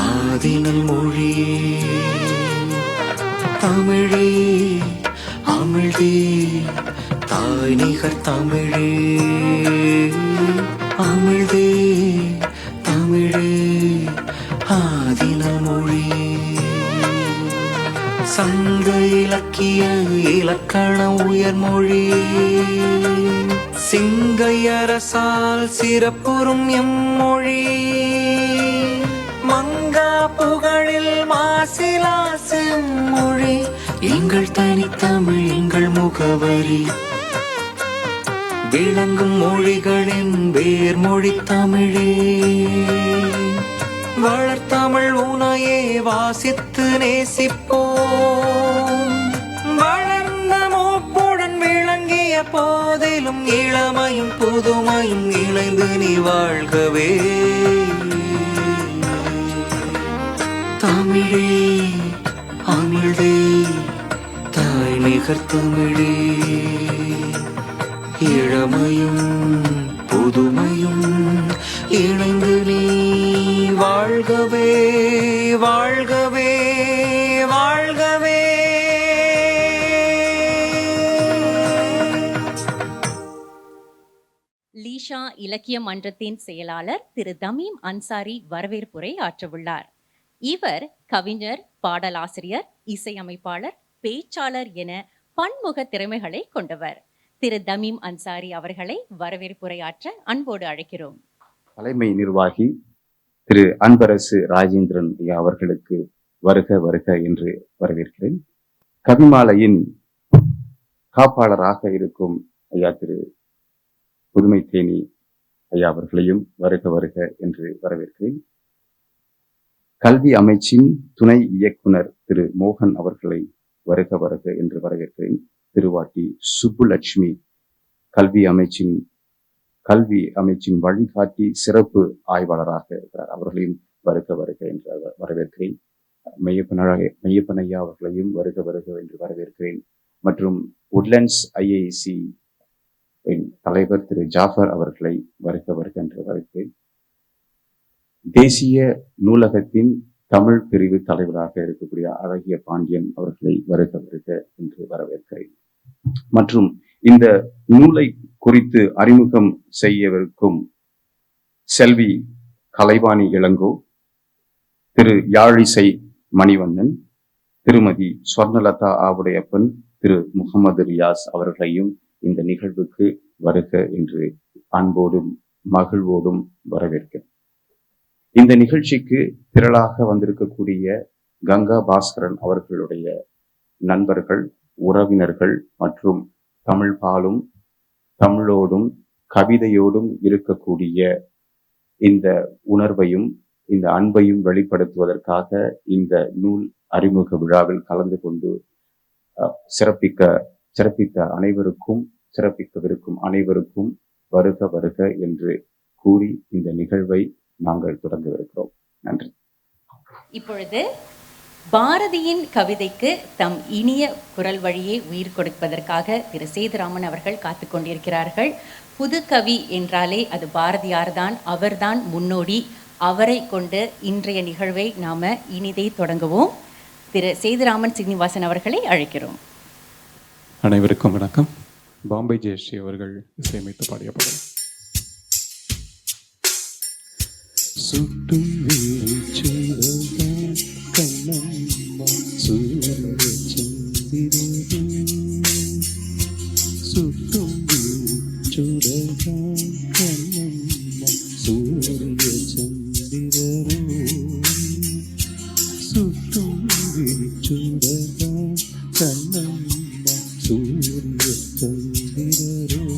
ஆதினல் மொழியே தமிழே அமிழ்தே தாய் நிகர் தமிழே அமிழ்தே தமிழே ஆதினல் மொழியே சங்க இலக்கிய இலக்கண உயர்மொழி சிங்கையரசால் சிறப்புறும் எம்மொழி மங்கா புகழில் மாசிலா செம்மொழி எங்கள் தனித்தமிழ் எங்கள் முகவரி விளங்கும் மொழிகளின் வேர்மொழி தமிழே வளர்த்தமிழ் உனையே வாசித்து நேசிப்போம் வளர்ந்த மூப்புடன் விளங்கிய போதிலும் இளமையும் புதுமையும் இணைந்து நீ வாழ்கவே தமிழே அமிழ்தே தாய் நிகர் தமிழே இளமையும் புதுமையும் இணைந்து நீ வாழ்கவே வாழ்கவே வாழ்கவே. லீஷா இலக்கிய மன்றத்தின் செயலாளர் திரு தமீம் அன்சாரி வரவேற்புரை ஆற்றவுள்ளார். இவர் கவிஞர், பாடலாசிரியர், இசையமைப்பாளர், பேச்சாளர் என பன்முக திறமைகளை கொண்டவர். திரு தமீம் அன்சாரி அவர்களை வரவேற்புரையாற்ற அன்போடு அழைக்கிறோம். தலைமை நிர்வாகி திரு அன்பரசு ராஜேந்திரன் ஐயா அவர்களுக்கு வருக வருக என்று வரவேற்கிறேன். கவிமாலையின் காப்பாளராக இருக்கும் ஐயா திரு புதுமை தேனி ஐயா அவர்களையும் வருக வருக என்று வரவேற்கிறேன். கல்வி அமைச்சின் துணை இயக்குனர் திரு மோகன் அவர்களை வருக வருக என்று வரவேற்கிறேன். திருவாட்டி சுப்புலட்சுமி கல்வி அமைச்சின் வழிகாட்டி சிறப்பு ஆய்வாளராக இருக்கிறார். அவர்களையும் வருக வருக என்று வரவேற்கிறேன். மெய்யப்பன் ஐயா அவர்களையும் வருக வருக என்று வரவேற்கிறேன். மற்றும் உட்லண்ட்ஸ் ஐஏசி தலைவர் திரு ஜாஃபர் அவர்களை வருக வருக என்று வரவேற்கிறேன். தேசிய நூலகத்தின் தமிழ் பிரிவு தலைவராக இருக்கக்கூடிய அழகிய பாண்டியன் அவர்களை வருக வருக என்று வரவேற்கிறேன். மற்றும் இந்த நூலை குறித்து அறிமுகம் செய்யவிருக்கும் செல்வி கலைவாணி இளங்கோ, திரு யாழிசை மணிவண்ணன், திருமதி ஸ்வர்ணலதா ஆவுடையப்பன், திரு முகமது ரியாஸ் அவர்களையும் இந்த நிகழ்வுக்கு வருக என்று அன்போடும் மகிழ்வோடும் வரவேற்கிறேன். இந்த நிகழ்ச்சிக்கு திரளாக வந்திருக்கக்கூடிய கங்கா பாஸ்கரன் அவர்களுடைய நண்பர்கள், உறவினர்கள் மற்றும் தமிழ் பாலும் தமிழோடும் கவிதையோடும் இருக்கக்கூடிய இந்த உணர்வையும் இந்த அன்பையும் வெளிப்படுத்துவதற்காக இந்த நூல் அறிமுக விழாவில் கலந்து கொண்டு சிறப்பிக்க அனைவருக்கும் சிறப்பிக்கவிருக்கும் அனைவருக்கும் வருக வருக என்று கூறி இந்த நிகழ்வை நாங்கள் தொடங்கவிருக்கிறோம். நன்றி. இப்பொழுது பாரதியின் கவிதைக்கு தம் இனிய குரல் வழியே உயிர் கொடுப்பதற்காக திரு சேதுராமன் அவர்கள் காத்து கொண்டிருக்கிறார்கள். புது கவி என்றாலே அது பாரதியார் தான். அவர்தான் முன்னோடி. அவரை கொண்டு இன்றைய நிகழ்வை நாம இனிதே தொடங்குவோம். திரு சேதுராமன் சீனிவாசன் அவர்களை அழைக்கிறோம். அனைவருக்கும் வணக்கம். பாம்பே ஜெயஸ்ரீ அவர்கள் இசையமைத்து பாடிய பாடல். சுட்டும் கண்ணம்மா சூரிய சந்திரன் சுட்டும் சுடகான் கண்ணம்மா சூரிய சந்திரன் சுட்டும் சுடகான் கண்ணம்மா சூரிய சந்திரன்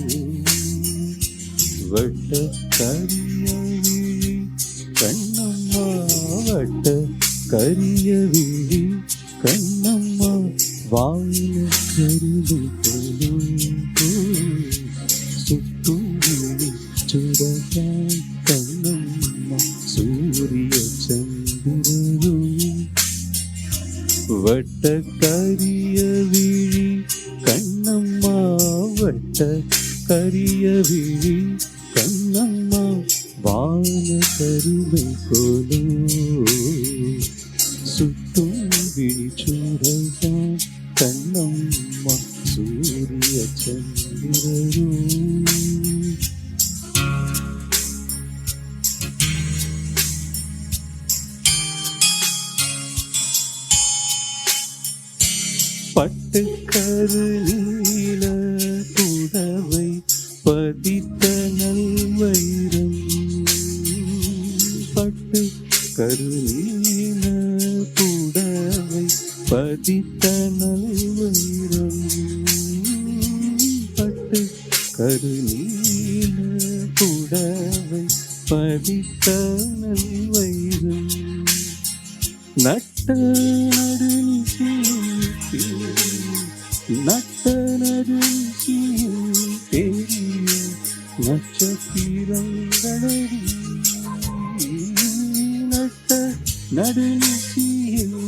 வட்ட கரியவி கண்ணம்மா வட்ட கரிய விழி கண்ணம்மா வாயில கருது சுட்டும் விழி சுடகான் கண்ணம்மா சூரிய சந்திரன் வட்ட கரிய விழி கண்ணம்மா வட்ட கரிய விழி கண்ணம்மா வான கருமை போலோ சுட்டும் விழிச்சூடல்தான் கண்ணம்மா சூரிய சந்திரரும் பட்டுக்கரு நீல புடவை பதித்த நல்வைரம் பட்டு கருநீல புடவை பதித்த நல்வைரம் பட்டு கருநீல புடவை பதித்த நல்வைரம் நட்ட நடுநிசையில் பெரிய நட்சத்திரங்களடி நட்ட நடுநிசையில்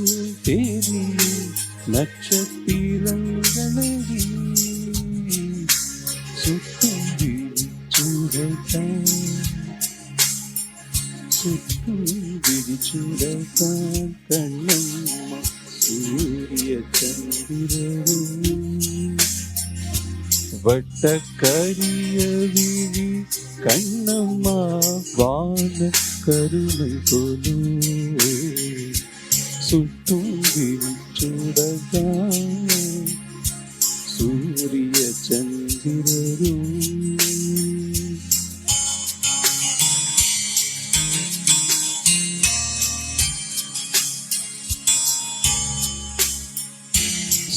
பெரிய நட்சத்திரங்களடி சுற்றும் விழிச்சுடத்தான் சுற்றும் விழிச்சுடத்தான் கண்ணம்மா சூரிய சந்திரரும் வட்ட கரிய விழி கண்ணம்மா வான கருமை போலோ சுற்றும் விழிச்சுடத்தான் சூரிய சந்திரரும்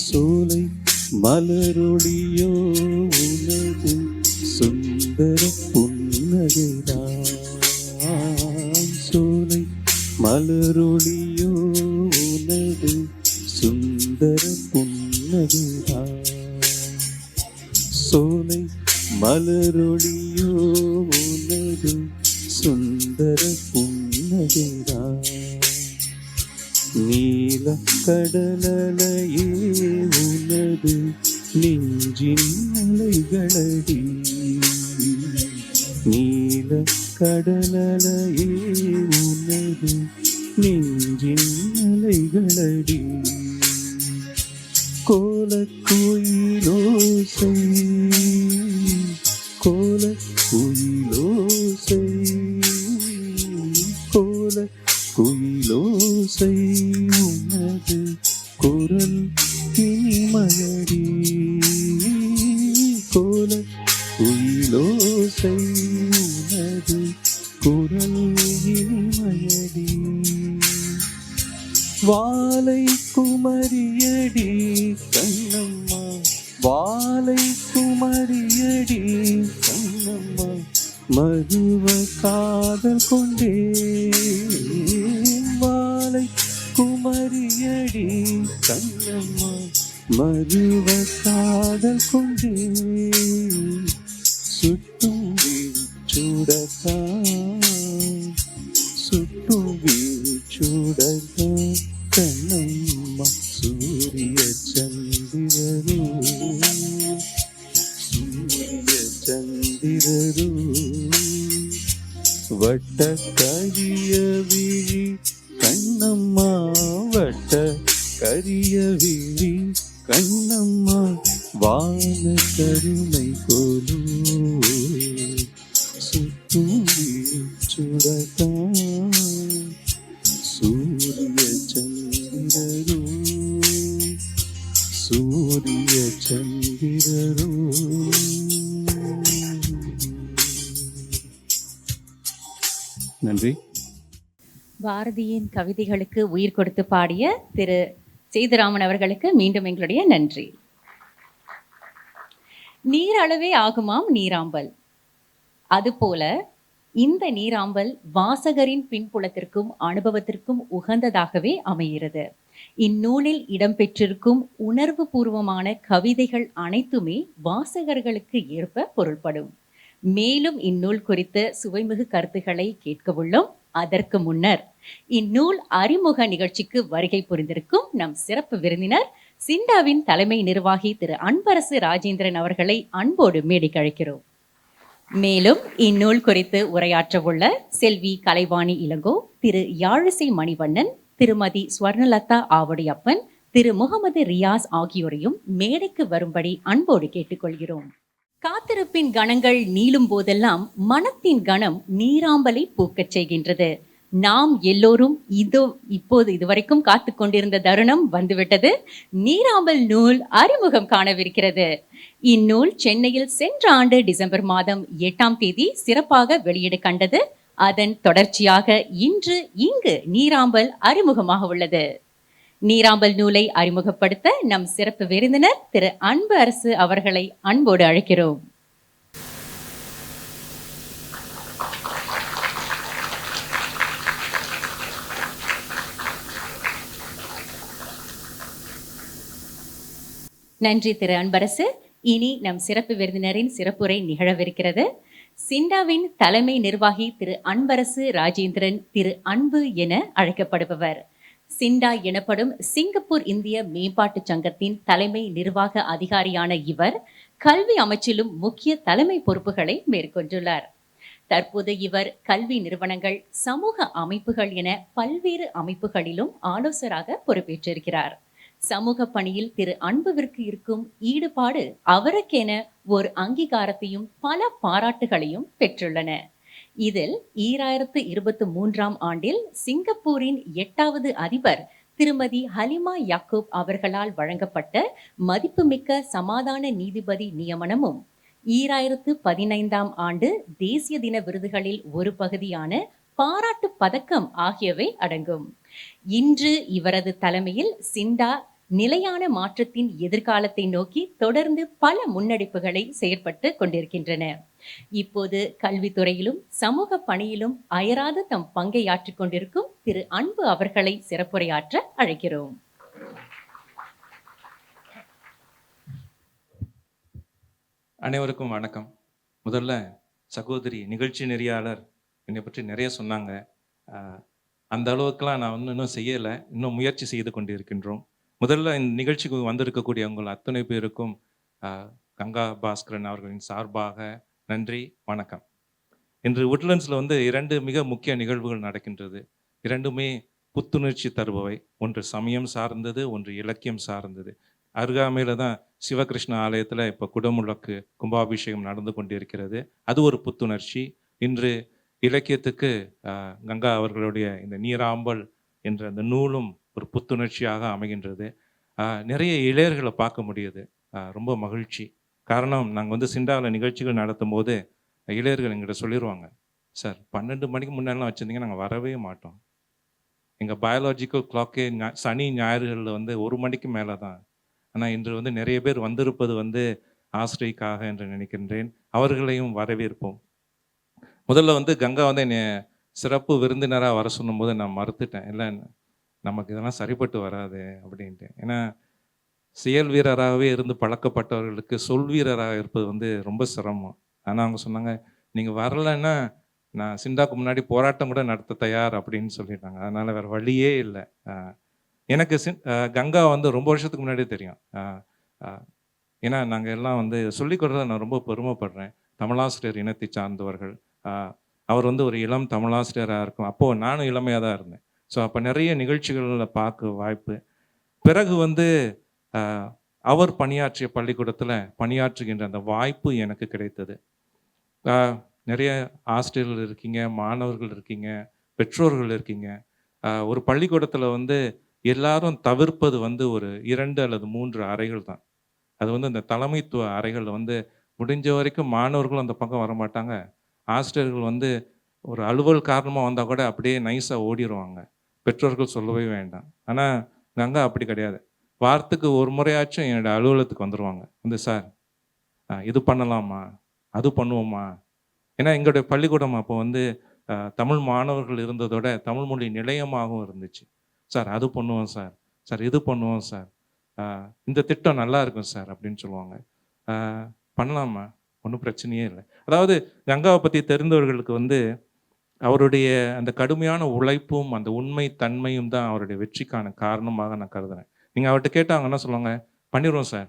சோலை மலரொளியோ உனது சுந்தர புன்னகைதான் சோலை மலரொளியோ உனது சுந்தர புன்னகைதான் சோலை மலரொளியோ உனது சுந்தர புன்னகைதான் நீல கடலையே உனது நெஞ்சின் அலைகளடி நீல கடலையே உனது நெஞ்சின் அலைகளடி கோலக்குயிலோசை கோலக்குயிலோசை கோலக்குயிலோசை உனது குரல் இனிமயடி கோலக்குயிலோசை உனது குரல் இனிமயடி வாலை குமரியடி கண்ணம்மா வாலை குமரியடி கண்ணம்மா மருவ காதல் கொண்டே வாலை குமரியடி கண்ணம்மா மருவ காதல் கொண்டே சுட்டும் வீழ்ச்சுடத்தான் சுட்டும் வீழ்ச்சுடத்தான் கண்ணம்மா சூரிய சந்திரரும் சூரிய சந்திரரும் வட்ட கரிய விழி கண்ணம்மா வட்ட கரிய விழி கண்ணம்மா வான கருணை போலோ சுட்டும் வீழ்ச்சுடத்தான் சூரிய சந்திரரும் சூரிய சந்திரரும் நன்றி. பாரதியின் கவிதைகளுக்கு உயிர் கொடுத்து பாடிய திரு சேதுராமன் அவர்களுக்கு மீண்டும் எங்களுடைய நன்றி. நீர் அளவே ஆகுமாம் நீராம்பல், அதுபோல இந்த நீராம்பல் வாசகரின் பின்புலத்திற்கும் அனுபவத்திற்கும் உகந்ததாகவே அமைகிறது. இந்நூலில் இடம்பெற்றிருக்கும் உணர்வு பூர்வமான கவிதைகள் அனைத்துமே வாசகர்களுக்கு ஏற்ப பொருள்படும். மேலும் இந்நூல் குறித்த சுவைமிகு கருத்துக்களை கேட்கவுள்ளோம். அதற்கு முன்னர் இந்நூல் அறிமுக நிகழ்ச்சிக்கு வருகை புரிந்திருக்கும் நம் சிறப்பு விருந்தினர் சிண்டாவின் தலைமை நிர்வாகி திரு அன்பரசு ராஜேந்திரன் அவர்களை அன்போடு மேடைக்கு அழைக்கிறோம். மேலும் இந்நூல் குறித்து உரையாற்றவுள்ள செல்வி கலைவாணி இளங்கோ, திரு யாழிசை மணிவண்ணன், திருமதி ஸ்வர்ணலதா ஆவடியப்பன், திரு முகமது ரியாஸ் ஆகியோரையும் மேடைக்கு வரும்படி அன்போடு கேட்டுக்கொள்கிறோம். காத்திருப்பின் கணங்கள் நீளும் போதெல்லாம் மனத்தின் கணம் நீராம்பலை பூக்கச் செய்கின்றது. நாம் எல்லோரும் இப்போது இதுவரைக்கும் காத்து கொண்டிருந்த தருணம் வந்துவிட்டது. நீராம்பல் நூல் அறிமுகம் காணவிருக்கிறது. இந்நூல் சென்னையில் சென்ற ஆண்டு டிசம்பர் மாதம் 8ஆம் தேதி சிறப்பாக வெளியீடு கண்டது. அதன் தொடர்ச்சியாக இன்று இங்கு நீராம்பல் அறிமுகமாக உள்ளது. நீராம்பல் நூலை அறிமுகப்படுத்த நம் சிறப்பு விருந்தினர் திரு அன்பு அரசு அவர்களை அன்போடு அழைக்கிறோம். நன்றி திரு அன்பரசு. இனி நம் சிறப்பு விருந்தினரின் சிறப்புரை நிகழவிருக்கிறது. சிண்டாவின் தலைமை நிர்வாகி திரு அன்பரசு ராஜேந்திரன் திரு அன்பு என அழைக்கப்படுபவர். சிண்டா எனப்படும் சிங்கப்பூர் இந்திய மேம்பாட்டு சங்கத்தின் தலைமை நிர்வாக அதிகாரியான இவர் கல்வி அமைச்சிலும் முக்கிய தலைமை பொறுப்புகளை மேற்கொண்டுள்ளார். தற்போது இவர் கல்வி நிறுவனங்கள், சமூக அமைப்புகள் என பல்வேறு அமைப்புகளிலும் ஆலோசகராக பொறுப்பேற்றிருக்கிறார். சமூக பணியில் திரு அன்புவிற்கு இருக்கும் ஈடுபாடு அவருக்கென ஒரு அங்கீகாரத்தையும் பல பாராட்டுகளையும் பெற்றுள்ளன. இதில் 2023ஆம் ஆண்டில் சிங்கப்பூரின் 8வது அதிபர் திருமதி ஹலிமா யாக்கூப் அவர்களால் வழங்கப்பட்ட மதிப்புமிக்க சமாதான நீதிபதி நியமனமும், 2015ஆம் ஆண்டு தேசிய தின விருதுகளில் ஒரு பகுதியான பாராட்டு பதக்கம் ஆகியவை அடங்கும். இன்று இவரது தலைமையில் சிண்டா நிலையான மாற்றத்தின் எதிர்காலத்தை நோக்கி தொடர்ந்து பல முன்னெடுப்புகளை செயற்பட்டு கொண்டிருக்கின்றன. இப்போது கல்வித்துறையிலும் சமூக பணியிலும் அயராது தம் பங்கை ஆற்றிக் கொண்டிருக்கும் திரு அன்பு அவர்களை சிறப்புரையாற்ற அழைக்கிறோம். அனைவருக்கும் வணக்கம். முதல்ல சகோதரி நிகழ்ச்சி நெறியாளர் என்னை பற்றி நிறைய சொன்னாங்க. அந்த அளவுக்குலாம் நான் இன்னும் செய்யலை, இன்னும் முயற்சி செய்து கொண்டு இருக்கின்றோம். முதல்ல இந்த நிகழ்ச்சிக்கு வந்திருக்கக்கூடிய உங்கள் அத்தனை பேருக்கும் கங்கா பாஸ்கரன் அவர்களின் சார்பாக நன்றி, வணக்கம். இன்று உட்லண்ட்ஸில் 2 மிக முக்கிய நிகழ்வுகள் நடக்கின்றது. இரண்டுமே புத்துணர்ச்சி தருபவை. ஒன்று சமயம் சார்ந்தது, ஒன்று இலக்கியம் சார்ந்தது. அருகாமையில் தான் சிவகிருஷ்ண ஆலயத்தில் இப்போ குடமுழக்கு கும்பாபிஷேகம் நடந்து கொண்டிருக்கிறது. அது ஒரு புத்துணர்ச்சி. இன்று இலக்கியத்துக்கு கங்கா அவர்களுடைய இந்த நீராம்பல் என்ற அந்த நூலும் ஒரு புத்துணர்ச்சியாக அமைகின்றது. நிறைய இளையர்களை பார்க்க முடியுது. ரொம்ப மகிழ்ச்சி. காரணம், நாங்கள் சிண்டாவில் நிகழ்ச்சிகள் நடத்தும் போது இளையர்கள் எங்கிட்ட சொல்லிடுவாங்க, சார் 12 மணிக்கு முன்னாடிலாம் வச்சுருந்தீங்க, நாங்கள் வரவே மாட்டோம். எங்கள் பயாலஜிக்கல் கிளாக்கே சனி ஞாயிறுகளில் 1 மணிக்கு மேலே தான். ஆனால் இன்று நிறைய பேர் வந்திருப்பது ஆசிரியக்காக என்று நினைக்கின்றேன். அவர்களையும் வரவேற்போம். முதல்ல கங்கா என்னை சிறப்பு விருந்தினராக வர சொல்லும்போது நான் மறுத்துட்டேன். இல்லை, நமக்கு இதெல்லாம் சரிப்பட்டு வராது அப்படின்ட்டு. ஏன்னா செயல் வீரராகவே இருந்து பழக்கப்பட்டவர்களுக்கு சொல் வீரராக இருப்பது ரொம்ப சிரமம். ஆனால் அவங்க சொன்னாங்க, நீங்கள் வரலைன்னா நான் சிண்டாக்கு முன்னாடி போராட்டம் கூட நடத்த தயார் அப்படின்னு சொல்லிட்டாங்க. அதனால் வேறு வழியே இல்லை. எனக்கு கங்கா ரொம்ப வருஷத்துக்கு முன்னாடியே தெரியும். ஏன்னா நாங்கள் எல்லாம் சொல்லிக் கொடுறத நான் ரொம்ப பெருமைப்படுறேன். தமிழாசிரியர் இனத்தை சார்ந்தவர்கள். அவர் ஒரு இளம் தமிழாசிரியராக இருக்கும். அப்போது நானும் இளமையாக தான் இருந்தேன். ஸோ அப்போ நிறைய நிகழ்ச்சிகளில் பார்க்க வாய்ப்பு. பிறகு அவர் பணியாற்றிய பள்ளிக்கூடத்தில் பணியாற்றுகின்ற அந்த வாய்ப்பு எனக்கு கிடைத்தது. நிறைய ஆசிரியர்கள் இருக்கீங்க, மாணவர்கள் இருக்கீங்க, பெற்றோர்கள் இருக்கீங்க. ஒரு பள்ளிக்கூடத்தில் எல்லாரும் தவிர்ப்பது ஒரு 2 அல்லது 3 அறைகள் தான். அது அந்த தலைமைத்துவ அறைகள் முடிஞ்ச வரைக்கும் மாணவர்களும் அந்த பக்கம் வரமாட்டாங்க. ஆசிரியர்கள் ஒரு அலுவல் காரணமாக வந்தால் கூட அப்படியே நைஸாக ஓடிடுவாங்க. பெற்றோர்கள் சொல்லவே வேண்டாம். ஆனால் கங்கா அப்படி கிடையாது. வாரத்துக்கு ஒரு முறையாச்சும் என்னோடய அலுவலகத்துக்கு வந்துடுவாங்க. சார் இது பண்ணலாமா, அது பண்ணுவோமா. ஏன்னா எங்களுடைய பள்ளிக்கூடம் அப்போ தமிழ் மாணவர்கள் இருந்ததோட தமிழ் மொழி நிலையமாகவும் இருந்துச்சு. சார் அது பண்ணுவோம் சார், சார் இது பண்ணுவோம் சார், இந்த திட்டம் நல்லா இருக்கும் சார் அப்படின்னு சொல்லுவாங்க. பண்ணலாமா, ஒன்றும் பிரச்சனையே இல்லை. அதாவது கங்காவை பற்றி தெரிந்தவர்களுக்கு அவருடைய அந்த கடுமையான உழைப்பும் அந்த உண்மை தன்மையும் தான் அவருடைய வெற்றிக்கான காரணமாக நான் கருதுறேன். நீங்கள் அவர்கிட்ட கேட்டாங்கன்னா சொல்லுவாங்க, பண்ணிடுவோம் சார்,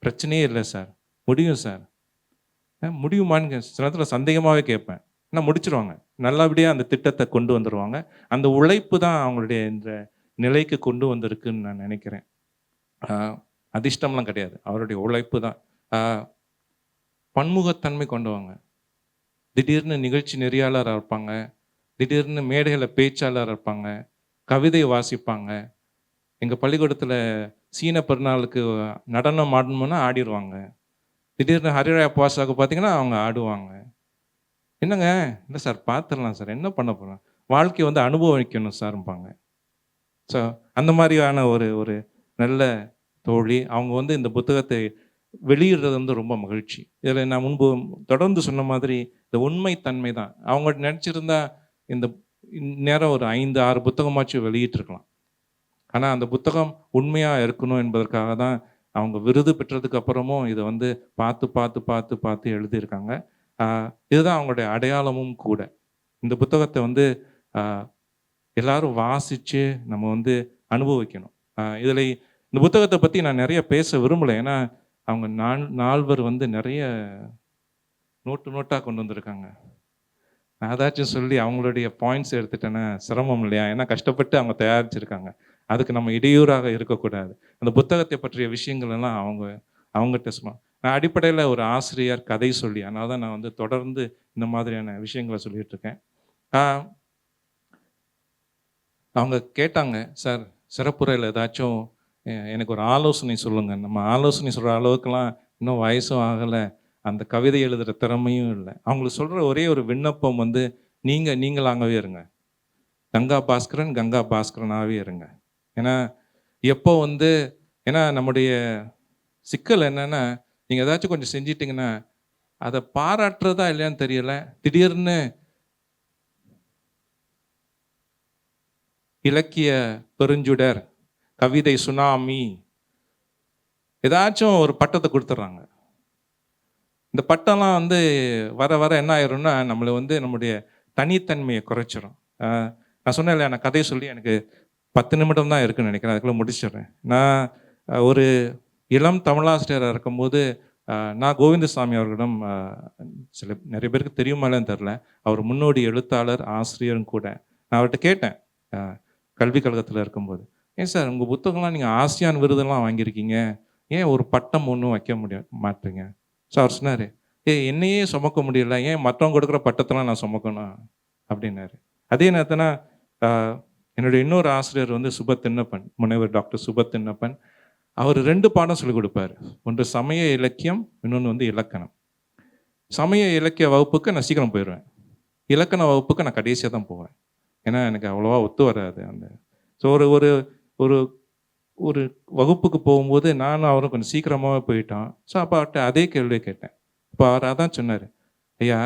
பிரச்சனையே இல்லை சார், முடியும் சார். முடியுமான்னு சில நேரத்தில் சந்தேகமாகவே கேட்பேன். ஆனால் முடிச்சிருவாங்க. நல்லபடியாக அந்த திட்டத்தை கொண்டு வந்துடுவாங்க. அந்த உழைப்பு தான் அவங்களுடைய இந்த நிலைக்கு கொண்டு வந்திருக்குன்னு நான் நினைக்கிறேன். அதிர்ஷ்டம்லாம் கிடையாது, அவருடைய உழைப்பு தான். பன்முகத்தன்மை கொண்டவங்க. திடீர்னு நிகழ்ச்சி நெறியாளராக இருப்பாங்க, திடீர்னு மேடையில் பேச்சாளராக இருப்பாங்க, கவிதை வாசிப்பாங்க. எங்கள் பள்ளிக்கூடத்தில் சீன பெருநாளுக்கு நடனம் ஆடணும்னா ஆடிடுவாங்க. திடீர்னு ஹரிராயா பாஸாக பார்த்தீங்கன்னா அவங்க ஆடுவாங்க. என்னங்க, இல்லை சார் பார்த்துடலாம் சார், என்ன பண்ண போகிறோம், வாழ்க்கையை வந்து அனுபவிக்கணும் சார்பாங்க. ஸோ அந்த மாதிரியான ஒரு ஒரு நல்ல தோழி. அவங்க வந்து இந்த புத்தகத்தை வெளியிடுறது வந்து ரொம்ப மகிழ்ச்சி. இதில் நான் முன்பு தொடர்ந்து சொன்ன மாதிரி இந்த உண்மைத்தன்மை தான். அவங்க நினச்சிருந்தா இந்த நேரம் ஒரு 5-6 புத்தகமாச்சும் வெளியிட்டிருக்கலாம். ஆனால் அந்த புத்தகம் உண்மையாக இருக்கணும் என்பதற்காக தான் அவங்க விருது பெற்றதுக்கு அப்புறமும் இதை வந்து பார்த்து பார்த்து பார்த்து பார்த்து எழுதியிருக்காங்க. இதுதான் அவங்களுடைய அடையாளமும் கூட. இந்த புத்தகத்தை வந்து எல்லாரும் வாசித்து நம்ம வந்து அனுபவிக்கணும். இதில் இந்த புத்தகத்தை பற்றி நான் நிறைய பேச விரும்பலை. ஏன்னா அவங்க நால்வர் வந்து நிறைய நோட்டாக கொண்டு வந்திருக்காங்க. நான் ஏதாச்சும் சொல்லி அவங்களுடைய பாயிண்ட்ஸ் எடுத்துட்டேன்னா சிரமம் இல்லையா? ஏன்னா கஷ்டப்பட்டு அவங்க தயாரிச்சிருக்காங்க. அதுக்கு நம்ம இடையூறாக இருக்கக்கூடாது. அந்த புத்தகத்தை பற்றிய விஷயங்கள் எல்லாம் அவங்ககிட்ட சொல்லலாம். நான் அடிப்படையில் ஒரு ஆசிரியர், கதை சொல்லி, அதனால தான் நான் வந்து தொடர்ந்து இந்த மாதிரியான விஷயங்களை சொல்லிட்டு இருக்கேன். அவங்க கேட்டாங்க, சார் சிறப்புரையில் ஏதாச்சும் எனக்கு ஒரு ஆலோசனை சொல்லுங்கள். நம்ம ஆலோசனை சொல்கிற அளவுக்குலாம் இன்னும் வயசும் ஆகலை, அந்த கவிதை எழுதுகிற திறமையும் இல்லை. அவங்களுக்கு சொல்கிற ஒரே ஒரு விண்ணப்பம் வந்து நீங்களாகவே இருங்க, கங்கா பாஸ்கரனாகவே இருங்க. ஏன்னா எப்போ வந்து ஏன்னா நம்முடைய சிக்கல் என்னென்னா, நீங்கள் ஏதாச்சும் கொஞ்சம் செஞ்சிட்டிங்கன்னா அதை பாராட்டுறதா இல்லையான்னு தெரியல, திடீர்னு இலக்கிய பெருஞ்சுடர், கவிதை சுனாமி, ஏதாச்சும் ஒரு பட்டத்தை கொடுத்துட்றாங்க. இந்த பட்டம்லாம் வந்து வர வர என்ன ஆயிரும்னா நம்மளை வந்து நம்முடைய தனித்தன்மையை குறைச்சிரும். நான் சொன்னேன் இல்லையா, நான் கதையை சொல்லி எனக்கு 10 நிமிடம் தான் இருக்குன்னு நினைக்கிறேன், அதுக்குள்ளே முடிச்சிடுறேன். நான் ஒரு இளம் தமிழாசிரியராக இருக்கும்போது நான் கோவிந்தசாமி அவர்களிடம், நிறைய பேருக்கு தெரியுமாலன்னு தெரில, அவர் முன்னோடி எழுத்தாளர், ஆசிரியரும் கூட. நான் அவர்கிட்ட கேட்டேன் கல்விக் கழகத்தில் இருக்கும்போது, ஏன் சார் உங்கள் புத்தகம்லாம் நீங்கள் ஆசியான் விருதெல்லாம் வாங்கியிருக்கீங்க, ஏன் ஒரு பட்டம் ஒன்றும் வைக்க மாட்டீங்க? ஸோ அவர் சொன்னார், என்னையே சுமக்க முடியல, ஏன் மற்றவங்க கொடுக்குற பட்டத்தெல்லாம் நான் சுமக்கணும் அப்படின்னாரு. அதே நேரத்தில் என்னுடைய இன்னொரு ஆசிரியர் வந்து சுபத்தின்னப்பன், முனைவர் டாக்டர் சுபத்தின்னப்பன். அவர் 2 பாடம் சொல்லிக் கொடுப்பார். ஒன்று சமய இலக்கியம், இன்னொன்று வந்து இலக்கணம். சமய இலக்கிய வகுப்புக்கு நான் சீக்கிரம் போயிடுவேன், இலக்கண வகுப்புக்கு நான் கடைசியாக தான் போவேன். ஏன்னா எனக்கு அவ்வளோவா ஒத்து வராது அந்த. ஸோ ஒரு ஒரு ஒரு வகுப்புக்கு போகும்போது நானும் அவரும் கொஞ்சம் சீக்கிரமாகவே போயிட்டோம். ஸோ அப்போ அவர்கிட்ட அதே கேள்வியை கேட்டேன். இப்போ அவர் அதான் சொன்னார், ஐயா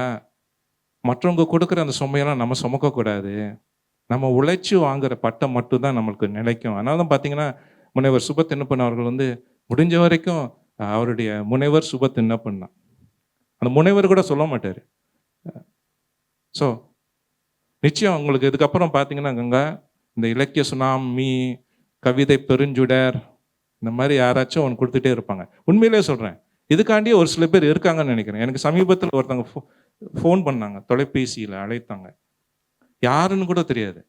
மற்றவங்க கொடுக்குற அந்த சுமையெல்லாம் நம்ம சுமக்கக்கூடாது, நம்ம உழைச்சி வாங்குகிற பட்டம் மட்டும்தான் நம்மளுக்கு நிலைக்கும். அதனால தான் பார்த்தீங்கன்னா முனைவர் சுபத்தின்னப்பன் அவர்கள் வந்து முடிஞ்ச வரைக்கும் அவருடைய முனைவர் சுபத்தின்னப்பன் தான், அந்த முனைவர் கூட சொல்ல மாட்டார். ஸோ நிச்சயம் உங்களுக்கு இதுக்கப்புறம் பார்த்தீங்கன்னா கங்கா, இந்த இலக்கிய சுனாமி, கவிதை பெருஞ்சுடர், இந்த மாதிரி யாராச்சும் ஒன்று கொடுத்துட்டே இருப்பாங்க. உண்மையிலே சொல்கிறேன், இதுக்காண்டியே ஒரு சில பேர் இருக்காங்கன்னு நினைக்கிறேன். எனக்கு சமீபத்தில் ஒருத்தவங்க ஃபோன் பண்ணாங்க, தொலைபேசியில் அழைத்தாங்க, யாருன்னு கூட தெரியாது.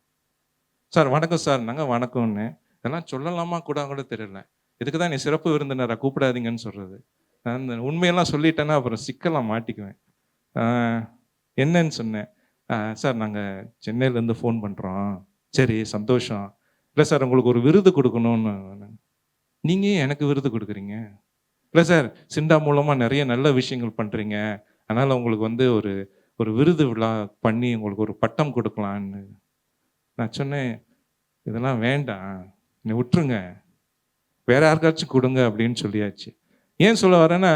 சார் வணக்கம் சார், நாங்கள் வணக்கம்னு இதெல்லாம் சொல்லலாமா கூட தெரியல. இதுக்கு தான் நீ சிறப்பு விருந்தினரை கூப்பிடாதீங்கன்னு சொல்கிறது. நான் இந்த உண்மையெல்லாம் சொல்லிட்டேன்னா அப்புறம் சிக்கலாம் மாட்டிக்குவேன். என்னன்னு சொன்னேன், சார் நாங்கள் சென்னையிலேருந்து ஃபோன் பண்ணுறோம். சரி சந்தோஷம். இல்லை சார் உங்களுக்கு ஒரு விருது கொடுக்கணும்னு. நீங்கள் எனக்கு விருது கொடுக்குறீங்க? இல்லை சார் சிண்டா மூலமாக நிறைய நல்ல விஷயங்கள் பண்ணுறீங்க, அதனால் உங்களுக்கு வந்து ஒரு விருது விழா பண்ணி உங்களுக்கு ஒரு பட்டம் கொடுக்கலான்னு. நான் சொன்னேன், இதெல்லாம் வேண்டாம், நீ விட்டுருங்க, வேற யாருக்காச்சும் கொடுங்க அப்படின்னு சொல்லியாச்சு. ஏன் சொல்ல வரேன்னா,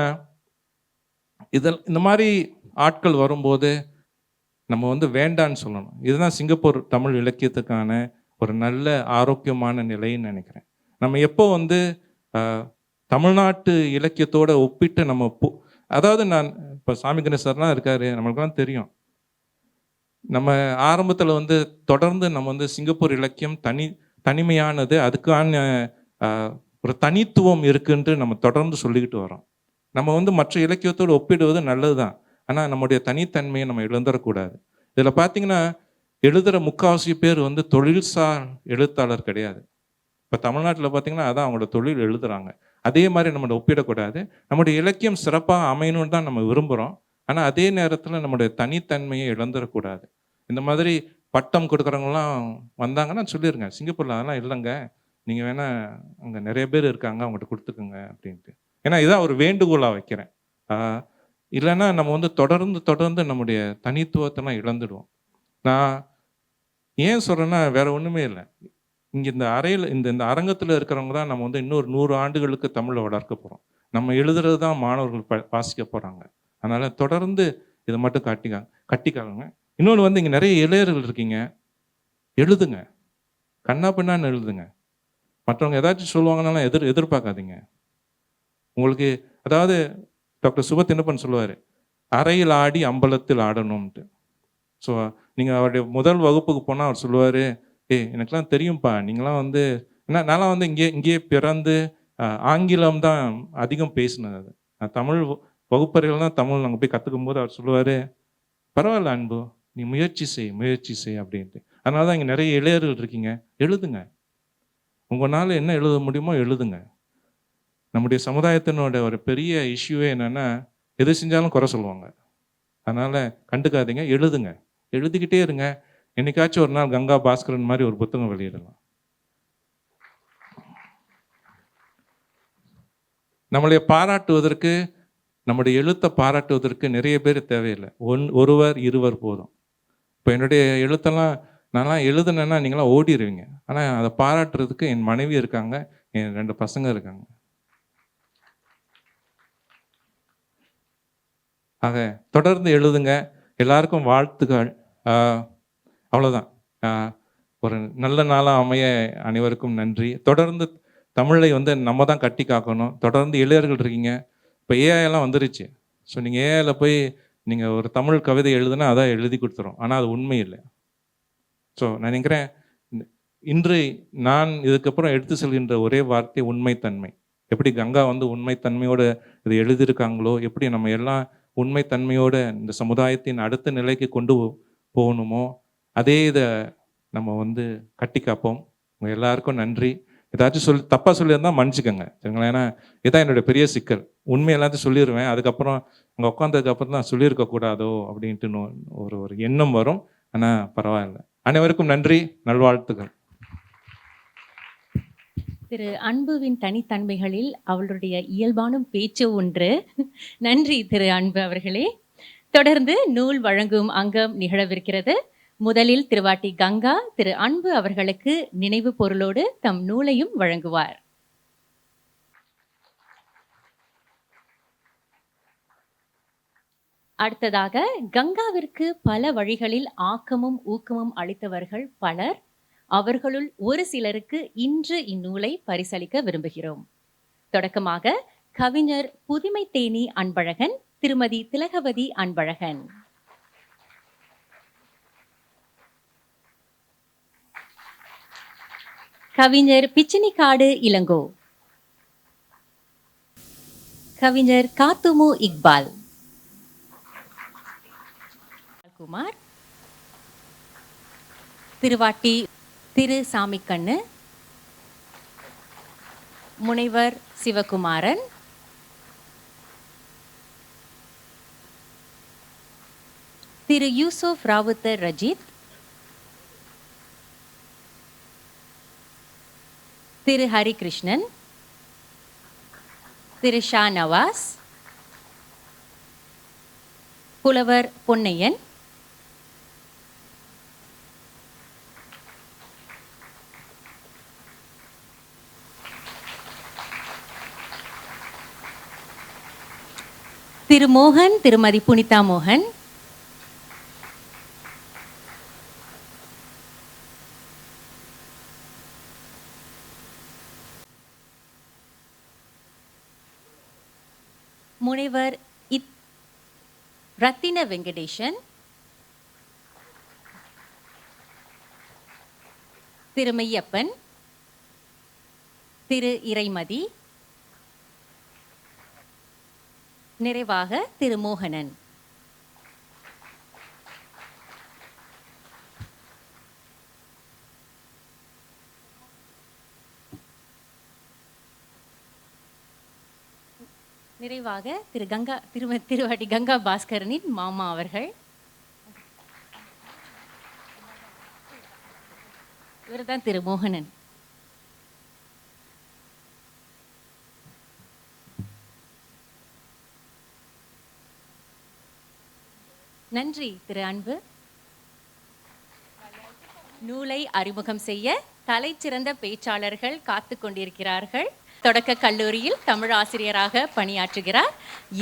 இந்த மாதிரி ஆட்கள் வரும்போது நம்ம வந்து வேண்டான்னு சொல்லணும். இதுதான் சிங்கப்பூர் தமிழ் இலக்கியத்துக்கான ஒரு நல்ல ஆரோக்கியமான நிலைன்னு நினைக்கிறேன். நம்ம எப்போ வந்து தமிழ்நாட்டு இலக்கியத்தோட ஒப்பிட்டு நம்ம அதாவது நான் இப்போ சாமி கணேசர்லாம் இருக்காரு, நம்மளுக்கெல்லாம் தெரியும். நம்ம ஆரம்பத்தில் வந்து தொடர்ந்து நம்ம வந்து சிங்கப்பூர் இலக்கியம் தனிமையானது, அதுக்கான ஒரு தனித்துவம் இருக்குன்ட்டு நம்ம தொடர்ந்து சொல்லிக்கிட்டு வரோம். நம்ம வந்து மற்ற இலக்கியத்தோடு ஒப்பிடுவது நல்லது தான். ஆனால் நம்முடைய தனித்தன்மையை நம்ம இழந்துடக்கூடாது. இதில் பார்த்தீங்கன்னா எழுதுகிற முக்கால்வாசி பேர் வந்து தொழில்சார் எழுத்தாளர் கிடையாது. இப்போ தமிழ்நாட்டில் பார்த்தீங்கன்னா அதான் அவங்களோட தொழில் எழுதுறாங்க. அதே மாதிரி நம்ம ஒப்பிடக்கூடாது. நம்முடைய இலக்கியம் சிறப்பாக அமையணும்னு தான் நம்ம விரும்புகிறோம். ஆனால் அதே நேரத்தில் நம்முடைய தனித்தன்மையை இழந்துடக்கூடாது. இந்த மாதிரி பட்டம் கொடுக்குறவங்களாம் வந்தாங்கன்னா சொல்லிடுங்க, சிங்கப்பூரில் அதெல்லாம் இல்லைங்க, நீங்கள் வேணால் அங்கே நிறைய பேர் இருக்காங்க, அவங்கள்ட்ட கொடுத்துக்குங்க அப்படின்ட்டு. ஏன்னா இதான் ஒரு வேண்டுகோளாக வைக்கிறேன். இல்லைன்னா நம்ம வந்து தொடர்ந்து நம்முடைய தனித்துவத்தெல்லாம் இழந்துடுவோம். நான் ஏன் சொல்கிறேன்னா வேற ஒன்றுமே இல்லை. இங்கே இந்த அறையில் இந்த அரங்கத்தில் இருக்கிறவங்க தான் நம்ம வந்து இன்னொரு 100 ஆண்டுகளுக்கு தமிழை வளர்க்க போகிறோம். நம்ம எழுதுறது தான் மாணவர்கள் வாசிக்க போகிறாங்க. அதனால் தொடர்ந்து இதை மட்டும் கட்டிக்காங்க. இன்னொன்று வந்து இங்கே நிறைய இளையர்கள் இருக்கீங்க, எழுதுங்க, கண்ணா பின்னான்னு எழுதுங்க. மற்றவங்க ஏதாச்சும் சொல்லுவாங்கனாலும் எதிர்பார்க்காதீங்க. உங்களுக்கு அதாவது டாக்டர் சுபத்தின்னப்பன் சொல்லுவார், அறையில் ஆடி அம்பலத்தில் ஆடணும்ன்ட்டு. ஸோ நீங்கள் அவருடைய முதல் வகுப்புக்கு போனால் அவர் சொல்லுவார், எனக்கெல்லாம் தெரியும்ப்பா, நீங்களாம் வந்து நான்லாம் வந்து இங்கேயே பிறந்து ஆங்கிலம் தான் அதிகம் பேசினது. அது நான் தமிழ் வகுப்பறையில் தான் தமிழ் நாங்கள் போய் கற்றுக்கும் போது அவர் சொல்லுவார், பரவாயில்ல அன்பு, நீ முயற்சி செய் அப்படின்ட்டு. அதனால தான் இங்கே நிறைய இளையர்கள் இருக்கீங்க, எழுதுங்க. உங்களால் என்ன எழுத முடியுமோ எழுதுங்க. நம்முடைய சமுதாயத்தினோட ஒரு பெரிய இஷ்யூவே என்னென்னா எது செஞ்சாலும் குறை சொல்லுவாங்க. அதனால் கண்டுக்காதீங்க, எழுதுங்க, எழுதிக்கிட்டே இருங்க. என்னைக்காச்சும் ஒரு நாள் கங்கா பாஸ்கரன் மாதிரி ஒரு புத்தகம் வெளியிடலாம். நம்மளை பாராட்டுவதற்கு, நம்முடைய எழுத்தை பாராட்டுவதற்கு நிறைய பேர் தேவையில்லை. ஒருவர் இருவர் போதும். இப்போ என்னுடைய எழுத்தெல்லாம் நான்லாம் எழுதுனேன்னா நீங்களாம் ஓடிடுவீங்க. ஆனால் அதை பாராட்டுறதுக்கு என் மனைவி இருக்காங்க, என் 2 பசங்க இருக்காங்க. ஆக தொடர்ந்து எழுதுங்க. எல்லாருக்கும் வாழ்த்துக்கள். அவ்வளோதான். ஒரு நல்ல நாளாக அமைய அனைவருக்கும் நன்றி. தொடர்ந்து தமிழை வந்து நம்ம தான் கட்டி காக்கணும். தொடர்ந்து இளையர்கள் இருக்கீங்க. இப்போ ஏஐலாம் வந்துருச்சு. ஸோ நீங்கள் ஏஐயில் போய் நீங்கள் ஒரு தமிழ் கவிதை எழுதுனா அதான் எழுதி கொடுத்துரும். ஆனால் அது உண்மை இல்லை. ஸோ நான் நினைக்கிறேன், இன்று நான் இதுக்கப்புறம் எடுத்து செல்கின்ற ஒரே வார்த்தை உண்மைத்தன்மை. எப்படி கங்கா வந்து உண்மைத்தன்மையோடு இது எழுதியிருக்காங்களோ, எப்படி நம்ம எல்லாம் உண்மைத்தன்மையோடு இந்த சமுதாயத்தின் அடுத்த நிலைக்கு கொண்டு போகணுமோ, அதே இதை நம்ம வந்து கட்டி காப்போம். உங்கள் எல்லாருக்கும் நன்றி. ஏதாச்சும் தப்பாக சொல்லியிருந்தால் மன்னிச்சுக்கோங்க, சரிங்களா? ஏன்னா இதுதான் என்னுடைய பெரிய சிக்கல். உண்மை எல்லாத்தையும் சொல்லிடுவேன், அதுக்கப்புறம் அங்கே உட்காந்ததுக்கப்புறம் தான் சொல்லியிருக்கக்கூடாதோ அப்படின்ட்டு ஒரு எண்ணம் வரும். ஆனால் பரவாயில்ல. அனைவருக்கும் நன்றி, நல்வாழ்த்துக்கள். திரு அன்புவின் தனித்தன்மைகளில் அவளுடைய இயல்பான பேச்சு ஒன்று. நன்றி திரு அன்பு அவர்களே. தொடர்ந்து நூல் வழங்கும் அங்கம் நிகழவிருக்கிறது. முதலில் திருவாட்டி கங்கா திரு அன்பு அவர்களுக்கு நினைவு பொருளோடு தம் நூலையும் வழங்குவார். அடுத்ததாக கங்காவிற்கு பல வழிகளில் ஆக்கமும் ஊக்கமும் அளித்தவர்கள் பலர். அவர்களுள் ஒரு சிலருக்கு இன்று இந்நூலை பரிசளிக்க விரும்புகிறோம். தொடக்கமாக கவிஞர் புதுமைத்தேனி அன்பழகன், திருமதி திலகவதி அன்பழகன். கவிஞர் பிச்சினிக்காடு இளங்கோ, கவிஞர் காத்துமு இக்பால் குமார், திருவாட்டி திரு சாமிக்கண்ணு, முனைவர் சிவகுமாரன், திரு யூசுப் ராவுத்தர் ரஜித், திரு ஹரிகிருஷ்ணன், திரு ஷா நவாஸ், புலவர் பொன்னையன், திரு மோகன், திருமதி புனிதா மோகன், முனைவர் ரத்தின வெங்கடேசன், திரு மெய்யப்பன், திரு இறைமதி, நிறைவாக திரு மோகனன். நிறைவாக திருவாட்டி கங்கா பாஸ்கரனின் மாமா அவர்கள். இவர்தான் திரு மோகனன். நன்றி திரு அன்பு. நூலை அறிமுகம் செய்ய தலைச்சிறந்த பேச்சாளர்கள் காத்து கொண்டிருக்கிறார்கள். தொடக்க கல்லூரியில் தமிழ் ஆசிரியராக பணியாற்றுகிறார்.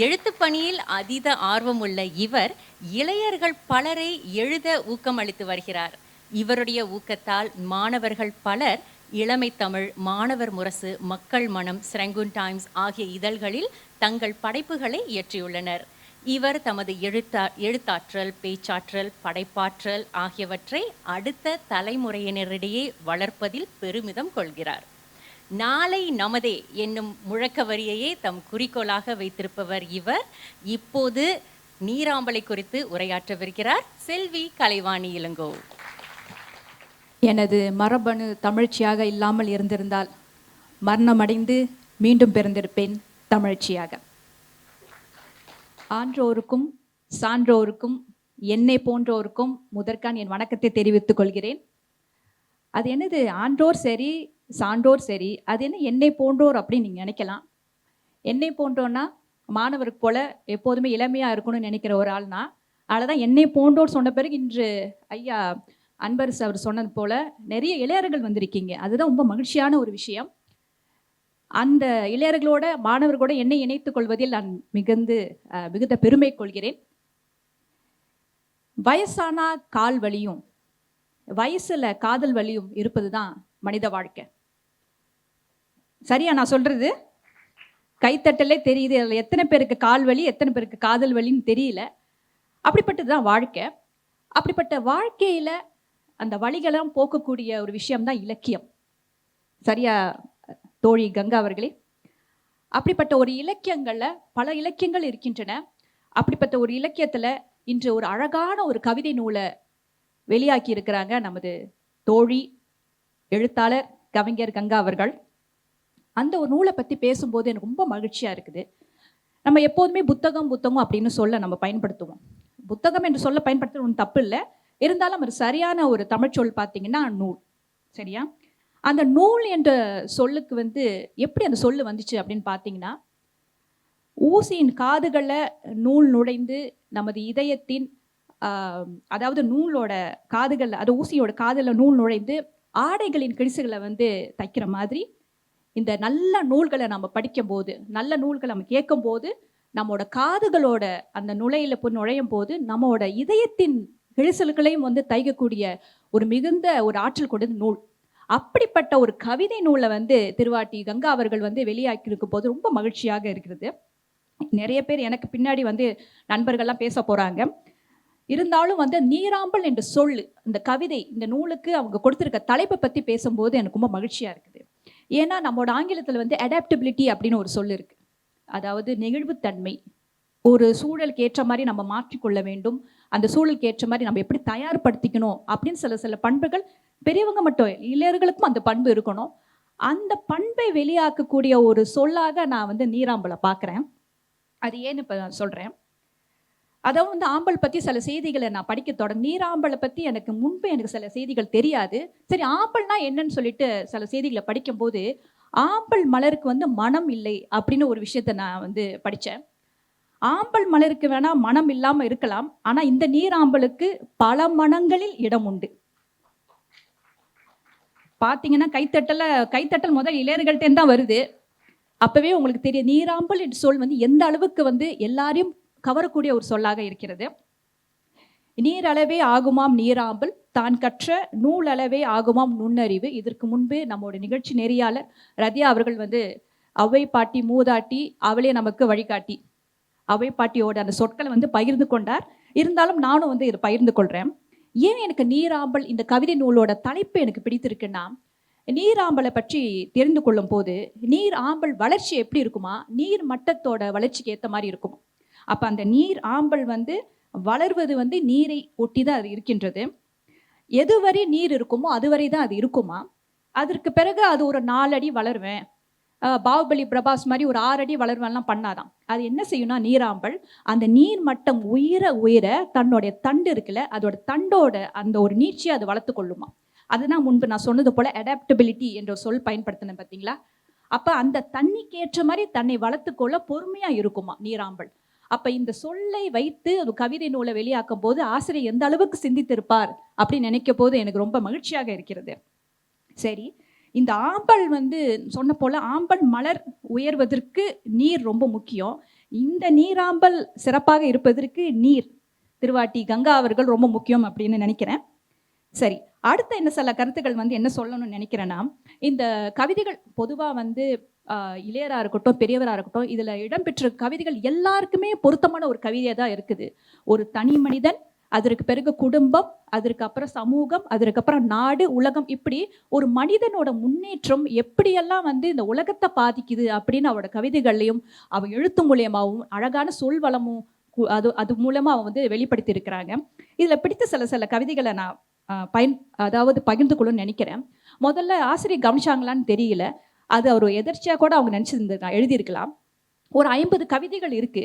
எழுத்து பணியில் அதீத ஆர்வம் உள்ள இவர் இளையர்கள் பலரை எழுத ஊக்கமளித்து வருகிறார். இவருடைய ஊக்கத்தால் மாணவர்கள் பலர் இளமை தமிழ், மாணவர் முரசு, மக்கள் மனம், ஸ்ரங்குன் டைம்ஸ் ஆகிய இதழ்களில் தங்கள் படைப்புகளை இயற்றியுள்ளனர். இவர் தமது எழுத்தாற்றல், பேச்சாற்றல், படைப்பாற்றல் ஆகியவற்றை அடுத்த தலைமுறையினரிடையே வளர்ப்பதில் பெருமிதம் கொள்கிறார். நாளை நமதே என்னும் முழக்க வரியையே தம் குறிக்கோளாக வைத்திருப்பவர் இவர். இப்போது நீராம்பலை குறித்து உரையாற்றவிருக்கிறார் செல்வி கலைவாணி இளங்கோ. எனது மரபணு தமிழ்ச்சியாக இல்லாமல் இருந்திருந்தால் மரணமடைந்து மீண்டும் பிறந்திருப்பேன் தமிழ்ச்சியாக. ஆன்றோருக்கும் சான்றோருக்கும் என்னை போன்றோருக்கும் முதற்கான் என் வணக்கத்தை தெரிவித்துக் கொள்கிறேன். அது என்னது, ஆன்றோர் சரி சான்றோர் சரி, அது என்ன என்னை போன்றோர் அப்படின்னு நீங்கள் நினைக்கலாம். என்னை போன்றோன்னா மாணவருக்கு போல எப்போதுமே இளமையாக இருக்கணும்னு நினைக்கிற ஒரு ஆள்னா, அதில் தான் என்னை போன்றோர் சொன்ன பிறகு இன்று ஐயா அன்பரசு அவர் சொன்னது போல நிறைய இளையர்கள் வந்திருக்கீங்க. அதுதான் ரொம்ப மகிழ்ச்சியான ஒரு விஷயம். அந்த இளையர்களோட மாணவர்களோட என்னை இணைத்துக் கொள்வதில் நான் மிகுந்த பெருமை கொள்கிறேன். வயசானா கால் வலியும் வயசுல காதல் வலியும் இருப்பது தான் மனித வாழ்க்கை. சரியா நான் சொல்றது? கைத்தட்டலே தெரியுது. அதில் எத்தனை பேருக்கு கால் வலி, எத்தனை பேருக்கு காதல் வலின்னு தெரியல. அப்படிப்பட்டது தான் வாழ்க்கை. அப்படிப்பட்ட வாழ்க்கையில அந்த வழிகளெல்லாம் போக்கக்கூடிய ஒரு விஷயம்தான் இலக்கியம். சரியா தோழி கங்கா அவர்களே? அப்படிப்பட்ட ஒரு இலக்கியங்கள்ல பல இலக்கியங்கள் இருக்கின்றன. அப்படிப்பட்ட ஒரு இலக்கியத்துல இன்று ஒரு அழகான ஒரு கவிதை நூலை வெளியாக்கி இருக்கிறாங்க நமது தோழி எழுத்தாளர் கவிஞர் கங்கா அவர்கள். அந்த ஒரு நூலை பற்றி பேசும்போது எனக்கு ரொம்ப மகிழ்ச்சியா இருக்குது. நம்ம எப்போதுமே புத்தகம் அப்படின்னு சொல்ல நம்ம பயன்படுத்துவோம். புத்தகம் என்று சொல்ல பயன்படுத்துறது ஒன்றும் தப்பு இல்லை. இருந்தாலும் ஒரு சரியான ஒரு தமிழ்ச்சொல் பார்த்தீங்கன்னா நூல். சரியா? அந்த நூல் என்ற சொல்லுக்கு எப்படி அந்த சொல்லு வந்துச்சு அப்படின்னு பார்த்தீங்கன்னா, ஊசியின் காதுகளில் நூல் நுழைந்து நமது இதயத்தின் அதாவது நூலோட காதுகளில், அது ஊசியோட காதில் நூல் நுழைந்து ஆடைகளின் கிழிசுகளை தைக்கிற மாதிரி இந்த நல்ல நூல்களை நம்ம படிக்கும்போது, நல்ல நூல்களை நம்ம கேட்கும்போது, நம்மளோட காதுகளோட அந்த நுழையில போய் நுழையும் போது நம்மளோட இதயத்தின் கிழிசல்களையும் தைக்கக்கூடிய ஒரு மிகுந்த ஒரு ஆற்றல் கொண்டது நூல். அப்படிப்பட்ட ஒரு கவிதை நூலை திருவாட்டி கங்கா அவர்கள் வெளியாக்கி இருக்கும் போது ரொம்ப மகிழ்ச்சியாக இருக்கிறது. நிறைய பேர் எனக்கு பின்னாடி நண்பர்கள்லாம் பேச போறாங்க. இருந்தாலும் நீராம்பல் என்ற சொல்லு, இந்த கவிதை, இந்த நூலுக்கு அவங்க கொடுத்திருக்க தலைப்பை பத்தி பேசும்போது எனக்கு ரொம்ப மகிழ்ச்சியா இருக்குது. ஏன்னா நம்மளோட ஆங்கிலத்தில் அடாப்டபிலிட்டி அப்படின்னு ஒரு சொல்லு இருக்கு. அதாவது நெகிழ்வுத்தன்மை. ஒரு சூழலுக்கு ஏற்ற மாதிரி நம்ம மாற்றிக்கொள்ள வேண்டும், அந்த சூழலுக்கு ஏற்ற மாதிரி நம்ம எப்படி தயார்படுத்திக்கணும் அப்படின்னு சில பண்புகள் பெரியவங்க மட்டும் இளையர்களுக்கும் அந்த பண்பு இருக்கணும். அந்த பண்பை வெளியாக்கக்கூடிய ஒரு சொல்லாக நான் நீராம்பலை பார்க்குறேன். அது ஏன்னு இப்போ நான் சொல்கிறேன். அதாவது ஆம்பல் பற்றி சில செய்திகளை நான் படிக்க தொடங்க. நீராம்பலை பற்றி எனக்கு முன்பே எனக்கு சில செய்திகள் தெரியாது. சரி, ஆம்பல்னா என்னன்னு சொல்லிட்டு சில செய்திகளை படிக்கும்போது, ஆம்பல் மலருக்கு மனம் இல்லை அப்படின்னு ஒரு விஷயத்த நான் படித்தேன். ஆம்பல் மலருக்கு வேணா மனம் இல்லாமல் இருக்கலாம், ஆனால் இந்த நீராம்பலுக்கு பல மனங்களில் இடம் உண்டு. பார்த்தீங்கன்னா கைத்தட்டல் முதல் இளையர்கள்ட்டேன்னு தான் வருது. அப்பவே உங்களுக்கு தெரியும் நீராம்பல் என்று சொல் எந்த அளவுக்கு எல்லாரையும் கவரக்கூடிய ஒரு சொல்லாக இருக்கிறது. நீரளவே ஆகுமாம் நீராம்பல், தான் கற்ற நூல் அளவே ஆகுமாம் நுண்ணறிவு. இதற்கு முன்பு நம்மளோட நிகழ்ச்சி நெறியாளர் ரதியா அவர்கள் அவ்வை பாட்டி மூதாட்டி அவளே நமக்கு வழிகாட்டி, அவ்வை பாட்டியோட அந்த சொற்களை பகிர்ந்து கொண்டார். இருந்தாலும் நானும் இதை பகிர்ந்து கொள்றேன். ஏன் எனக்கு நீராம்பல் இந்த கவிதை நூலோட தலைப்பு எனக்கு பிடித்திருக்குன்னா, நீராம்பலை பற்றி தெரிந்து கொள்ளும் போது நீர் ஆம்பல் வளர்ச்சி எப்படி இருக்குமா, நீர் மட்டத்தோட வளர்ச்சிக்கு ஏற்ற மாதிரி இருக்கும். அப்போ அந்த நீர் ஆம்பல் வந்து வளர்வது வந்து நீரை ஒட்டி தான் அது இருக்கின்றது. எதுவரை நீர் இருக்குமோ அதுவரை தான் அது இருக்குமா. அதற்கு பிறகு அது ஒரு 4 அடி வளருவேன், பாகுபலி பிரபாஸ் மாதிரி ஒரு 6 அடி வளருவேன்லாம் பண்ணாதான். அது என்ன செய்யும்னா நீராம்பல் அந்த நீர் மட்டம் உயர உயர தன்னுடைய தண்டு இருக்குல்ல, அதோட தண்டோட அந்த ஒரு நீட்சியை அது வளர்த்து கொள்ளுமா. அதுதான் முன்பு நான் சொன்னது போல அடாப்டபிலிட்டி என்ற ஒரு சொல் பயன்படுத்தினேன் பார்த்தீங்களா. அப்போ அந்த தண்ணிக்கு ஏற்ற மாதிரி தன்னை வளர்த்துக்கொள்ள பொறுமையா இருக்குமா நீராம்பல். அப்ப இந்த சொல்லை வைத்து ஒரு கவிதை நூலை வெளியாக்கும் போது ஆசிரியர் எந்த அளவுக்கு சிந்தித்திருப்பார் அப்படின்னு நினைக்கும் போது எனக்கு ரொம்ப மகிழ்ச்சியாக இருக்கிறது. சரி, இந்த ஆம்பல் வந்து சொன்ன போல ஆம்பல் மலர் உயர்வதற்கு நீர் ரொம்ப முக்கியம். இந்த நீராம்பல் சிறப்பாக இருப்பதற்கு நீர் திருவாட்டி கங்கா அவர்கள் ரொம்ப முக்கியம் அப்படின்னு நினைக்கிறேன். சரி, அடுத்த என்ன சில கருத்துக்கள் வந்து என்ன சொல்லணும்னு நினைக்கிறேன்னா, இந்த கவிதைகள் பொதுவாக வந்து இளையராக இருக்கட்டும் பெரியவராக இருக்கட்டும் இதில் இடம்பெற்ற கவிதைகள் எல்லாருக்குமே பொருத்தமான ஒரு கவிதையாக தான் இருக்குது. ஒரு தனி மனிதன், அதற்கு பிறகு குடும்பம், அதற்கு அப்புறம் சமூகம், அதற்கு அப்புறம் நாடு, உலகம், இப்படி ஒரு மனிதனோட முன்னேற்றம் எப்படியெல்லாம் வந்து இந்த உலகத்தை பாதிக்குது அப்படின்னு அவரோட கவிதைகள்லையும் அவன் எழுத்து மூலியமாகவும் அழகான சொல் வளமும் அது மூலமா அவன் வந்து வெளிப்படுத்தி இருக்கிறாங்க. இதில் பிடித்த சில கவிதைகளை நான் அதாவது பகிர்ந்து கொள்ளணும்னு நினைக்கிறேன். முதல்ல ஆசிரியர் கவனிச்சாங்களான்னு தெரியல, அது அவர் எதர்ச்சியாக கூட அவங்க நினச்சிருந்துருக்காங்க, எழுதியிருக்கலாம். ஒரு 50 கவிதைகள் இருக்கு.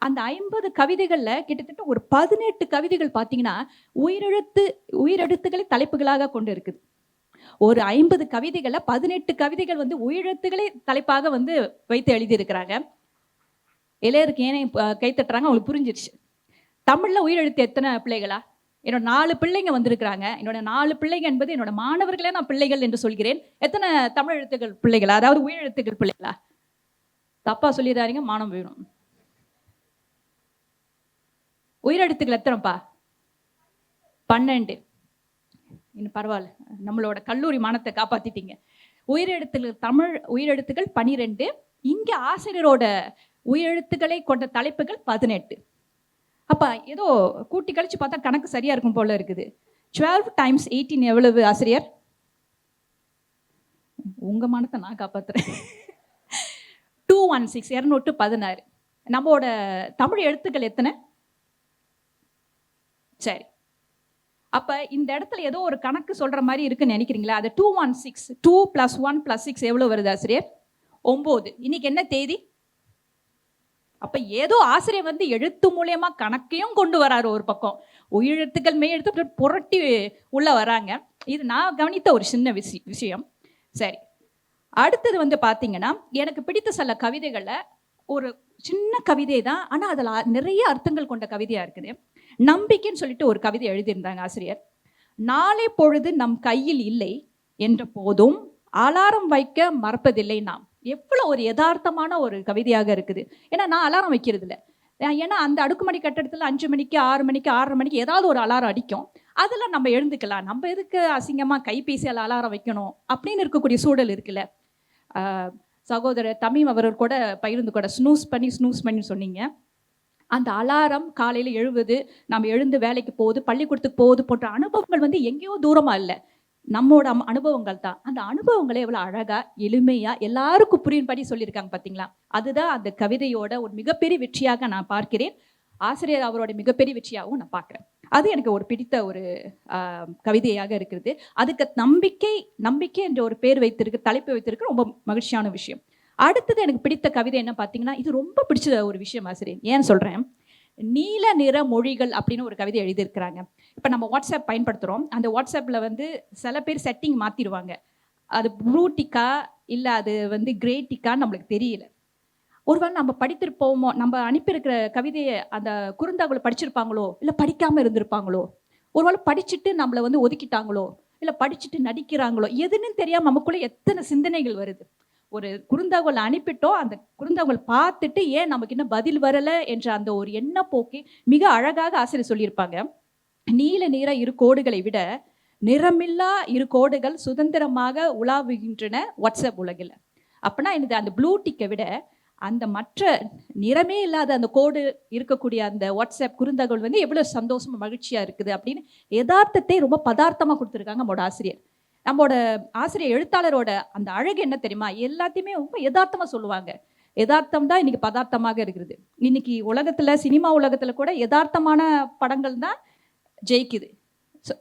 அந்த 50 கவிதைகள்ல கிட்டத்தட்ட ஒரு 18 கவிதைகள் பார்த்தீங்கன்னா உயிரெழுத்துக்களை தலைப்புகளாக கொண்டு இருக்குது. ஒரு 50 கவிதைகள்ல 18 கவிதைகள் வந்து உயிரெழுத்துக்களை தலைப்பாக வந்து வைத்து எழுதியிருக்கிறாங்க. இளையருக்கு ஏனே கைத்தட்டுறாங்க, அவங்களுக்கு புரிஞ்சிருச்சு. தமிழ்ல உயிரெழுத்து எத்தனை பிள்ளைகளா? என்னோட 4 பிள்ளைங்க வந்திருக்கிறாங்க. என்னோட 4 பிள்ளைங்க என்பது என்னோட மாணவர்களே நான் பிள்ளைகள் என்று சொல்கிறேன். எத்தனை தமிழ் எழுத்துக்கள் பிள்ளைகளா, அதாவது உயிரெழுத்துக்கள் பிள்ளைகளா? தப்பா சொல்லிடுறாங்க, மானம் வேணும். உயிரெழுத்துக்கள் எத்தனைப்பா? 12. இன்னும் பரவாயில்ல, நம்மளோட கல்லூரி மானத்தை காப்பாத்திட்டீங்க. உயிரெழுத்துக்கள் தமிழ் உயிரெழுத்துக்கள் 12. இங்க ஆசிரியரோட உயிரெழுத்துக்களை கொண்ட தலைப்புகள் 18. அப்ப ஏதோ கூட்டி கழிச்சு பார்த்தா கணக்கு சரியா இருக்கும் போல இருக்குது. 12 × 18 எவ்வளவு ஆசிரியர்? உங்க மானத்தை நான் காப்பாத்துறேன். 216 216. நம்மளோட தமிழ் எழுத்துக்கள் எத்தனை? சரி, அப்ப இந்த இடத்துல ஏதோ ஒரு கணக்கு சொல்ற மாதிரி இருக்குன்னு நினைக்கிறீங்களா? அது 216. 2 + 1 + 6 எவ்வளவு வருது ஆசிரியர்? 9. இன்னைக்கு என்ன தேதி? அப்ப ஏதோ ஆசிரியர் வந்து எழுத்து மூலியமா கணக்கையும் கொண்டு வராரு. ஒரு பக்கம் உயிரெழுத்துக்கள் மெய் எழுத்து புரட்டி உள்ள வராங்க. இது நான் கவனித்த ஒரு சின்ன விஷயம். சரி, அடுத்தது வந்து பாத்தீங்கன்னா எனக்கு பிடித்த சில கவிதைகள்ல ஒரு சின்ன கவிதை தான், ஆனா அதுல நிறைய அர்த்தங்கள் கொண்ட கவிதையா இருக்குது. நம்பிக்கைன்னு சொல்லிட்டு ஒரு கவிதை எழுதியிருந்தாங்க ஆசிரியர். நாளை பொழுது நம் கையில் இல்லை என்ற போதும் அலாரம் வைக்க மறப்பதில்லை நாம். எவ்வளவு ஒரு யதார்த்தமான ஒரு கவிதையாக இருக்குது. ஏன்னா நான் அலாரம் வைக்கிறது இல்லை. ஏன்னா அந்த அடுக்குமாடி கட்டடத்தில் 5 மணிக்கு 6 மணிக்கு 6:30 மணிக்கு ஏதாவது ஒரு அலாரம் அடிக்கும். அதில் நம்ம எழுந்துக்கலாம். நம்ம எதுக்கு அசிங்கமாக கைபேசியால் அலாரம் வைக்கணும் அப்படின்னு இருக்கக்கூடிய சூழல் இருக்குல்ல. சகோதரர் தமிம் அவர்கள் கூட பகிர்ந்து கூட ஸ்னூஸ் பண்ணி சொன்னீங்க. அந்த அலாரம் காலையில் எழுவது, நம்ம எழுந்து வேலைக்கு போகுது, பள்ளிக்கூடத்துக்கு போகுது போன்ற அனுபவங்கள் வந்து எங்கேயோ தூரமாக இல்லை, நம்மோட அனுபவங்கள் தான். அந்த அனுபவங்களை எவ்வளோ அழகா எளிமையா எல்லாருக்கும் புரியும்படி சொல்லியிருக்காங்க பார்த்தீங்களா. அதுதான் அந்த கவிதையோட ஒரு மிகப்பெரிய வெற்றியாக நான் பார்க்கிறேன். ஆசிரியர் அவரோட மிகப்பெரிய வெற்றியாகவும் நான் பார்க்குறேன். அது எனக்கு ஒரு பிடித்த ஒரு கவிதையாக இருக்கிறது. அதுக்கு நம்பிக்கை என்ற ஒரு பேர் வைத்திருக்கு, தலைப்பு வைத்திருக்கு, ரொம்ப மகிழ்ச்சியான விஷயம். அடுத்தது எனக்கு பிடித்த கவிதை என்ன பார்த்தீங்கன்னா, இது ரொம்ப பிடிச்ச ஒரு விஷயம் ஆசிரியர். ஏன்னு சொல்கிறேன், நீல நிற மொழிகள் அப்படின்னு ஒரு கவிதை எழுதியிருக்கிறாங்க. இப்போ நம்ம வாட்ஸ்அப் பயன்படுத்துகிறோம். அந்த வாட்ஸ்அப்பில் வந்து சில பேர் செட்டிங் மாற்றிடுவாங்க. அது ப்ளூ டிக்கா இல்லை அது வந்து கிரே டிக்கான்னு நம்மளுக்கு தெரியல. ஒருவேளை நம்ம படித்திருப்போமோ, நம்ம அனுப்பியிருக்கிற கவிதையை அந்த குறுந்தாக்குள்ள படிச்சிருப்பாங்களோ, இல்லை படிக்காமல் இருந்திருப்பாங்களோ, ஒருவேளை படிச்சுட்டு நம்மளை வந்து ஒதுக்கிட்டாங்களோ, இல்லை படிச்சுட்டு நடிக்கிறாங்களோ, எதுன்னு தெரியாமல் நமக்குள்ளே எத்தனை சிந்தனைகள் வருது. ஒரு குறுந்தகவல் அனுப்பிட்டோம், அந்த குறுந்தகவல் பார்த்துட்டு ஏன் நமக்கு இன்னும் பதில் வரலை என்ற அந்த ஒரு எண்ணப்போக்கை மிக அழகாக ஆசிரியர் சொல்லியிருப்பாங்க. நீல நிற 2 கோடுகளை விட நிறமில்லா 2 கோடுகள் சுதந்திரமாக உலாவுகின்றன வாட்ஸ்அப் உலகில். அப்படின்னா எனக்கு அந்த ப்ளூ டிக்கை விட அந்த மற்ற நிறமே இல்லாத அந்த கோடு இருக்கக்கூடிய அந்த வாட்ஸ்அப் குறுந்தகவல் வந்து எவ்வளோ சந்தோஷமா மகிழ்ச்சியாக இருக்குது அப்படின்னு யதார்த்தத்தை ரொம்ப பதார்த்தமாக கொடுத்துருக்காங்க நம்மளோட ஆசிரியர். நம்மளோட ஆசிரியர் எழுத்தாளரோட அந்த அழகு என்ன தெரியுமா, எல்லாத்தையுமே ரொம்ப யதார்த்தமாக சொல்லுவாங்க. யதார்த்தம் தான் இன்னைக்கு பதார்த்தமாக இருக்கிறது. இன்னைக்கு உலகத்துல, சினிமா உலகத்துல கூட யதார்த்தமான படங்கள் தான் ஜெயிக்குது.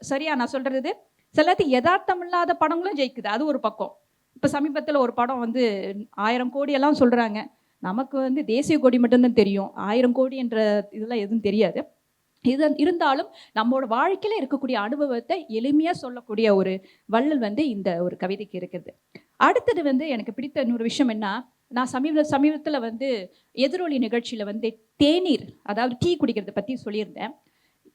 சரியா நான் சொல்றது? சில நேரத்துக்கு யதார்த்தம் இல்லாத படங்களும் ஜெயிக்குது. அது ஒரு பக்கம். இப்போ சமீபத்தில் ஒரு படம் வந்து 1000 கோடி எல்லாம் சொல்றாங்க. நமக்கு வந்து தேசிய கொடி மட்டும்தான் தெரியும். 1000 கோடி என்ற இதெல்லாம் எதுவும் தெரியாது. இது இருந்தாலும் நம்மளோட வாழ்க்கையில இருக்கக்கூடிய அனுபவத்தை எளிமையா சொல்லக்கூடிய ஒரு வள்ளல் வந்து இந்த ஒரு கவிதைக்கு இருக்குது. அடுத்தது வந்து எனக்கு பிடித்த இன்னொரு விஷயம் என்ன, நான் சமீபத்தில் வந்து எதிரொலி நிகழ்ச்சியில வந்து தேநீர், அதாவது டீ குடிக்கிறத பத்தி சொல்லியிருந்தேன்.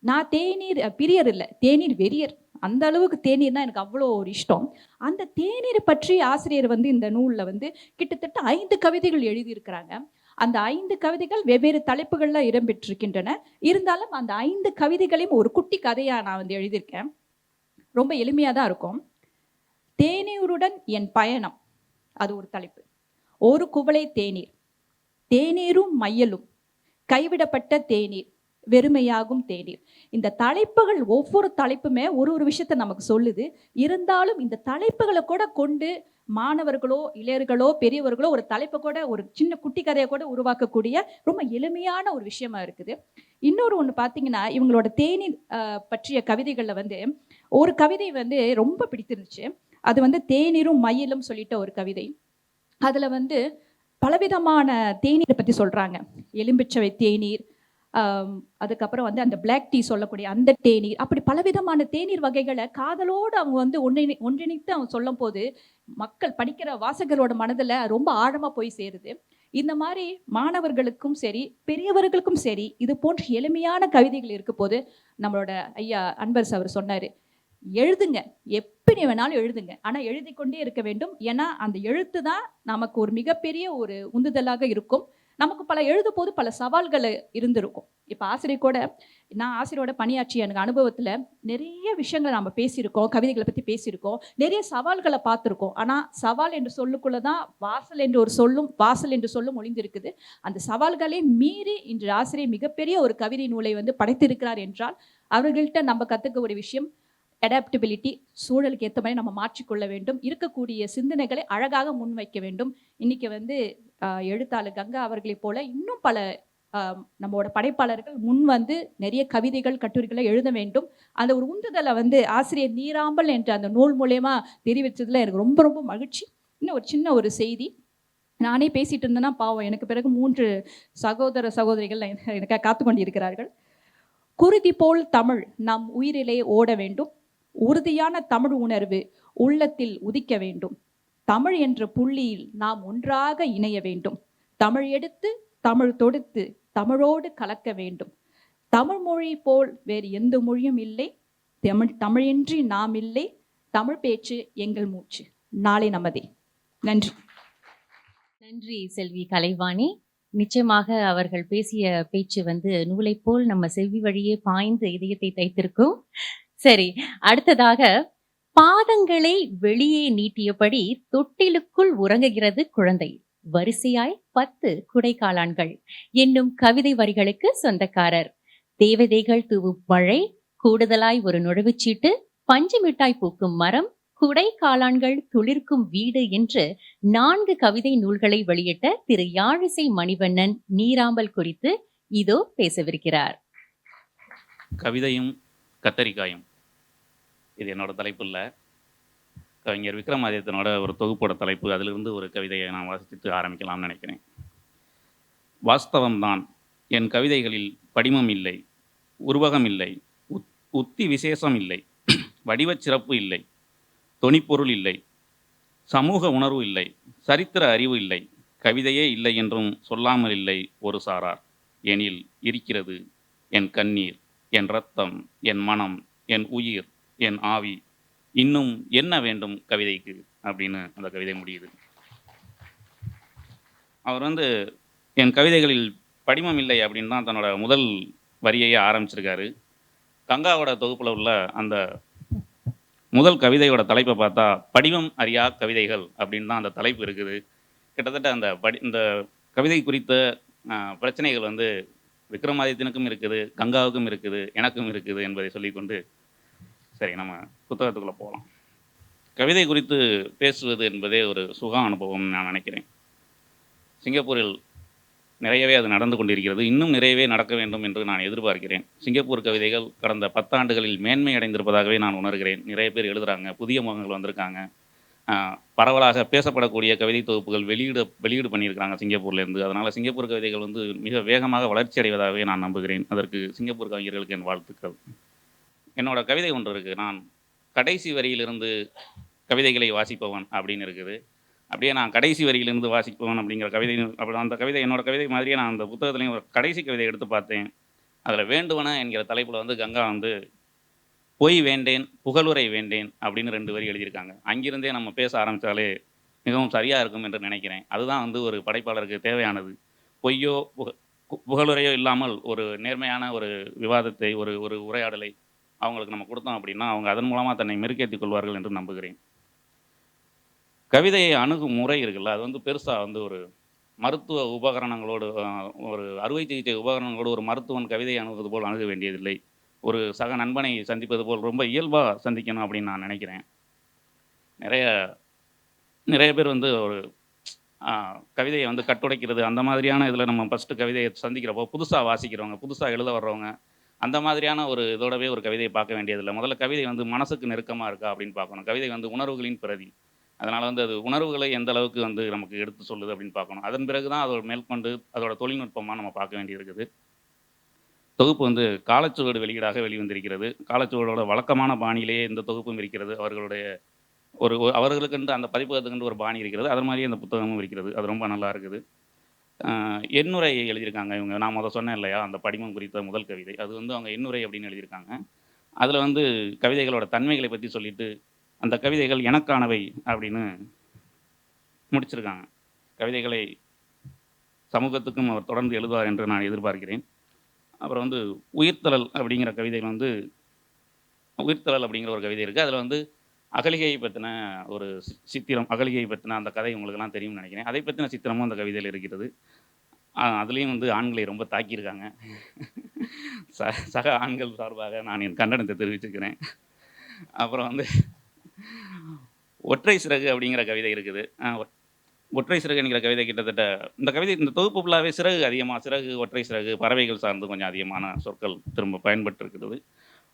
நான் தேநீர் பிரியர் இல்லை, தேநீர் வெறியர். அந்த அளவுக்கு தேநீர்னா எனக்கு அவ்வளோ ஒரு இஷ்டம். அந்த தேநீரை பற்றி ஆசிரியர் வந்து இந்த நூலில் வந்து கிட்டத்தட்ட 5 கவிதைகள் எழுதியிருக்கிறாங்க. அந்த 5 கவிதைகள் வெவ்வேறு தலைப்புகளில் இடம்பெற்றிருக்கின்றன. இருந்தாலும் அந்த 5 கவிதைகளையும் ஒரு குட்டி கதையாக நான் வந்து எழுதியிருக்கேன். ரொம்ப எளிமையாக தான் இருக்கும். தேநீருடன் என் பயணம், அது ஒரு தலைப்பு. ஒரு குவளை தேநீர், தேநீரும் மையலும், கைவிடப்பட்ட தேநீர், வெறுமையாகும் தேநீர். இந்த தலைப்புகள் ஒவ்வொரு தலைப்புமே ஒரு விஷயத்தை நமக்கு சொல்லுது. இருந்தாலும் இந்த தலைப்புகளை கூட கொண்டு மாணவர்களோ இளையர்களோ பெரியவர்களோ ஒரு தலைப்பை கூட, ஒரு சின்ன குட்டி கதையை கூட உருவாக்கக்கூடிய ரொம்ப எளிமையான ஒரு விஷயமா இருக்குது. இன்னொரு ஒன்று பார்த்தீங்கன்னா, இவங்களோட தேநீர் பற்றிய கவிதைகளில் வந்து ஒரு கவிதை வந்து ரொம்ப பிடித்திருந்துச்சு. அது வந்து தேநீரும் மயிலும் சொல்லிட்ட ஒரு கவிதை. அதில் வந்து பலவிதமான தேநீரை பற்றி சொல்கிறாங்க. எலும்பிச்சவை தேநீர், அதுக்கப்புறம் வந்து அந்த பிளாக் டீ சொல்லக்கூடிய அந்த தேநீர், அப்படி பலவிதமான தேநீர் வகைகளை காதலோடு அவங்க வந்து ஒன்றிணைத்து அவங்க சொல்லும் போது மக்கள் படிக்கிற வாசகரோட மனதில் ரொம்ப ஆழமாக போய் சேருது. இந்த மாதிரி மாணவர்களுக்கும் சரி பெரியவர்களுக்கும் சரி இது போன்ற எளிமையான கவிதைகள் இருக்க போது நம்மளோட ஐயா அன்பரசு அவர் சொன்னார், எழுதுங்க, எப்படி வேணாலும் எழுதுங்க, ஆனால் எழுதி கொண்டே இருக்க வேண்டும். ஏன்னா அந்த எழுத்து தான் நமக்கு ஒரு மிகப்பெரிய ஒரு உந்துதலாக இருக்கும். நமக்கு பல எழுதும் போது பல சவால்கள் இருந்திருக்கும். இப்போ ஆசிரியர் கூட, நான் ஆசிரியரோட பணியாற்றிய எனக்கு அனுபவத்தில் நிறைய விஷயங்களை நம்ம பேசியிருக்கோம், கவிதைகளை பற்றி பேசியிருக்கோம், நிறைய சவால்களை பார்த்துருக்கோம். ஆனால் சவால் என்று சொல்லுக்குள்ள தான் வாசல் என்று சொல்லும் ஒளிந்திருக்குது. அந்த சவால்களை மீறி இன்று ஆசிரியர் மிகப்பெரிய ஒரு கவிதை நூலை வந்து படைத்திருக்கிறார் என்றால் அவர்கள்ட்ட நம்ம கற்றுக்க ஒரு விஷயம் அடாப்டபிலிட்டி. சூழலுக்கு ஏற்ற மாதிரி நம்ம மாற்றிக்கொள்ள வேண்டும், இருக்கக்கூடிய சிந்தனைகளை அழகாக முன்வைக்க வேண்டும். இன்னைக்கு வந்து எழுத்தாளர் கங்கா அவர்களை போல இன்னும் பல நம்மளோட படைப்பாளர்கள் முன் வந்து நிறைய கவிதைகள் கட்டுரைகளை எழுத வேண்டும். அந்த ஒரு உந்துதலை வந்து ஆசிரியர் நீராம்பல் என்ற அந்த நூல் மூலயமா தெரிவித்ததில் எனக்கு ரொம்ப ரொம்ப மகிழ்ச்சி. இன்னும் ஒரு சின்ன ஒரு செய்தி, நானே பேசிட்டு இருந்தேன்னா பாவம், எனக்கு பிறகு 3 சகோதர சகோதரிகள் எனக்கு காத்து கொண்டிருக்கிறார்கள். குருதி போல் தமிழ் நம் உயிரிலே ஓட வேண்டும், உறுதியான தமிழ் உணர்வு உள்ளத்தில் உதிக்க வேண்டும், தமிழ் என்ற புள்ளியில் நாம் ஒன்றாக இணைய வேண்டும், தமிழ் எடுத்து தமிழ் தொடுத்து தமிழோடு கலக்க வேண்டும், தமிழ் மொழி போல் வேறு எந்த மொழியும் இல்லை, தமிழின்றி நாம் இல்லை, தமிழ் பேச்சு எங்கள் மூச்சு, நாளை நமதே. நன்றி. நன்றி செல்வி கலைவாணி. நிச்சயமாக அவர்கள் பேசிய பேச்சு வந்து நூலை போல் நம்ம செல்வி வழியே பாய்ந்து இதயத்தை தைத்திருக்கும். சரி, அடுத்ததாக பாதங்களை வெளியே நீட்டியபடி தொட்டிலுக்குள் உறங்குகிறது குழந்தை, வரிசையாய் 10 குடைக்காளான்கள் என்னும் கவிதை வரிகளுக்கு சொந்தக்காரர். தேவதைகள் தூவும் மழை, கூடுதலாய் ஒரு நுழைவுச்சீட்டு, பஞ்சு மிட்டாய் பூக்கும் மரம், குடை காளான்கள் துளிர்க்கும் வீடு என்று 4 கவிதை நூல்களை வெளியிட்ட திரு யாழிசை மணிவண்ணன் நீராம்பல் குறித்து இதோ பேசவிருக்கிறார். கவிதையும் கத்தரிக்காயும், இது என்னோட தலைப்பு இல்லை, கவிஞர் விக்ரமாதித்யனோட ஒரு தொகுப்போட தலைப்பு. அதிலிருந்து ஒரு கவிதையை நான் வாசித்து ஆரம்பிக்கலாம்னு நினைக்கிறேன். வாஸ்தவம்தான், என் கவிதைகளில் படிமம் இல்லை, உருவகம் இல்லை, உத்தி விசேஷம் இல்லை, வடிவச் சிறப்பு இல்லை, தொனிப்பொருள் இல்லை, சமூக உணர்வு இல்லை, சரித்திர அறிவு இல்லை, கவிதையே இல்லை என்றும் சொல்லாமல் இல்லை ஒரு சாரார். எனில் இருக்கிறது என் கண்ணீர், என் இரத்தம், என் மனம், என் உயிர், என் ஆவி, இன்னும் என்ன வேண்டும் கவிதைக்கு அப்படின்னு அந்த கவிதை முடியுது. அவர் வந்து என் கவிதைகளில் படிமம் இல்லை அப்படின்னு தான் தன்னோட முதல் வரியையே ஆரம்பிச்சிருக்காரு. கங்காவோட தொகுப்பில் உள்ள அந்த முதல் கவிதையோட தலைப்பை பார்த்தா படிவம் அறியா கவிதைகள் அப்படின்னு தான் அந்த தலைப்பு இருக்குது. கிட்டத்தட்ட அந்த இந்த கவிதை குறித்த பிரச்சனைகள் வந்து விக்ரமாதித்யனுக்கும் இருக்குது, கங்காவுக்கும் இருக்குது, எனக்கும் இருக்குது என்பதை சொல்லிக்கொண்டு சரி நம்ம புத்தகத்துக்குள்ளே போகலாம். கவிதை குறித்து பேசுவது என்பதே ஒரு சுக அனுபவம்னு நான் நினைக்கிறேன். சிங்கப்பூரில் நிறையவே அது நடந்து கொண்டிருக்கிறது. இன்னும் நிறையவே நடக்க வேண்டும் என்று நான் எதிர்பார்க்கிறேன். சிங்கப்பூர் கவிதைகள் கடந்த 10 ஆண்டுகளில் மேன்மை அடைந்திருப்பதாகவே நான் உணர்கிறேன். நிறைய பேர் எழுதுகிறாங்க, புதிய முகங்கள் வந்திருக்காங்க. பரவலாக பேசப்படக்கூடிய கவிதை தொகுப்புகள் வெளியீடு பண்ணியிருக்கிறாங்க சிங்கப்பூர்லேருந்து. அதனால் சிங்கப்பூர் கவிதைகள் வந்து மிக வேகமாக வளர்ச்சி அடைவதாகவே நான் நம்புகிறேன். அதற்கு சிங்கப்பூர் கவிஞர்களுக்கு என் வாழ்த்துக்கள். என்னோட கவிதை ஒன்று இருக்குது. நான் கடைசி வரியிலிருந்து கவிதைகளை வாசிப்பவன் அப்படின்னு இருக்குது. அப்படியே நான் கடைசி வரியிலிருந்து வாசிப்பவன் அப்படிங்கிற கவிதை, அப்படி அந்த கவிதை என்னோட கவிதை மாதிரியே நான் அந்த புத்தகத்துலேயும் ஒரு கடைசி கவிதை எடுத்து பார்த்தேன். அதில் வேண்டுவன என்கிற தலைப்பில் வந்து கங்கா வந்து பொய் வேண்டேன் புகழுரை வேண்டேன் அப்படின்னு 2 வரி எழுதியிருக்காங்க. அங்கிருந்தே நம்ம பேச ஆரம்பித்தாலே மிகவும் சரியாக இருக்கும் என்று நினைக்கிறேன். அதுதான் வந்து ஒரு படைப்பாளருக்கு தேவையானது. பொய்யோ புகழுரையோ இல்லாமல் ஒரு நேர்மையான ஒரு விவாதத்தை, ஒரு உரையாடலை அவங்களுக்கு நம்ம கொடுத்தோம் அப்படின்னா அவங்க அதன் மூலமாக தன்னை மெருகேற்றிக் கொள்வார்கள் என்று நம்புகிறேன். கவிதையை அணுகும் முறை இருக்குல்ல, அது வந்து பெருசாக வந்து ஒரு மருத்துவ உபகரணங்களோடு, ஒரு அறுவை சிகிச்சை உபகரணங்களோடு ஒரு மருத்துவன் கவிதையை அணுகுவது போல் அணுக வேண்டியதில்லை. ஒரு சக நண்பனை சந்திப்பது போல் ரொம்ப இயல்பாக சந்திக்கணும் அப்படின்னு நான் நினைக்கிறேன். நிறைய பேர் வந்து ஒரு கவிதையை வந்து கட்டுடைக்கிறது அந்த மாதிரியான இதில் நம்ம ஃபஸ்ட்டு கவிதையை சந்திக்கிறப்போ புதுசாக வாசிக்கிறவங்க, புதுசாக எழுத வர்றவங்க அந்த மாதிரியான ஒரு இதோடவே ஒரு கவிதையை பார்க்க வேண்டியதில்லை. முதல்ல கவிதை வந்து மனசுக்கு நெருக்கமாக இருக்கா அப்படின்னு பார்க்கணும். கவிதை வந்து உணர்வுகளின் பிரதி. அதனால் வந்து அது உணர்வுகளை எந்த அளவுக்கு வந்து நமக்கு எடுத்து சொல்லுது அப்படின்னு பார்க்கணும். அதன் பிறகு தான் அதோட மேற்கொண்டு அதோட தொழில்நுட்பமாக நம்ம பார்க்க வேண்டியிருக்குது. தொகுப்பு வந்து காலச்சுவடு வெளியீடாக வெளிவந்திருக்கிறது. காலச்சுவடோட வழக்கமான பாணியிலேயே இந்த தொகுப்பும் இருக்கிறது. அவர்களுடைய அவர்களுக்கென்று அந்த பதிப்பகத்துக்கென்று ஒரு பாணி இருக்கிறது. அது மாதிரியே இந்த புத்தகமும் இருக்கிறது. அது ரொம்ப நல்லா இருக்குது. எண்ணுரை எழுதியிருக்காங்க இவங்க. நான் சொன்னேன் இல்லையா, அந்த படிமம் குறித்த முதல் கவிதை, அது வந்து அவங்க எண்ணுரை அப்படின்னு எழுதியிருக்காங்க. அதில் வந்து கவிதைகளோட தன்மைகளை பற்றி சொல்லிட்டு அந்த கவிதைகள் எனக்கானவை அப்படின்னு முடிச்சிருக்காங்க. கவிதைகளை சமூகத்துக்கும் அவர் தொடர்ந்து எழுதுவார் என்று நான் எதிர்பார்க்கிறேன். அப்புறம் வந்து உயிர்த்தழல் அப்படிங்கிற கவிதையில் வந்து உயிர்த்தழல் அப்படிங்கிற ஒரு கவிதை இருக்குது. அதில் வந்து அகலிகையை பற்றின ஒரு சித்திரம், அகலிகையை பற்றின அந்த கதை உங்களுக்கெல்லாம் தெரியும்னு நினைக்கிறேன். அதை பற்றின சித்திரமும் அந்த கவிதையில் இருக்கிறது. அதுலேயும் வந்து ஆண்களை ரொம்ப தாக்கியிருக்காங்க. சக ஆண்கள் சார்பாக நான் என் கண்டனத்தை தெரிவிச்சுக்கிறேன். அப்புறம் வந்து ஒற்றை சிறகு அப்படிங்கிற கவிதை இருக்குது. ஒற்றை சிறகு என்கிற கவிதை கிட்டத்தட்ட இந்த கவிதை, இந்த தொகுப்பு ஃபுல்லாகவே சிறகு அதிகமாக, சிறகு, ஒற்றை சிறகு, பறவைகள் சார்ந்து கொஞ்சம் அதிகமான சொற்கள் திரும்ப பயன்பட்டு இருக்குது.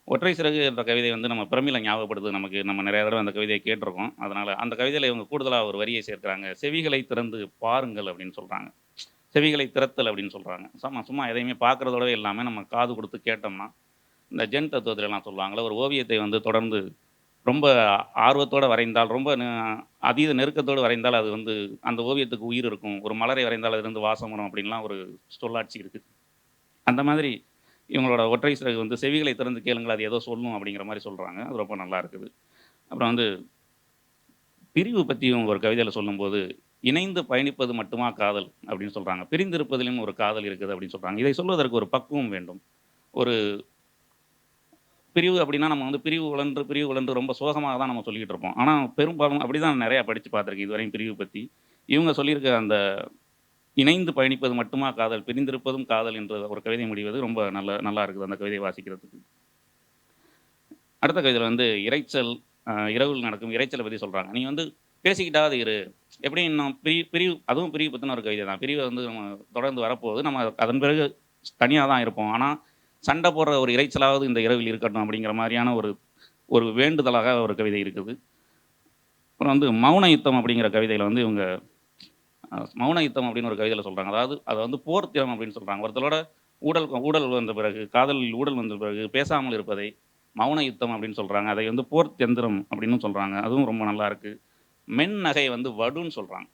ஒற்றை சிறகு என்ற கவிதை வந்து நம்ம பிரமிழை ஞாபகப்படுது. நம்ம நிறைய தடவை அந்த கவிதையை கேட்டிருக்கோம். அதனால் அந்த கவிதையில் இவங்க கூடுதலாக ஒரு வரியை சேர்க்கிறாங்க. செவிகளை திறந்து பாருங்கள் அப்படின்னு சொல்கிறாங்க. செவிகளை திறத்தல் அப்படின்னு சொல்கிறாங்க. சும்மா எதையுமே பார்க்குறதோடவே இல்லாமல் நம்ம காது கொடுத்து கேட்டோம்னா, இந்த ஜென் தத்துவத்திலலாம் சொல்லுவாங்களே, ஒரு ஓவியத்தை வந்து தொடர்ந்து ரொம்ப ஆர்வத்தோடு வரைந்தால், ரொம்ப அதீத நெருக்கத்தோடு வரைந்தால் அது வந்து அந்த ஓவியத்துக்கு உயிர் இருக்கும். ஒரு மலரை வரைந்தால் அதுலேருந்து வாசம் வரும் அப்படின்லாம் ஒரு சொல்லாட்சி இருக்குது. அந்த மாதிரி இவங்களோட ஒற்றை சிறகு வந்து செவிகளை திறந்து கேளுங்கள், அது ஏதோ சொல்லும் அப்படிங்கிற மாதிரி சொல்கிறாங்க. அது ரொம்ப நல்லா இருக்குது. அப்புறம் வந்து பிரிவு பற்றியும் ஒரு கவிதையில் சொல்லும்போது, இணைந்து பயணிப்பது மட்டுமா காதல் அப்படின்னு சொல்கிறாங்க. பிரிந்திருப்பதிலும் ஒரு காதல் இருக்குது அப்படின்னு சொல்கிறாங்க. இதை சொல்வதற்கு ஒரு பக்குவம் வேண்டும். ஒரு பிரிவு அப்படின்னா நம்ம வந்து பிரிவு உழன்று ரொம்ப சோகமாக தான் நம்ம சொல்லிக்கிட்டு இருப்போம். ஆனால் பெரும்பாலும் அப்படி தான் நிறையா படித்து பார்த்துருக்கேன் இதுவரையும் பிரிவு பற்றி. இவங்க சொல்லியிருக்க அந்த இணைந்து பயணிப்பது மட்டுமா காதல், பிரிந்திருப்பதும் காதல் என்ற ஒரு கவிதை முடிவது ரொம்ப நல்லா இருக்குது அந்த கவிதை வாசிக்கிறதுக்கு. அடுத்த கவிதையில் வந்து இறைச்சல், இரவில் நடக்கும் இறைச்சலை பற்றி சொல்கிறாங்க. நீ வந்து பேசிக்கிட்டாவது இரு. எப்படி இன்னும் பிரிவு, அதுவும் பிரிவு பற்றின ஒரு கவிதை தான். பிரிவை வந்து நம்ம தொடர்ந்து வரப்போகுது. நம்ம அதன் பிறகு தனியாக தான் இருப்போம். ஆனால் சண்டை போடுற ஒரு இறைச்சலாவது இந்த இரவில் இருக்கட்டும் அப்படிங்கிற மாதிரியான ஒரு வேண்டுதலாக ஒரு கவிதை இருக்குது. அப்புறம் வந்து மௌன யுத்தம் அப்படிங்கிற கவிதையில் வந்து இவங்க மௌன யுத்தம் அப்படின்னு ஒரு கவிதையில் சொல்கிறாங்க. அதாவது அதை வந்து போர்த்திரம் அப்படின்னு சொல்கிறாங்க. ஒருத்தரோட ஊடல் வந்த பிறகு, காதலில் ஊடல் வந்த பிறகு பேசாமல் இருப்பதை மௌன யுத்தம் அப்படின்னு சொல்கிறாங்க. அதை வந்து போர்த்தியந்திரம் அப்படின்னு சொல்கிறாங்க. அதுவும் ரொம்ப நல்லா இருக்குது. மென் நகை வந்து வடுன்னு சொல்கிறாங்க.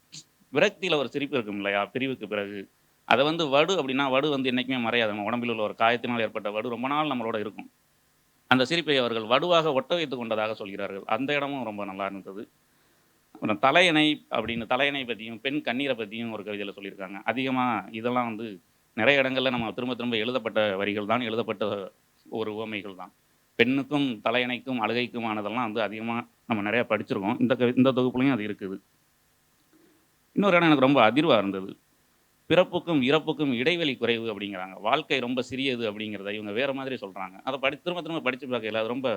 விரக்தியில் ஒரு சிரிப்பு இருக்கும் இல்லையா பிரிவுக்கு பிறகு, அதை வந்து வடு அப்படின்னா, வடு வந்து என்றைக்குமே மறையாது. நம்ம உடம்பில் உள்ள ஒரு காயத்தினால் ஏற்பட்ட வடு ரொம்ப நாள் நம்மளோட இருக்கும். அந்த சிரிப்பை அவர்கள் வடுவாக ஒட்ட வைத்து கொண்டதாக சொல்கிறார்கள். அந்த இடமும் ரொம்ப நல்லா இருந்தது. அப்புறம் தலையணை பற்றியும் பெண் கண்ணீரை பற்றியும் ஒரு கவிதையில் சொல்லியிருக்காங்க. அதிகமாக இதெல்லாம் வந்து நிறைய இடங்களில் நம்ம திரும்ப எழுதப்பட்ட வரிகள் தான், எழுதப்பட்ட ஒரு உவமைகள் தான். பெண்ணுக்கும் தலையணைக்கும் அழுகைக்குமானதெல்லாம் வந்து அதிகமாக நம்ம நிறையா படிச்சிருக்கோம். இந்த தொகுப்புலையும் அது இருக்குது. இன்னொரு இடம் எனக்கு ரொம்ப அதிர்வாக இருந்தது. பிறப்புக்கும் இறப்புக்கும் இடைவெளி குறைவு அப்படிங்கிறாங்க. வாழ்க்கை ரொம்ப சிறியது அப்படிங்கிறத இவங்க வேறு மாதிரி சொல்கிறாங்க. அதை திரும்ப படித்து பார்க்கல. அது ரொம்ப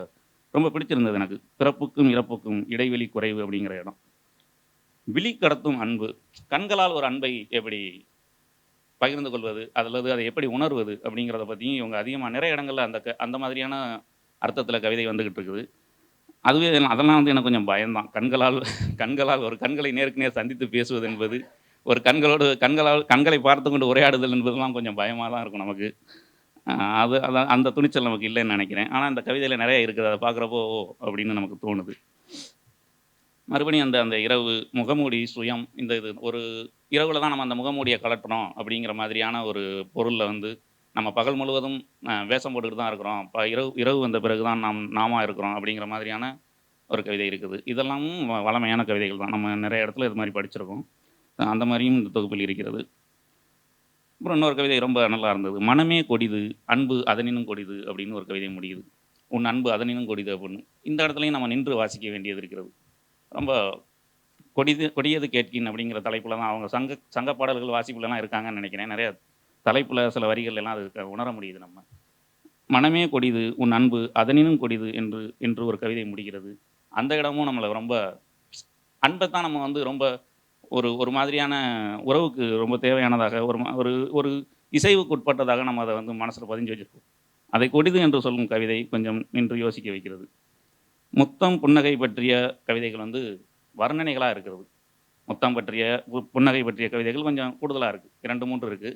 ரொம்ப பிடிச்சிருந்தது எனக்கு. பிறப்புக்கும் இறப்புக்கும் இடைவெளி குறைவு அப்படிங்கிற இடம். விழி கடத்தும் அன்பு. கண்களால் ஒரு அன்பை எப்படி பகிர்ந்து கொள்வது, அல்லது அதை எப்படி உணர்வது அப்படிங்கிறத பற்றியும் இவங்க அதிகமாக நிறைய இடங்கள்ல அந்த மாதிரியான அர்த்தத்தில் கவிதை வந்துக்கிட்டு இருக்குது. அதுவே அதெல்லாம் வந்து எனக்கு கொஞ்சம் பயம்தான். கண்களால் ஒரு கண்களை நேருக்கு நேர் சந்தித்து பேசுவது என்பது, ஒரு கண்களை பார்த்து கொண்டு உரையாடுதல் என்பதெல்லாம் கொஞ்சம் பயமாக தான் இருக்கும் நமக்கு. அதான் அந்த துணிச்சல் நமக்கு இல்லைன்னு நினைக்கிறேன். ஆனால் இந்த கவிதையில் நிறைய இருக்குது. அதை பார்க்குறப்போ ஓ அப்படின்னு நமக்கு தோணுது. மறுபடியும் அந்த இரவு முகமூடி சுயம் இது ஒரு இரவில் தான் நம்ம அந்த முகமூடியை கலட்டுறோம் அப்படிங்கிற மாதிரியான ஒரு பொருளில் வந்து நம்ம பகல் முழுவதும் வேஷம் போட்டுக்கிட்டு தான் இருக்கிறோம். இரவு வந்த பிறகு தான் நாம இருக்கிறோம் அப்படிங்கிற மாதிரியான ஒரு கவிதை இருக்குது. இதெல்லாமும் வளமையான கவிதைகள் தான். நம்ம நிறைய இடத்துல இது மாதிரி படிச்சிருக்கோம். அந்த மாதிரியும் இந்த தொகுப்பில் இருக்கிறது. அப்புறம் இன்னொரு கவிதை ரொம்ப நல்லா இருந்தது. மனமே கொடிது, அன்பு அதனினும் கொடிது அப்படின்னு ஒரு கவிதை முடியுது. உன் அன்பு அதனினும் கொடிது அப்படின்னு. இந்த இடத்துலையும் நம்ம நின்று வாசிக்க வேண்டியது இருக்கிறது. ரொம்ப கொடியது கேட்கின் அப்படிங்கிற தலைப்பில் தான் அவங்க சங்க பாடல்கள் வாசிப்புலலாம் இருக்காங்கன்னு நினைக்கிறேன். நிறைய தலைப்பில் சில வரிகள் எல்லாம் அது உணர முடியுது. நம்ம மனமே கொடிது, உன் அன்பு அதனினும் கொடிது என்று ஒரு கவிதை முடிகிறது. அந்த இடமும் நம்மளை ரொம்ப அன்பை தான் நம்ம வந்து ரொம்ப ஒரு மாதிரியான உறவுக்கு ரொம்ப தேவையானதாக ஒரு இசைவுக்கு உட்பட்டதாக நம்ம அதை வந்து மனசில் பதிஞ்சு வச்சுருக்கோம். அதை கொடிது என்று சொல்லும் கவிதை கொஞ்சம் நின்று யோசிக்க வைக்கிறது. முத்தம் புன்னகை பற்றிய கவிதைகள் வந்து வர்ணனைகளாக இருக்கிறது. முத்தம் பற்றிய புன்னகை பற்றிய கவிதைகள் கொஞ்சம் கூடுதலாக இருக்குது. 2-3 இருக்குது.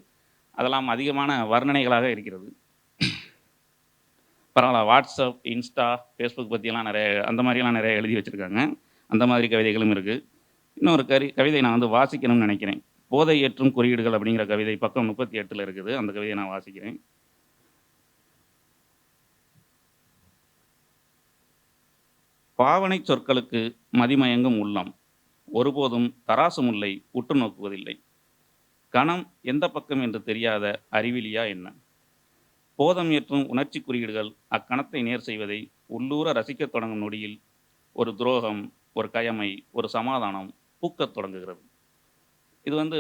அதெல்லாம் அதிகமான வர்ணனைகளாக இருக்கிறது. பரவாயில்ல, வாட்ஸ்அப், இன்ஸ்டா, ஃபேஸ்புக் பற்றியெல்லாம் அந்த மாதிரிலாம் நிறைய எழுதி வச்சுருக்காங்க. அந்த மாதிரி கவிதைகளும் இருக்குது. இன்னொரு கவிதை நான் வந்து வாசிக்கணும்னு நினைக்கிறேன். போதை ஏற்றும் குறியீடுகள் அப்படிங்கிற கவிதை பக்கம் 38 இருக்குது. அந்த கவிதையை நான் வாசிக்கிறேன். பாவனை சொற்களுக்கு மதிமயங்கும் உள்ளம் ஒருபோதும் தராசு முல்லை உற்று நோக்குவதில்லை. கணம் எந்த பக்கம் என்று தெரியாத அறிவிலியா என்ன? போதம் ஏற்றும் உணர்ச்சி குறியீடுகள் அக்கணத்தை நேர் செய்வதை உள்ளூர ரசிக்கத் தொடங்கும் நொடியில் ஒரு துரோகம், ஒரு கயமை, ஒரு சமாதானம் பூக்கத் தொடங்குகிறது. இது வந்து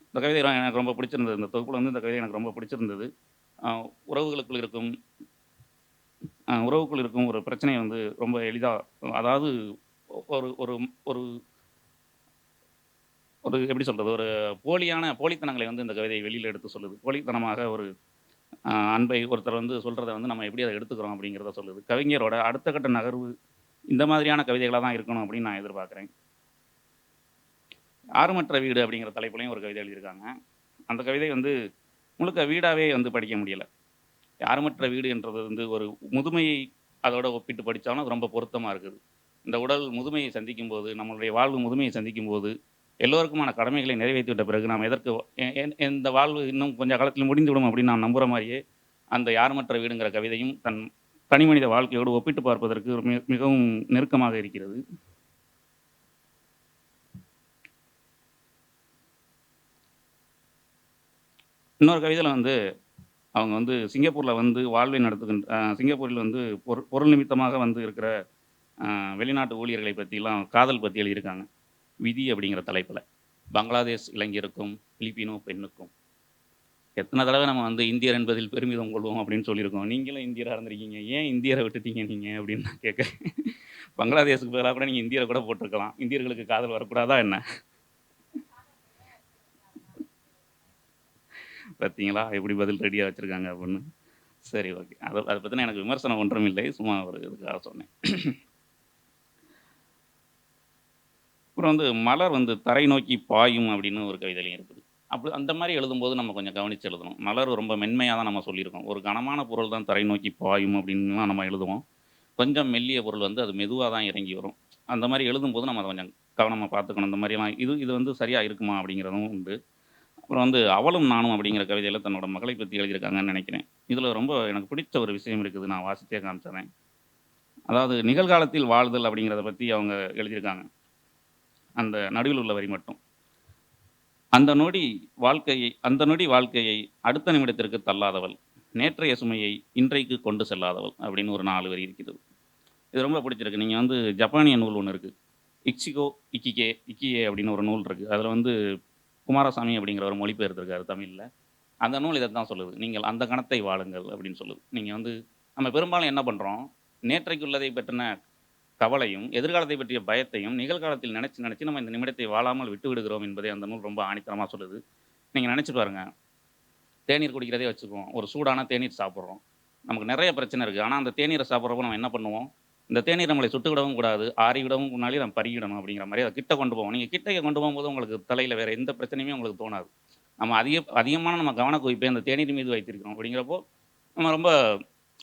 இந்த கவிதை எனக்கு ரொம்ப பிடிச்சிருந்தது. இந்த தொகுப்பில் வந்து இந்த கவிதை எனக்கு ரொம்ப பிடிச்சிருந்தது. உறவுகளுக்குள் இருக்கும் ஒரு பிரச்சனையை வந்து ரொம்ப எளிதாக, அதாவது ஒரு ஒரு ஒரு ஒரு எப்படி சொல்கிறது, ஒரு போலித்தனங்களை வந்து இந்த கவிதை வெளியில் எடுத்து சொல்லுது. போலித்தனமாக ஒரு அன்பை ஒருத்தர் வந்து சொல்கிறத வந்து நம்ம எப்படி அதை எடுத்துக்கிறோம் அப்படிங்கிறத சொல்லுது. கவிஞரோட அடுத்த கட்ட நகர்வு இந்த மாதிரியான கவிதைகளாக தான் இருக்கணும் அப்படின்னு நான் எதிர்பார்க்குறேன். ஆறுமற்ற வீடு அப்படிங்கிற தலைப்புலையும் ஒரு கவிதை எழுதியிருக்காங்க. அந்த கவிதை வந்து முழுக்க வீடாகவே வந்து படிக்க முடியலை. யாருமற்ற வீடு என்றது வந்து ஒரு முதுமையை அதோட ஒப்பிட்டு படித்தாலும் அது ரொம்ப பொருத்தமாக இருக்குது. இந்த உடல் முதுமையை சந்திக்கும் போது, நம்மளுடைய வாழ்வு முதுமையை சந்திக்கும் போது, எல்லோருக்குமான கடமைகளை நிறைவேற்றி விட்ட பிறகு நாம் எதற்கு இந்த வாழ்வு இன்னும் கொஞ்சம் காலத்தில் முடிந்துவிடும் அப்படின்னு நான் நம்புகிற மாதிரியே அந்த யாருமற்ற வீடுங்கிற கவிதையும் தன் தனி மனித வாழ்க்கையோடு ஒப்பிட்டு பார்ப்பதற்கு மிகவும் நெருக்கமாக இருக்கிறது. இன்னொரு கவிதையில் வந்து அவங்க வந்து சிங்கப்பூரில் வந்து வாழ்வை சிங்கப்பூரில் வந்து பொருள் நிமித்தமாக வந்து இருக்கிற வெளிநாட்டு ஊழியர்களை பற்றிலாம் காதல் பற்றி எழுதியிருக்காங்க. விதி அப்படிங்கிற தலைப்பில் பங்களாதேஷ் இளைஞருக்கும் பிலிப்பினோ பெண்ணுக்கும். எத்தனை தடவை நம்ம வந்து இந்தியர் என்பதில் பெருமிதம் கொள்வோம் அப்படின்னு சொல்லியிருக்கோம். நீங்களும் இந்தியராக இருந்திருக்கீங்க, ஏன் இந்தியரை விட்டுட்டீங்க நீங்கள் அப்படின்னு நான் கேட்க. பங்களாதேஷுக்கு பதிலாக கூட நீங்கள் இந்தியரை கூட போட்டிருக்கலாம். இந்தியர்களுக்கு காதல் வரக்கூடாதா என்ன? பார்த்தீங்களா எப்படி பதில் ரெடியாக வச்சுருக்காங்க அப்படின்னு. சரி, ஓகே. அதை பற்றின எனக்கு விமர்சனம் ஒன்றும் இல்லை, சும்மா ஒரு இதுக்காக சொன்னேன். அப்புறம் வந்து மலர் வந்து தரை நோக்கி பாயும் அப்படின்னு ஒரு கவிதையிலையும் இருக்குது. அந்த மாதிரி எழுதும்போது நம்ம கொஞ்சம் கவனித்து எழுதணும். மலர் ரொம்ப மென்மையாக தான் நம்ம சொல்லியிருக்கோம். ஒரு கனமான பொருள் தான் தரை நோக்கி பாயும் அப்படின்லாம் நம்ம எழுதுவோம். கொஞ்சம் மெல்லிய பொருள் வந்து அது மெதுவாக தான் இறங்கி வரும். அந்த மாதிரி எழுதும்போது நம்ம அதை கொஞ்சம் கவனமாக பார்த்துக்கணும். இந்த மாதிரிலாம் இது வந்து சரியாக இருக்குமா அப்படிங்கிறதும் உண்டு. அப்புறம் வந்து அவளும் நானும் அப்படிங்கிற கவிதையில் தன்னோட மகளை பற்றி எழுதியிருக்காங்கன்னு நினைக்கிறேன். இதில் ரொம்ப எனக்கு பிடிச்ச ஒரு விஷயம் இருக்குது, நான் வாசித்தே காமிச்சிடுறேன். அதாவது நிகழ்காலத்தில் வாழ்தல் அப்படிங்கிறத பற்றி அவங்க எழுதியிருக்காங்க. அந்த நடுவில் உள்ள வரி மட்டும். அந்த நொடி வாழ்க்கையை அடுத்த நிமிடத்திற்கு தள்ளாதவள், நேற்றைய சுமையை இன்றைக்கு கொண்டு செல்லாதவள் அப்படின்னு ஒரு 4 வரி இருக்கிறது. இது ரொம்ப பிடிச்சிருக்கு. நீங்கள் வந்து ஜப்பானிய நூல் ஒன்று இருக்குது, இக்கியே அப்படின்னு ஒரு நூல் இருக்குது. அதில் வந்து குமாரசாமி அப்படிங்கிற ஒரு மொழிபெயர்த்திருக்காரு தமிழில். அந்த நூல் இதை தான் சொல்லுது, நீங்கள் அந்த கணத்தை வாழுங்கள் அப்படின்னு சொல்லுது. நீங்கள் வந்து நம்ம பெரும்பாலும் என்ன பண்ணுறோம், நேற்றைக்கு உள்ளதை பற்றின கவலையும், எதிர்காலத்தை பற்றிய பயத்தையும் நிகழ்காலத்தில் நினச்சி நம்ம இந்த நிமிடத்தை வாழாமல் விட்டு விடுகிறோம் என்பதை அந்த நூல் ரொம்ப ஆணித்தரமாக சொல்லுது. நீங்கள் நினச்சி பாருங்க, தேநீர் குடிக்கிறதே வச்சுக்குவோம். ஒரு சூடான தேநீர் சாப்பிட்றோம். நமக்கு நிறைய பிரச்சனை இருக்குது. ஆனால் அந்த தேநீரை சாப்பிட்றப்போ நம்ம என்ன பண்ணுவோம்? இந்த தேநீர் நம்மளை சுட்டுக்கிடவும் கூடாது, ஆறிவிடவும் முன்னாலே நம்ம பருகிடணும் அப்படிங்கிற மாதிரி அதை கிட்ட கொண்டு போவோம். நீங்கள் கிட்டே கொண்டு போகும்போது உங்களுக்கு தலையில் வேறு எந்த பிரச்சனையுமே உங்களுக்கு தோணாது. நம்ம அதிகமான நம்ம கவனக்குவிப்பை அந்த தேநீர் மீது வைத்திருக்கிறோம். அப்படிங்கிறப்போ நம்ம ரொம்ப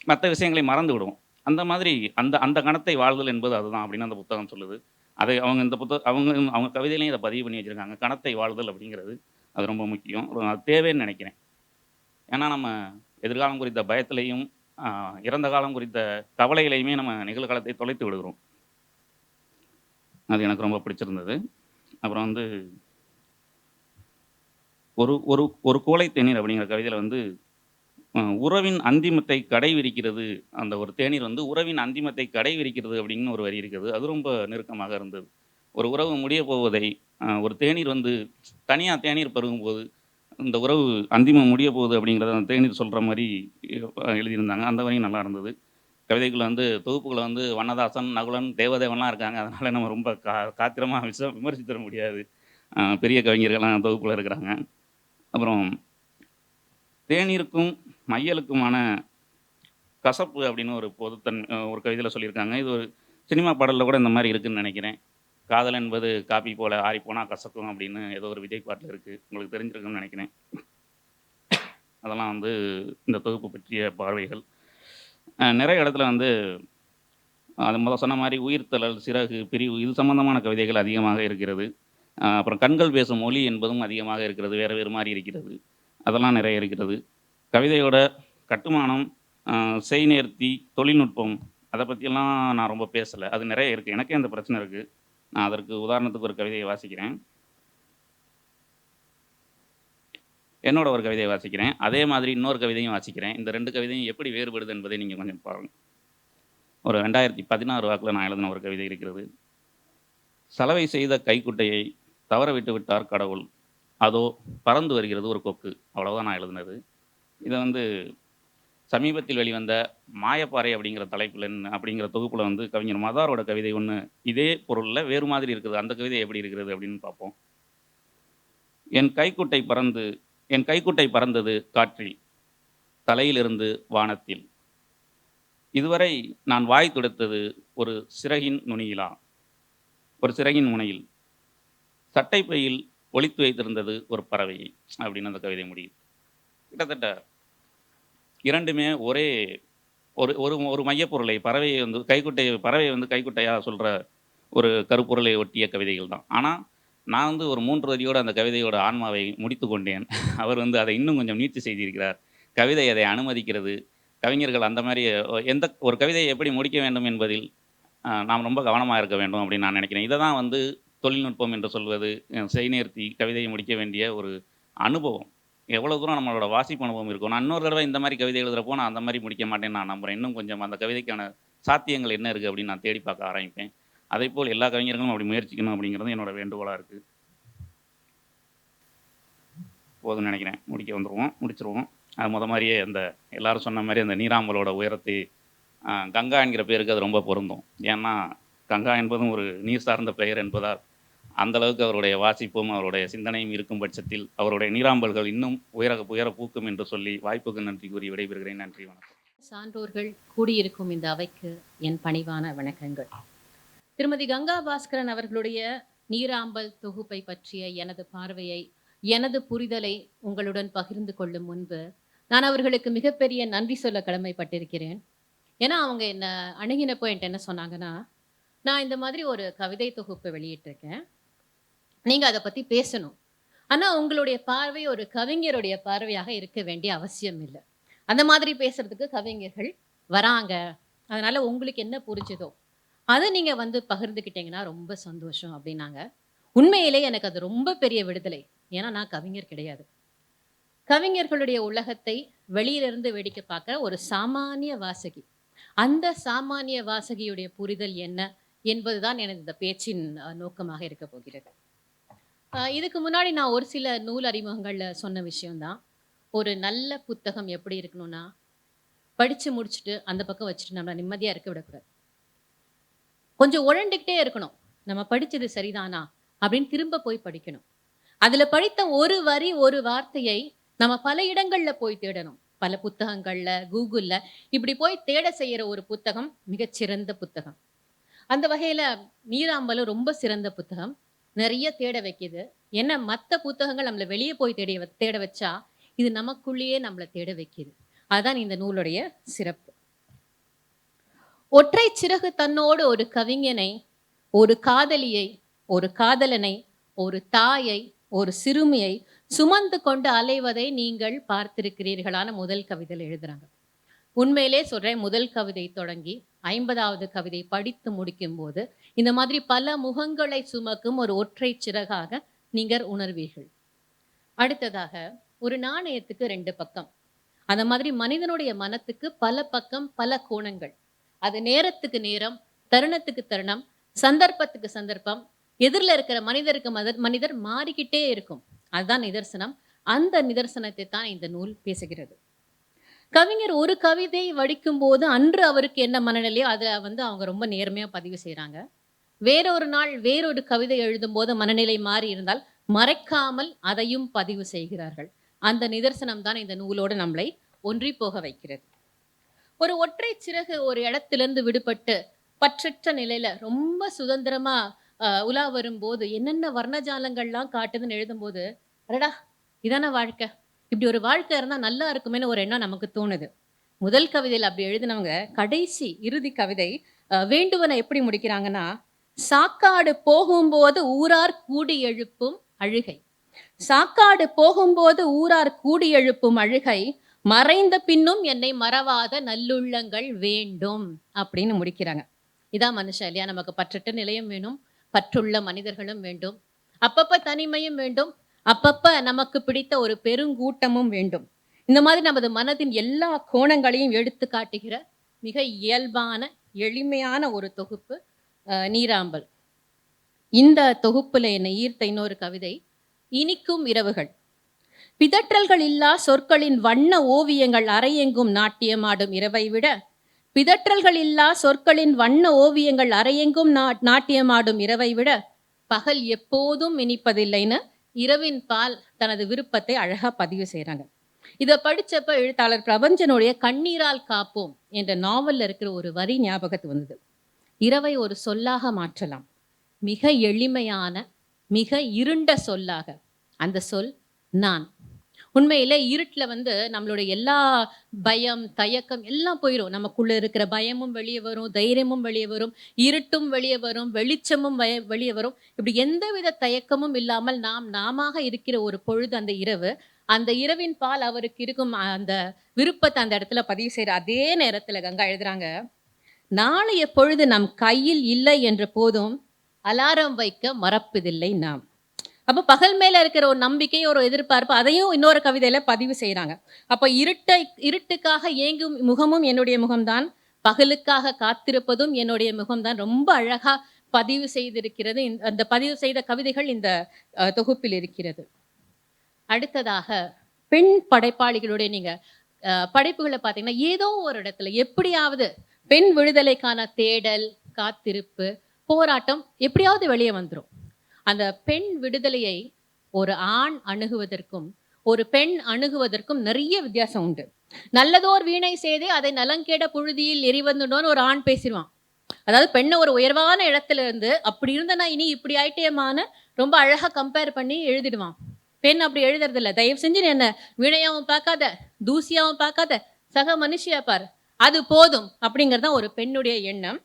மற்ற விஷயங்களை மறந்து விடுவோம். அந்த மாதிரி அந்த அந்த கணத்தை வாழ்தல் என்பது அதுதான் அப்படின்னு அந்த புத்தகம் சொல்லுது. அதை அவங்க இந்த அவங்க கவிதையிலையும் இதை பதிவு பண்ணி வச்சுருக்காங்க. கணத்தை வாழ்தல் அப்படிங்கிறது அது ரொம்ப முக்கியம். அது தேவைன்னு நினைக்கிறேன். ஏன்னா நம்ம எதிர்காலம் குறித்த பயத்திலையும் இறந்த காலம் குறித்த கவலைகளையுமே நம்ம நிகழ்காலத்தை தொலைத்து விடுகிறோம். அது எனக்கு ரொம்ப பிடிச்சிருந்தது. அப்புறம் வந்து ஒரு ஒரு ஒரு கோலை தேநீர் அப்படிங்கிற கவிதையில் வந்து உறவின் அந்திமத்தை கடை விரிக்கிறது, அந்த ஒரு தேநீர் வந்து உறவின் அந்திமத்தை கடை விரிக்கிறது அப்படின்னு ஒரு வரி இருக்குது. அது ரொம்ப நெருக்கமாக இருந்தது. ஒரு உறவு முடிய போவதை ஒரு தேநீர் வந்து தனியாக தேநீர் பருகும்போது இந்த உறவு அந்திமம் முடிய போகுது அப்படிங்கிறத அந்த தேநீர் சொல்கிற மாதிரி எழுதியிருந்தாங்க. அந்த வரையும் நல்லா இருந்தது. கவிதைக்குள்ள வந்து தொகுப்புகளை வந்து வண்ணதாசன், நகுலன், தேவதேவன்லாம் இருக்காங்க. அதனால் நம்ம ரொம்ப காத்திரமாக விமர்சித்திட முடியாது. பெரிய கவிஞர்கள்லாம் தொகுப்புல இருக்கிறாங்க. அப்புறம் தேநீருக்கும் மையலுக்குமான கசப்பு அப்படின்னு ஒரு கவிதையில் சொல்லியிருக்காங்க. இது ஒரு சினிமா பாடலில் கூட இந்த மாதிரி இருக்குதுன்னு நினைக்கிறேன். காதல் என்பது காப்பி போல் ஆறிப்போனால் கசக்கும் அப்படின்னு ஏதோ ஒரு விஜய் பாட்டில் இருக்குது. உங்களுக்கு தெரிஞ்சிருக்குன்னு நினைக்கிறேன். அதெல்லாம் வந்து இந்த தொகுப்பு பற்றிய பார்வைகள். நிறைய இடத்துல வந்து அது சொன்ன மாதிரி உயிர்த்தழல், சிறகு, பிரிவு இது சம்பந்தமான கவிதைகள் அதிகமாக இருக்கிறது. அப்புறம் கண்கள் பேசும் மொழி என்பதும் அதிகமாக இருக்கிறது. வேறு வேறு மாதிரி இருக்கிறது. அதெல்லாம் நிறைய இருக்கிறது. கவிதையோட கட்டுமானம், செய்நேர்த்தி, தொழில்நுட்பம் அதை பற்றியெல்லாம் நான் ரொம்ப பேசலை. அது நிறைய இருக்குது. எனக்கே அந்த பிரச்சனை இருக்குது. நான் அதற்கு உதாரணத்துக்கு ஒரு கவிதையை வாசிக்கிறேன். என்னோட ஒரு கவிதையை வாசிக்கிறேன். அதே மாதிரி இன்னொரு கவிதையும் வாசிக்கிறேன். இந்த 2 கவிதையும் எப்படி வேறுபடுது என்பதை நீங்கள் கொஞ்சம் பாருங்கள். ஒரு 2016 வாக்கில் நான் எழுதின ஒரு கவிதை இருக்கிறது. சலவை செய்த கைக்குட்டையை தவற விட்டு விட்டார் கடவுள், அதோ பறந்து வருகிறது ஒரு கொக்கு. அவ்வளோதான் நான் எழுதினது. இதை வந்து சமீபத்தில் வெளிவந்த மாயப்பாறை அப்படிங்கிற அப்படிங்கிற தொகுப்பில் வந்து கவிஞர் மதாரோட கவிதை ஒன்று இதே பொருளில் வேறு மாதிரி இருக்குது. அந்த கவிதை எப்படி இருக்கிறது அப்படின்னு பார்ப்போம். என் கைக்குட்டை பறந்தது காற்றில், தலையிலிருந்து வானத்தில். இதுவரை நான் வாய் துடைத்தது ஒரு சிறகின் முனையில். சட்டைப்பையில் ஒளித்து வைத்திருந்தது ஒரு பறவையை அப்படின்னு அந்த கவிதை முடியுது. கிட்டத்தட்ட இரண்டுமே ஒரே ஒரு மையப்பொருளை பறவையை வந்து கைக்குட்டையாக சொல்கிற ஒரு கருப்பொருளை ஒட்டிய கவிதைகள் தான். ஆனால் நான் வந்து ஒரு 3 வரியோடு அந்த கவிதையோட ஆன்மாவை முடித்து கொண்டேன். அவர் வந்து அதை இன்னும் கொஞ்சம் நீட்சி செய்திருக்கிறார். கவிதை அதை அனுமதிக்கிறது. கவிஞர்கள் அந்த மாதிரி எந்த ஒரு கவிதையை எப்படி முடிக்க வேண்டும் என்பதில் நாம் ரொம்ப கவனமாக இருக்க வேண்டும் அப்படின்னு நான் நினைக்கிறேன். இதை தான் வந்து தொழில்நுட்பம் என்று சொல்வது, செய்நேர்த்தி, கவிதையை முடிக்க வேண்டிய ஒரு அனுபவம். எவ்வளோ தூரம் நம்மளோட வாசிப்பு அனுபவம் இருக்கும். நான் இன்னொரு தடவை இந்த மாதிரி கவிதை எழுதுகிறப்போ நான் அந்த மாதிரி முடிக்க மாட்டேன்னு நான் நம்புகிறேன். இன்னும் கொஞ்சம் அந்த கவிதைக்கான சாத்தியங்கள் என்ன இருக்குது அப்படின்னு நான் தேடி பார்க்க ஆரம்பிப்பேன். அதேபோல் எல்லா கவிஞர்களும் அப்படி முயற்சிக்கணும் அப்படிங்கிறது என்னோட வேண்டுகோளாக இருக்குது. போதும்னு நினைக்கிறேன். முடிச்சிருவோம். அது மாதிரியே அந்த எல்லாரும் சொன்ன மாதிரி அந்த நீராம்பலோட உயரத்தை கங்கா என்கிற பேருக்கு அது ரொம்ப பொருந்தும். ஏன்னா கங்கா என்பதும் ஒரு நீர் சார்ந்த பெயர் என்பதால் அந்த அளவுக்கு அவருடைய வாசிப்பும் அவருடைய சிந்தனையும் இருக்கும் பட்சத்தில் அவருடைய நீராம்பல்கள் இன்னும் உயர பூக்கும் என்று சொல்லி வாய்ப்புக்கு நன்றி கூறி விடைபெறுகிறேன். நன்றி, வணக்கம். சான்றோர்கள் கூடியிருக்கும் இந்த அவைக்கு என் பணிவான வணக்கங்கள். திருமதி கங்கா பாஸ்கரன் அவர்களுடைய நீராம்பல் தொகுப்பை பற்றிய எனது பார்வையை, எனது புரிதலை உங்களுடன் பகிர்ந்து கொள்ளும் முன்பு நான் அவர்களுக்கு மிகப்பெரிய நன்றி சொல்ல கடமைப்பட்டிருக்கிறேன். ஏன்னா அவங்க என்னை அணுகினப்போ என்கிட்ட என்ன சொன்னாங்கன்னா, நான் இந்த மாதிரி ஒரு கவிதை தொகுப்பை வெளியிட்டிருக்கேன், நீங்கள் அதை பற்றி பேசணும், ஆனால் உங்களுடைய பார்வை ஒரு கவிஞருடைய பார்வையாக இருக்க வேண்டிய அவசியம் இல்லை, அந்த மாதிரி பேசுறதுக்கு கவிஞர்கள் வராங்க, அதனால் உங்களுக்கு என்ன புரிஞ்சுதோ அதை நீங்கள் வந்து பகிர்ந்துக்கிட்டீங்கன்னா ரொம்ப சந்தோஷம் அப்படின்னாங்க. உண்மையிலே எனக்கு அது ரொம்ப பெரிய விடுதலை. ஏன்னா நான் கவிஞர் கிடையாது. கவிஞர்களுடைய உலகத்தை வெளியிலிருந்து வேடிக்கை பார்க்குற ஒரு சாமானிய வாசகி. அந்த சாமானிய வாசகியுடைய புரிதல் என்ன என்பதுதான் எனது இந்த பேச்சின் நோக்கமாக இருக்க போகிறது. இதுக்கு முன்னாடி நான் ஒரு சில நூல் அறிமுகங்களில் சொன்ன விஷயம்தான். ஒரு நல்ல புத்தகம் எப்படி இருக்கணும்னா, படித்து முடிச்சுட்டு அந்த பக்கம் வச்சுட்டு நம்ம நிம்மதியாக இருக்க விடக்கூடாது. கொஞ்சம் உழண்டுக்கிட்டே இருக்கணும். நம்ம படிச்சது சரிதானா அப்படின்னு திரும்ப போய் படிக்கணும். அதுல படித்த ஒரு வரி ஒரு வார்த்தையை நம்ம பல இடங்கள்ல போய் தேடணும். பல புத்தகங்கள்ல, கூகுள்ல இப்படி போய் தேட செய்யற ஒரு புத்தகம் மிகச்சிறந்த புத்தகம். அந்த வகையில நீராம்பலும் ரொம்ப சிறந்த புத்தகம். நிறைய தேட வைக்குது. ஏன்னா மற்ற புத்தகங்கள் நம்மள வெளியே போய் தேட வச்சா இது நமக்குள்ளேயே நம்மளை தேட வைக்குது. அதுதான் இந்த நூலுடைய சிறப்பு. ஒற்றை சிறகு தன்னோடு ஒரு கவிஞனை, ஒரு காதலியை, ஒரு காதலனை, ஒரு தாயை, ஒரு சிறுமியை சுமந்து கொண்டு அலைவதை நீங்கள் பார்த்திருக்கிறீர்களான முதல் கவிதையில் எழுதுறாங்க. உண்மையிலே சொல்றேன், முதல் கவிதை தொடங்கி 50வது கவிதை படித்து முடிக்கும் போது இந்த மாதிரி பல முகங்களை சுமக்கும் ஒரு ஒற்றை சிறகாக நீங்கள் உணர்வீர்கள். அடுத்ததாக, ஒரு நாணயத்துக்கு 2 பக்கம். அந்த மாதிரி மனிதனுடைய மனத்துக்கு பல பக்கம், பல கோணங்கள். அது நேரத்துக்கு நேரம், தருணத்துக்கு தருணம், சந்தர்ப்பத்துக்கு சந்தர்ப்பம், எதிரில் இருக்கிற மனிதருக்கு மனிதர் மாறிக்கிட்டே இருக்கும். அதுதான் நிதர்சனம். அந்த நிதர்சனத்தை தான் இந்த நூல் பேசுகிறது. கவிஞர் ஒரு கவிதை வடிக்கும் போது அன்று அவருக்கு என்ன மனநிலையோ அதை அவங்க ரொம்ப நேர்மையா பதிவு செய்யறாங்க. வேறொரு நாள் வேறொரு கவிதை எழுதும் போது மனநிலை மாறி இருந்தால் மறைக்காமல் அதையும் பதிவு செய்கிறார்கள். அந்த நிதர்சனம் தான் இந்த நூலோடு நம்மளை ஒன்றி போக வைக்கிறது. ஒரு ஒற்றை சிறகு ஒரு இடத்திலிருந்து விடுபட்டு பற்றற்ற நிலையில ரொம்ப சுதந்திரமா உலா வரும்போது என்னென்ன வர்ணஜாலங்கள்லாம் காட்டுதுன்னு எழுதும்போது, அடடா இதான வாழ்க்கை, இப்படி ஒரு வாழ்க்கை இருந்தா நல்லா இருக்குமேன்னு ஒரு எண்ணம் நமக்கு தோணுது. முதல் கவிதையில் அப்படி எழுதினவங்க கடைசி இறுதி கவிதை வேண்டுவனை எப்படி முடிக்கிறாங்கன்னா, சாக்காடு போகும்போது ஊரார் கூடி எழுப்பும் அழுகை, சாக்காடு போகும்போது ஊரார் கூடி எழுப்பும் அழுகை, மறைந்த பின்னும் என்னை மறவாத நல்லுள்ளங்கள் வேண்டும் அப்படின்னு முடிக்கிறாங்க. இதான் மனுஷன் இல்லையா? நமக்கு பற்றற்ற நிலையும் வேணும், பற்றுள்ள மனிதர்களும் வேண்டும், அப்பப்ப தனிமையும் வேண்டும், அப்பப்ப நமக்கு பிடித்த ஒரு பெருங்கூட்டமும் வேண்டும். இந்த மாதிரி நமது மனதின் எல்லா கோணங்களையும் எடுத்து காட்டுகிற மிக இயல்பான எளிமையான ஒரு தொகுப்பு நீராம்பல். இந்த தொகுப்புல என்னை ஈர்த்த இன்னொரு கவிதை இனிக்கும் இரவுகள். பிதற்றல்கள் இல்லா சொற்களின் வண்ண ஓவியங்கள் அரையெங்கும் நாட்டியமாடும் இரவை விட, பிதற்றல்கள் இல்லா சொற்களின் வண்ண ஓவியங்கள் அரையெங்கும் நாட்டியமாடும் இரவை விட பகல் எப்போதும் இனிப்பதில்லைன்னு இரவின் பால் தனது விருப்பத்தை அழகா பதிவு செய்யறாங்க. இதை படிச்சப்ப எழுத்தாளர் பிரபஞ்சனுடைய கண்ணீரால் காப்போம் என்ற நாவல்ல இருக்கிற ஒரு வரி ஞாபகத்து வந்தது. இரவை ஒரு சொல்லாக மாற்றலாம், மிக எளிமையான மிக இருண்ட சொல்லாக. அந்த சொல் நான். உண்மையில இருட்டுல நம்மளுடைய எல்லா பயம் தயக்கம் எல்லாம் போயிடும். நமக்குள்ள இருக்கிற பயமும் வெளியே வரும், தைரியமும் வெளியே வரும், இருட்டும் வெளியே வரும், வெளிச்சமும் வெளியே வரும். இப்படி எந்தவித தயக்கமும் இல்லாமல் நாம இருக்கிற ஒரு பொழுது அந்த இரவு. அந்த இரவின் பால் அவருக்கு இருக்கும் அந்த விருப்பத்தை அந்த இடத்துல பதிவு செய்யற அதே நேரத்துல கங்கா எழுதுறாங்க, நாளைய பொழுது நம் கையில் இல்லை என்ற போதும் அலாரம் வைக்க மறப்பதில்லை நாம். அப்போ பகல் மேல இருக்கிற ஒரு நம்பிக்கை, ஒரு எதிர்பார்ப்பு, அதையும் இன்னொரு கவிதையில பதிவு செய்யறாங்க. அப்போ இருட்டுக்காக ஏங்கும் முகமும் என்னுடைய முகம்தான், பகலுக்காக காத்திருப்பதும் என்னுடைய முகம்தான். ரொம்ப அழகா பதிவு செய்திருக்கிறது. அந்த பதிவு செய்த கவிதைகள் இந்த தொகுப்பில் இருக்கிறது. அடுத்ததாக, பெண் படைப்பாளிகளுடைய நீங்க படைப்புகளை பார்த்தீங்கன்னா ஏதோ ஒரு இடத்துல எப்படியாவது பெண் விடுதலைக்கான தேடல், காத்திருப்பு, போராட்டம் எப்படியாவது வெளியே வந்துடும். அந்த பெண் விடுதலையை ஒரு ஆண் அணுகுவதற்கும் ஒரு பெண் அணுகுவதற்கும் நிறைய வித்தியாசம் உண்டு. நல்லதோர் வீணை செய்தே அதை நலங்கேட புழுதியில் எரிவந்துடோன்னு ஒரு ஆண் பேசிடுவான். அதாவது பெண்ணை ஒரு உயர்வான இடத்துல இருந்து அப்படி இருந்த நான் இனி இப்படி ஆயிட்டேமான ரொம்ப அழகா கம்பேர் பண்ணி எழுதிடுவான். பெண் அப்படி எழுதுறது இல்லை. தயவு செஞ்சு என்ன வீணையாவும் பார்க்காத, தூசியாவும் பார்க்காத, சக மனுஷியா பார், அது போதும் அப்படிங்கிறதான் ஒரு பெண்ணுடைய எண்ணம்.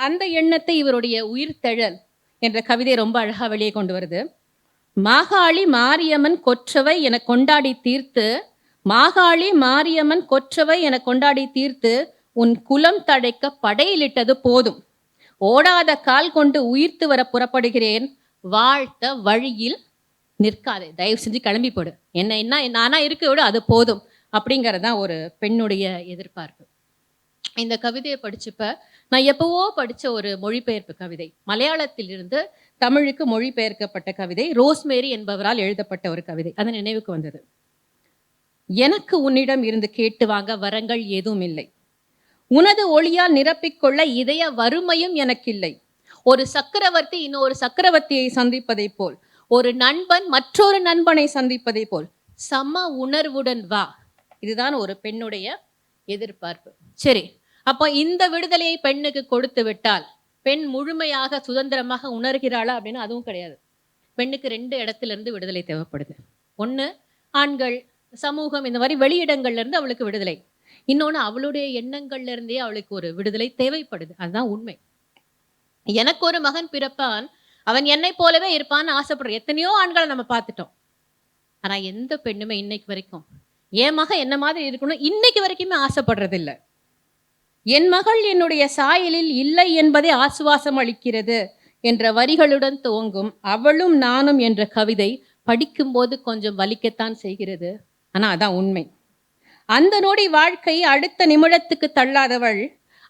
அந்த எண்ணத்தை இவருடைய உயிர்த்தெழல் என்ற கவிதை ரொம்ப அழகா வெளியே கொண்டு வருது. மாகாளி மாரியம்மன் கொற்றவை என கொண்டாடி தீர்த்து, மாகாளி மாரியம்மன் கொற்றவை என கொண்டாடி தீர்த்து, உன் குலம் தடைக்க படையிலிட்டது போதும், ஓடாத கால் கொண்டு உயிர்த்து வர புறப்படுகிறேன், வாழ்த்த வழியில் நிற்காதே, தயவு செஞ்சு கிளம்பி போடு, என்ன நானா இருக்க விட அது போதும் அப்படிங்கிறதான் ஒரு பெண்ணுடைய எதிர்பார்ப்பு. இந்த கவிதையை படிச்சப்ப நான் எப்பவோ படிச்ச ஒரு மொழிபெயர்ப்பு கவிதை, மலையாளத்தில் இருந்து தமிழுக்கு மொழிபெயர்க்கப்பட்ட கவிதை, ரோஸ்மேரி என்பவரால் எழுதப்பட்ட ஒரு கவிதை, அது நினைவுக்கு வந்தது. எனக்கு உன்னிடம் இருந்து கேட்டு வாங்க வரங்கள் எதுவும் இல்லை, உனது ஒளியால் நிரப்பிக்கொள்ள இதய வறுமையும் எனக்கில்லை. ஒரு சக்கரவர்த்தி இன்னொரு சக்கரவர்த்தியை சந்திப்பதை போல், ஒரு நண்பன் மற்றொரு நண்பனை சந்திப்பதை போல் சம உணர்வுடன் வா. இதுதான் ஒரு பெண்ணுடைய எதிர்பார்ப்பு. சரி, அப்போ இந்த விடுதலையை பெண்ணுக்கு கொடுத்து விட்டால் பெண் முழுமையாக சுதந்திரமாக உணர்கிறாளா அப்படின்னு அதுவும் கிடையாது. பெண்ணுக்கு 2 இடத்துல இருந்து விடுதலை தேவைப்படுது. ஒன்று, ஆண்கள், சமூகம், இந்த மாதிரி வெளியிடங்கள்ல இருந்து அவளுக்கு விடுதலை. இன்னொன்று, அவளுடைய எண்ணங்கள்ல இருந்தே அவளுக்கு ஒரு விடுதலை தேவைப்படுது. அதுதான் உண்மை. எனக்கு ஒரு மகன் பிறப்பான், அவன் என்னை போலவே இருப்பான்னு ஆசைப்படுற எத்தனையோ ஆண்களை நம்ம பார்த்துட்டோம். ஆனா எந்த பெண்ணுமே இன்னைக்கு வரைக்கும் என் மகன் என்ன மாதிரி இருக்கணும் இன்னைக்கு வரைக்குமே ஆசைப்படுறதில்லை. என் மகள் என்னுடைய சாயலில் இல்லை என்பதே ஆசுவாசம் அளிக்கிறது என்ற வரிகளுடன் துவங்கும் அவளும் நானும் என்ற கவிதை படிக்கும்போது கொஞ்சம் வலிக்கத்தான் செய்கிறது. ஆனா அதான் உண்மை. அந்த நொடி வாழ்க்கை அடுத்த நிமிடத்துக்கு தள்ளாதவள்,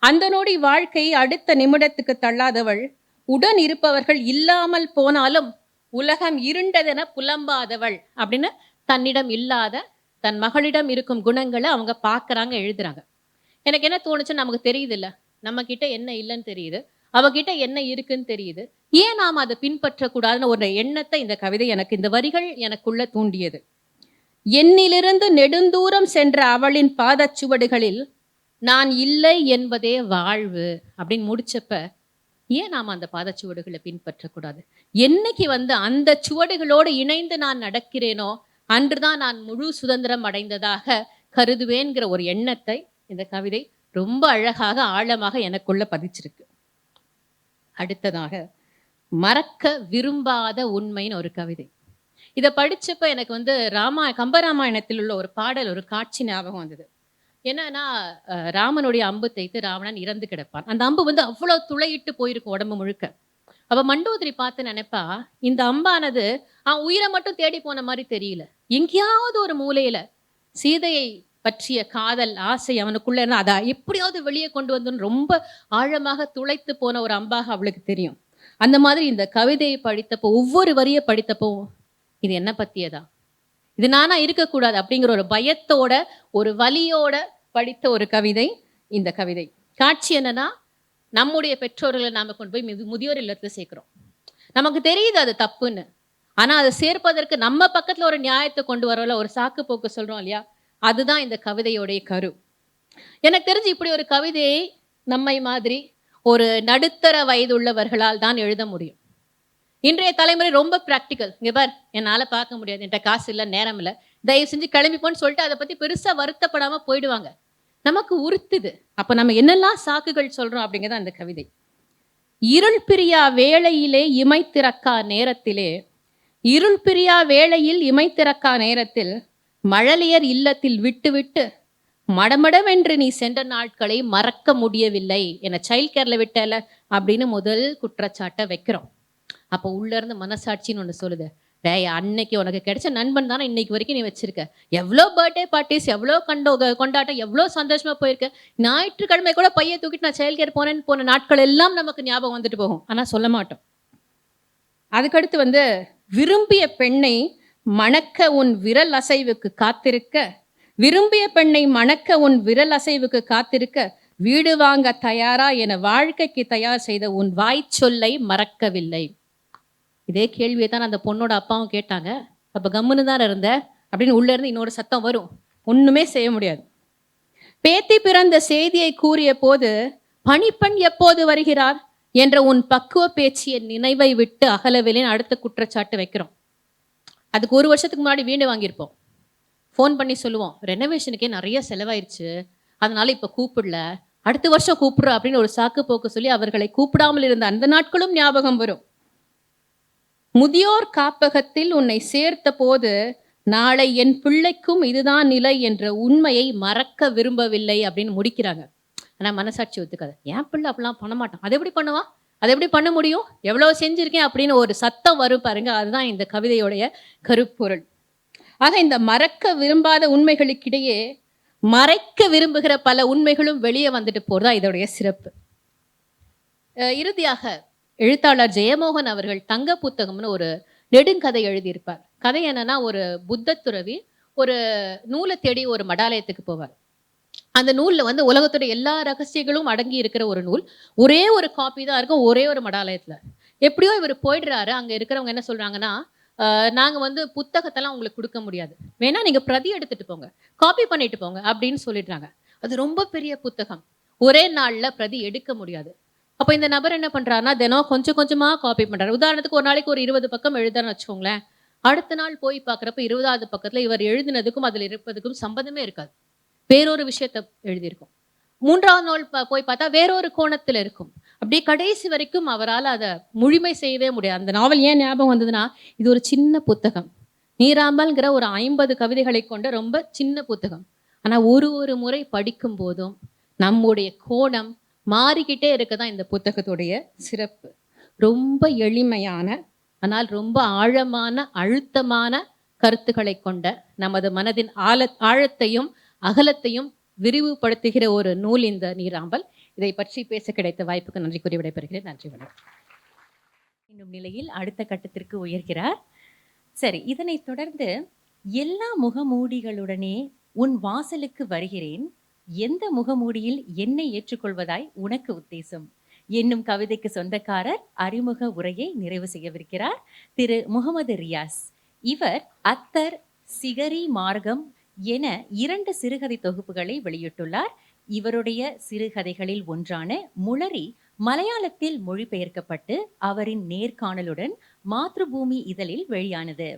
அந்த நொடி வாழ்க்கை அடுத்த நிமிடத்துக்கு தள்ளாதவள், உடன் இருப்பவர்கள் இல்லாமல் போனாலும் உலகம் இருண்டதென புலம்பாதவள் அப்படின்னு தன்னிடம் இல்லாத தன் மகளிடம் இருக்கும் குணங்களை அவங்க பார்க்குறாங்க, எழுதுறாங்க. எனக்கு என்ன தோணுச்சுன்னு நமக்கு தெரியுது இல்லை, நம்ம கிட்ட என்ன இல்லைன்னு தெரியுது, அவகிட்ட என்ன இருக்குன்னு தெரியுது, ஏன் நாம் அதை பின்பற்றக்கூடாதுன்னு ஒரு எண்ணத்தை இந்த கவிதை எனக்கு, இந்த வரிகள் எனக்குள்ள தூண்டியது. என்னிலிருந்து நெடுந்தூரம் சென்ற அவளின் பாதச்சுவடுகளில் நான் இல்லை என்பதே வாழ்வு அப்படின்னு முடிச்சப்ப ஏன் நாம் அந்த பாதச்சுவடுகளை பின்பற்றக்கூடாது? என்னைக்கு அந்த சுவடுகளோடு இணைந்து நான் நடக்கிறேனோ அன்றுதான் நான் முழு சுதந்திரம் அடைந்ததாக கருதுவேன்கிற ஒரு எண்ணத்தை இந்த கவிதை ரொம்ப அழகாக ஆழமாக எனக்குள்ள பதிச்சிருக்கு. அடுத்ததாக மறக்க விரும்பாத உண்மைன்னு ஒரு கவிதை. இதை படிச்சப்ப எனக்கு கம்பராமாயணத்தில் உள்ள ஒரு பாடல், ஒரு காட்சி ஞாபகம் வந்தது. என்னன்னா, ராமனுடைய அம்பு தைத்து ராவணன் இறந்து கிடப்பான். அந்த அம்பு அவ்வளவு துளையிட்டு போயிருக்கும் உடம்பு முழுக்க. அவ மண்டோதரி பார்த்து நினைப்பா, இந்த அம்பானது உயிரை மட்டும் தேடி போன மாதிரி தெரியல, எங்கேயாவது ஒரு மூலையில சீதையை பற்றிய காதல் ஆசை அவனுக்குள்ள இருந்தா அதை எப்படியாவது வெளியே கொண்டு வந்து ரொம்ப ஆழமாக துளைத்து போன ஒரு அம்பாக அவளுக்கு தெரியும். அந்த மாதிரி இந்த கவிதையை படித்தப்போ, ஒவ்வொரு வரியை படித்தப்போ, இது என்ன பத்தியதா, இது நானா இருக்கக்கூடாது அப்படிங்கிற ஒரு பயத்தோட ஒரு வலியோட படித்த ஒரு கவிதை இந்த கவிதை. காட்சி என்னன்னா, நம்முடைய பெற்றோர்களை நாம கொண்டு போய் முதியோர் இல்லத்துல சேர்க்கிறோம். நமக்கு தெரியுது அது தப்புன்னு, ஆனா அதை சேர்ப்பதற்கு நம்ம பக்கத்துல ஒரு நியாயத்தை கொண்டு வரோம்ல, ஒரு சாக்கு போக்கு சொல்றோம் இல்லையா, அதுதான் இந்த கவிதையோடைய கரு. எனக்கு தெரிஞ்சு இப்படி ஒரு கவிதையை நம்மை மாதிரி ஒரு நடுத்தர வயது உள்ளவர்களால் தான் எழுத முடியும். இன்றைய தலைமுறை ரொம்ப பிராக்டிக்கல். இங்க பார், என்னால பார்க்க முடியாது, என்கிட்ட காசு இல்லை, நேரம் இல்லை, தயவு செஞ்சு கிளம்பிப்போன்னு சொல்லிட்டு அதை பத்தி பெருசா வருத்தப்படாம போயிடுவாங்க. நமக்கு உறுத்துது. அப்ப நம்ம என்னெல்லாம் சாக்குகள் சொல்றோம் அப்படிங்கிறத அந்த கவிதை. இருள் பிரியா வேளையிலே இமைத்திறக்கா நேரத்திலே, இருள் பிரியா வேளையில் இமைத்திறக்கா நேரத்தில் மழலையர் இல்லத்தில் விட்டு விட்டு மடமடவென்று நீ சென்ற நாட்களை மறக்க முடியவில்லை, என்னை சைல்ட் கேர்ல விட்டல அப்படின்னு முதல் குற்றச்சாட்டை வைக்கிறோம். அப்போ உள்ள இருந்து மனசாட்சின்னு ஒன்று சொல்லுது, டேய், அன்னைக்கு உனக்கு கிடைச்ச நண்பன் தானே இன்னைக்கு வரைக்கும் நீ வச்சிருக்க, எவ்வளோ பர்த்டே பார்ட்டிஸ், எவ்வளோ கொண்டாட்டம், எவ்வளோ சந்தோஷமா போயிருக்க, ஞாயிற்றுக்கிழமை கூட பையை தூக்கிட்டு நான் சைல்ட் கேர் போன நாட்கள் எல்லாம் நமக்கு ஞாபகம் வந்துட்டு போகும், ஆனா சொல்ல மாட்டோம். அதுக்கடுத்து விரும்பிய பெண்ணை மணக்க உன் விரல் அசைவுக்கு காத்திருக்க, விரும்பிய பெண்ணை மணக்க உன் விரல் அசைவுக்கு காத்திருக்க, வீடு வாங்க தயாரா என வாழ்க்கைக்கு தயார் செய்த உன் வாய்ச்சொல்லை மறக்கவில்லை. இதே கேள்வியை தான் அந்த பொண்ணோட அப்பாவும் கேட்டாங்க. அப்ப கம்முன்னு தான் இருந்த அப்படின்னு உள்ள இருந்து இன்னொரு சத்தம் வரும், ஒண்ணுமே செய்ய முடியாது. பேத்தி பிறந்த செய்தியை கூறிய போது பணிப்பெண் எப்போது வருகிறார் என்ற உன் பக்குவ பேச்சிய நினைவை விட்டு அகலவில்லைன்னு அடுத்த குற்றச்சாட்டு வைக்கிறோம். அதுக்கு 1 வருஷத்துக்கு முன்னாடி வீடு வாங்கியிருப்போம். ஃபோன் பண்ணி சொல்லுவோம், ரெனோவேஷனுக்கே நிறைய செலவாயிருச்சு, அதனால இப்ப கூப்பிடல, அடுத்த வருஷம் கூப்பிடுற அப்படின்னு ஒரு சாக்கு போக்கு சொல்லி அவர்களை கூப்பிடாமல் இருந்த அந்த நாட்களும் ஞாபகம் வரும். முதியோர் காப்பகத்தில் உன்னை சேர்த்த போது நாளை என் பிள்ளைக்கும் இதுதான் நிலை என்ற உண்மையை மறக்க விரும்பவில்லை அப்படின்னு முடிக்கிறாங்க. ஆனா மனசாட்சி ஒத்துக்காது. என் பிள்ளை அப்படிலாம் பண்ண மாட்டான், அதை எப்படி பண்ணுவான், அதை எப்படி பண்ண முடியும், எவ்வளவு செஞ்சிருக்கேன் அப்படின்னு ஒரு சத்தம் வரும் பாருங்க. அதுதான் இந்த கவிதையோடைய கருப்பொருள். ஆக இந்த மறக்க விரும்பாத உண்மைகளுக்கிடையே மறைக்க விரும்புகிற பல உண்மைகளும் வெளியே வந்துட்டு போறதா இதோடைய சிறப்பு. இறுதியாக எழுத்தாளர் ஜெயமோகன் அவர்கள் தங்க புத்தகம்னு ஒரு நெடுங்கதை எழுதியிருப்பார். கதை என்னன்னா, ஒரு புத்த துறவி ஒரு நூலை தேடி ஒரு மடாலயத்துக்கு போவார். அந்த நூல்ல வந்து உலகத்துடைய எல்லா ரகசியங்களும் அடங்கி இருக்கிற ஒரு நூல். ஒரே ஒரு காப்பி தான் இருக்கும், ஒரே ஒரு மடாலயத்துல. எப்படியோ இவர் போயிடுறாரு. அங்க இருக்கிறவங்க என்ன சொல்றாங்கன்னா, நாங்க வந்து புத்தகத்தெல்லாம் உங்களுக்கு குடுக்க முடியாது. வேணா நீங்க பிரதி எடுத்துட்டு போங்க. காப்பி பண்ணிட்டு போங்க அப்படின்னு சொல்லிடுறாங்க. அது ரொம்ப பெரிய புத்தகம். ஒரே நாள்ல பிரதி எடுக்க முடியாது. அப்ப இந்த நபர் என்ன பண்றாருன்னா, தினம் கொஞ்சம் கொஞ்சமா காப்பி பண்றாரு. உதாரணத்துக்கு ஒரு நாளைக்கு ஒரு 20 பக்கம் எழுதுறான்னு வச்சுக்கோங்களேன். அடுத்த நாள் போய் பார்க்குறப்ப 20வது பக்கத்துல இவர் எழுதினதுக்கும் அதில் இருப்பதுக்கும் சம்பந்தமே இருக்காது. வேறொரு விஷயத்த எழுதியிருக்கும். 3வது நாள் போய் பார்த்தா வேறொரு கோணத்துல இருக்கும். அப்படியே கடைசி வரைக்கும் அவரால அத முழுமை செய்யவே முடியாது. அந்த நாவல் ஏன் ஞாபகம் வந்ததுன்னா, இது ஒரு சின்ன புத்தகம். நீராம்பல்ங்கிற ஒரு 50 கவிதைகளை கொண்ட ரொம்ப சின்ன புத்தகம். ஆனா ஒரு முறை படிக்கும் போதும் நம்முடைய கோணம் மாறிக்கிட்டே இருக்கதான் இந்த புத்தகத்துடைய சிறப்பு. ரொம்ப எளிமையான, ஆனால் ரொம்ப ஆழமான, அழுத்தமான கருத்துக்களை கொண்ட நமது மனதின் ஆழத்தையும் அகலத்தையும் விரிவுபடுத்துகிற ஒரு நூல் இந்த நீராம்பல். இதை பற்றி பேச கிடைத்த வாய்ப்புக்கு நன்றி கூறி விடைபெறுகிறேன். நன்றி, வணக்கம். என்னும் நிலையில் அடுத்த கட்டத்திற்கு உயர்கிறார். சரி, இதனைத் தொடர்ந்து எல்லா முகமூடிகளுடனே உன் வாசலுக்கு வருகிறேன், எந்த முகமூடியில் என்னை ஏற்றுக்கொள்வதாய் உனக்கு உத்தேசம் என்னும் கவிதைக்கு சொந்தக்காரர் அறிமுக உரையை நிறைவு செய்யவிருக்கிறார் திரு முகமது ரியாஸ். இவர் அத்தர், சிகரி மார்க்கம் என 2 சிறுகதை தொகுப்புகளை வெளியிட்டுள்ளார். இவருடைய சிறுகதைகளில் ஒன்றான முளரி மலையாளத்தில் மொழிபெயர்க்கப்பட்டு அவரின் நேர்காணலுடன் மாத்ருபூமி இதழில் வெளியானது.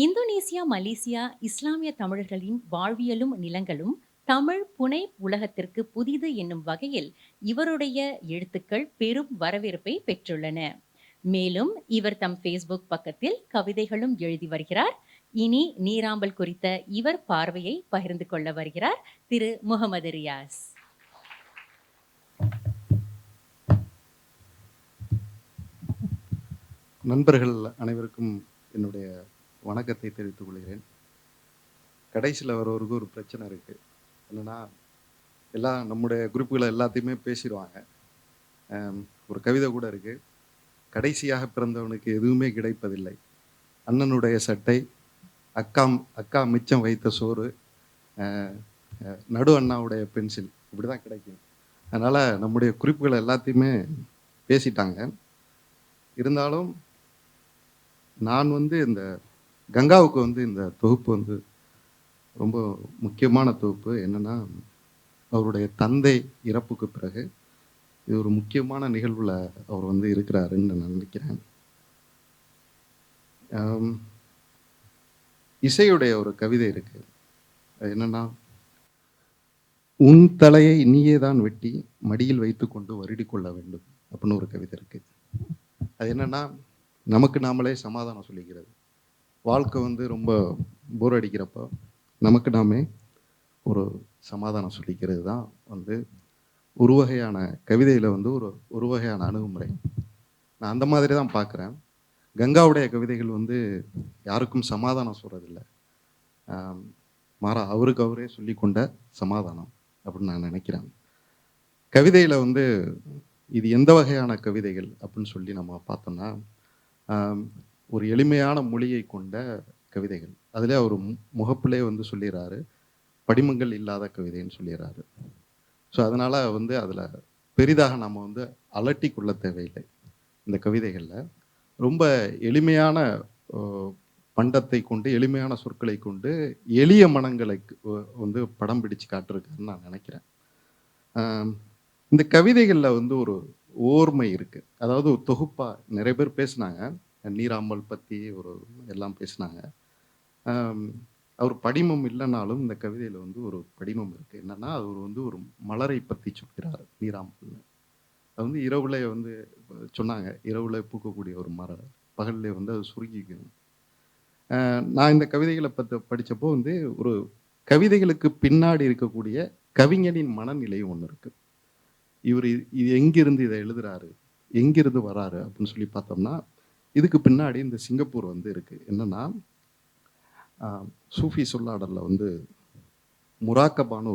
இந்தோனேசியா, மலேசியா இஸ்லாமிய தமிழர்களின் வாழ்வியலும் நிலங்களும் தமிழ் புனை உலகத்திற்கு புதிது என்னும் வகையில் இவருடைய எழுத்துக்கள் பெரும் வரவேற்பை பெற்றுள்ளன. மேலும் இவர் தம் ஃபேஸ்புக் பக்கத்தில் கவிதைகளும் எழுதி வருகிறார். இனி நீராம்பல் குறித்த இவர் பார்வையை பகிர்ந்து கொள்ள வருகிறார் திரு முகமது ரியாஸ். நண்பர்கள் அனைவருக்கும் என்னுடைய வணக்கத்தை தெரிவித்துக் கொள்கிறேன். கடைசியில் வரவருக்கு ஒரு பிரச்சனை இருக்குது. என்னென்னா, எல்லாம் நம்முடைய குரூப்புகளை எல்லாத்தையுமே பேசிடுவாங்க. ஒரு கவிதை கூட இருக்குது, கடைசியாக பிறந்தவனுக்கு எதுவுமே கிடைப்பதில்லை, அண்ணனுடைய சட்டை, அக்கா மிச்சம் வைத்த சோறு, நடு அண்ணாவுடைய பென்சில், இப்படி தான் கிடைக்கும். அதனால் நம்முடைய குறிப்புகளை எல்லாத்தையுமே பேசிட்டாங்க. இருந்தாலும் நான் இந்த கங்காவுக்கு இந்த தொகுப்பு ரொம்ப முக்கியமான தொகுப்பு. என்னென்னா, அவருடைய தந்தை இறப்புக்கு பிறகு இது ஒரு முக்கியமான நிகழ்வில் அவர் இருக்கிறாருன்னு நான் நினைக்கிறேன். இசையுடைய ஒரு கவிதை இருக்கு. அது என்னன்னா, உன் தலையை நீயே தான் வெட்டி மடியில் வைத்து கொண்டு வருடி கொள்ள வேண்டும் அப்படின்னு ஒரு கவிதை இருக்கு. அது என்னன்னா, நமக்கு நாமளே சமாதானம் சொல்லிக்கிறது. வாழ்க்கை ரொம்ப போர் அடிக்கிறப்போ நமக்கு நாமே ஒரு சமாதானம் சொல்லிக்கிறது தான் ஒரு வகையான கவிதையில் ஒரு வகையான அணுகுமுறை. நான் அந்த மாதிரி தான் பார்க்குறேன். கங்காவுடைய கவிதைகள் யாருக்கும் சமாதானம் சொல்கிறதில்ல, மாறா அவருக்கு அவரே சொல்லி கொண்ட சமாதானம் அப்படின்னு நான் நினைக்கிறேன். கவிதையில் இது எந்த வகையான கவிதைகள் அப்படின்னு சொல்லி நம்ம பார்த்தோம்னா, ஒரு எளிமையான மொழியை கொண்ட கவிதைகள். அதில் அவர் முகப்பிலே சொல்லிடுறாரு, படிமங்கள் இல்லாத கவிதைன்னு சொல்லிடுறாரு. ஸோ அதனால் அதில் பெரிதாக நம்ம அலட்டி கொள்ள தேவையில்லை. இந்த கவிதைகளில் ரொம்ப எளிமையான பண்டத்தை கொண்டு, எளிமையான சொற்களை கொண்டு எளிய மனங்களை படம் பிடிச்சு காட்டிருக்காருன்னு நான் நினைக்கிறேன். இந்த கவிதைகளில் ஒரு ஓர்மை இருக்குது. அதாவது ஒரு தொகுப்பாக நிறைய பேர் பேசினாங்க, நீராம்பல் பற்றி எல்லாம் பேசினாங்க. அவர் படிமம் இல்லைனாலும் இந்த கவிதையில் ஒரு படிமம் இருக்குது. என்னென்னா, அவர் ஒரு மலரை பற்றி சொல்கிறார் நீராம்பல். அது இரவுல சொன்னாங்க, இரவுல பூக்கக்கூடிய ஒரு மரம், பகல்ல அது சுருங்கிக்கணும். நான் இந்த கவிதைகளை படித்தப்போ ஒரு கவிதைகளுக்கு பின்னாடி இருக்கக்கூடிய கவிஞனின் மனநிலை ஒன்று இருக்குது. இவர் இது எங்கிருந்து இதை எழுதுறாரு, எங்கிருந்து வராரு அப்படின்னு சொல்லி பார்த்தோம்னா, இதுக்கு பின்னாடி இந்த சிங்கப்பூர் இருக்குது. என்னென்னா, சூஃபி சொல்லாடலில் முராக்கபான்னு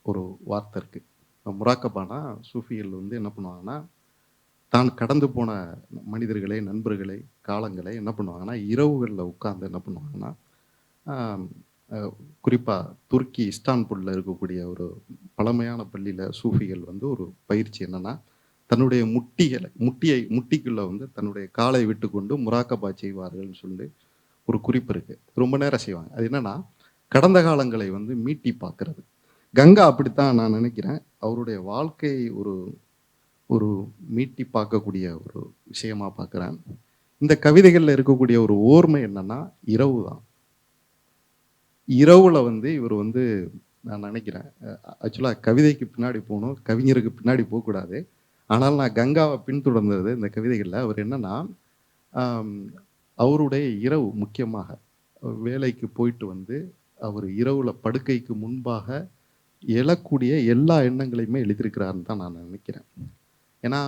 ஒரு வார்த்தை இருக்குது. முராக்கபானா சூஃபிகள் என்ன பண்ணுவாங்கன்னா, தான் கடந்து போன மனிதர்களை, நண்பர்களை, காலங்களை என்ன பண்ணுவாங்கன்னா, இரவுகளில் உட்கார்ந்து என்ன பண்ணுவாங்கன்னா, குறிப்பாக துருக்கி இஸ்தான்புல்ல இருக்கக்கூடிய ஒரு பழமையான பள்ளியில் சூஃபிகள் வந்து ஒரு பயிற்சி என்னன்னா, தன்னுடைய முட்டிக்குள்ள வந்து தன்னுடைய காலை விட்டு கொண்டு முராக்கபா செய்வார்கள்னு சொல்லி ஒரு குறிப்பு இருக்கு. ரொம்ப நேரம் செய்வாங்க. அது என்னன்னா, கடந்த காலங்களை வந்து மீட்டி பார்க்கறது. கங்கா அப்படித்தான் நான் நினைக்கிறேன். அவருடைய வாழ்க்கையை ஒரு ஒரு மீட்டி பார்க்கக்கூடிய ஒரு விஷயமா பார்க்குறேன். இந்த கவிதைகளில் இருக்கக்கூடிய ஒரு ஓர்மை என்னன்னா, இரவு தான். இரவுல வந்து இவர் வந்து நான் நினைக்கிறேன், ஆக்சுவலாக கவிதைக்கு பின்னாடி போகணும், கவிஞருக்கு பின்னாடி போகக்கூடாது. ஆனால் நான் கங்காவை பின்தொடர்ந்தது இந்த கவிதைகளில். அவர் என்னன்னா, அவருடைய இரவு முக்கியமாக வேலைக்கு போயிட்டு வந்து அவர் இரவுல படுக்கைக்கு முன்பாக எழக்கூடிய எல்லா எண்ணங்களையுமே எழுதியிருக்கிறாருன்னு தான் நான் நினைக்கிறேன். ஏன்னா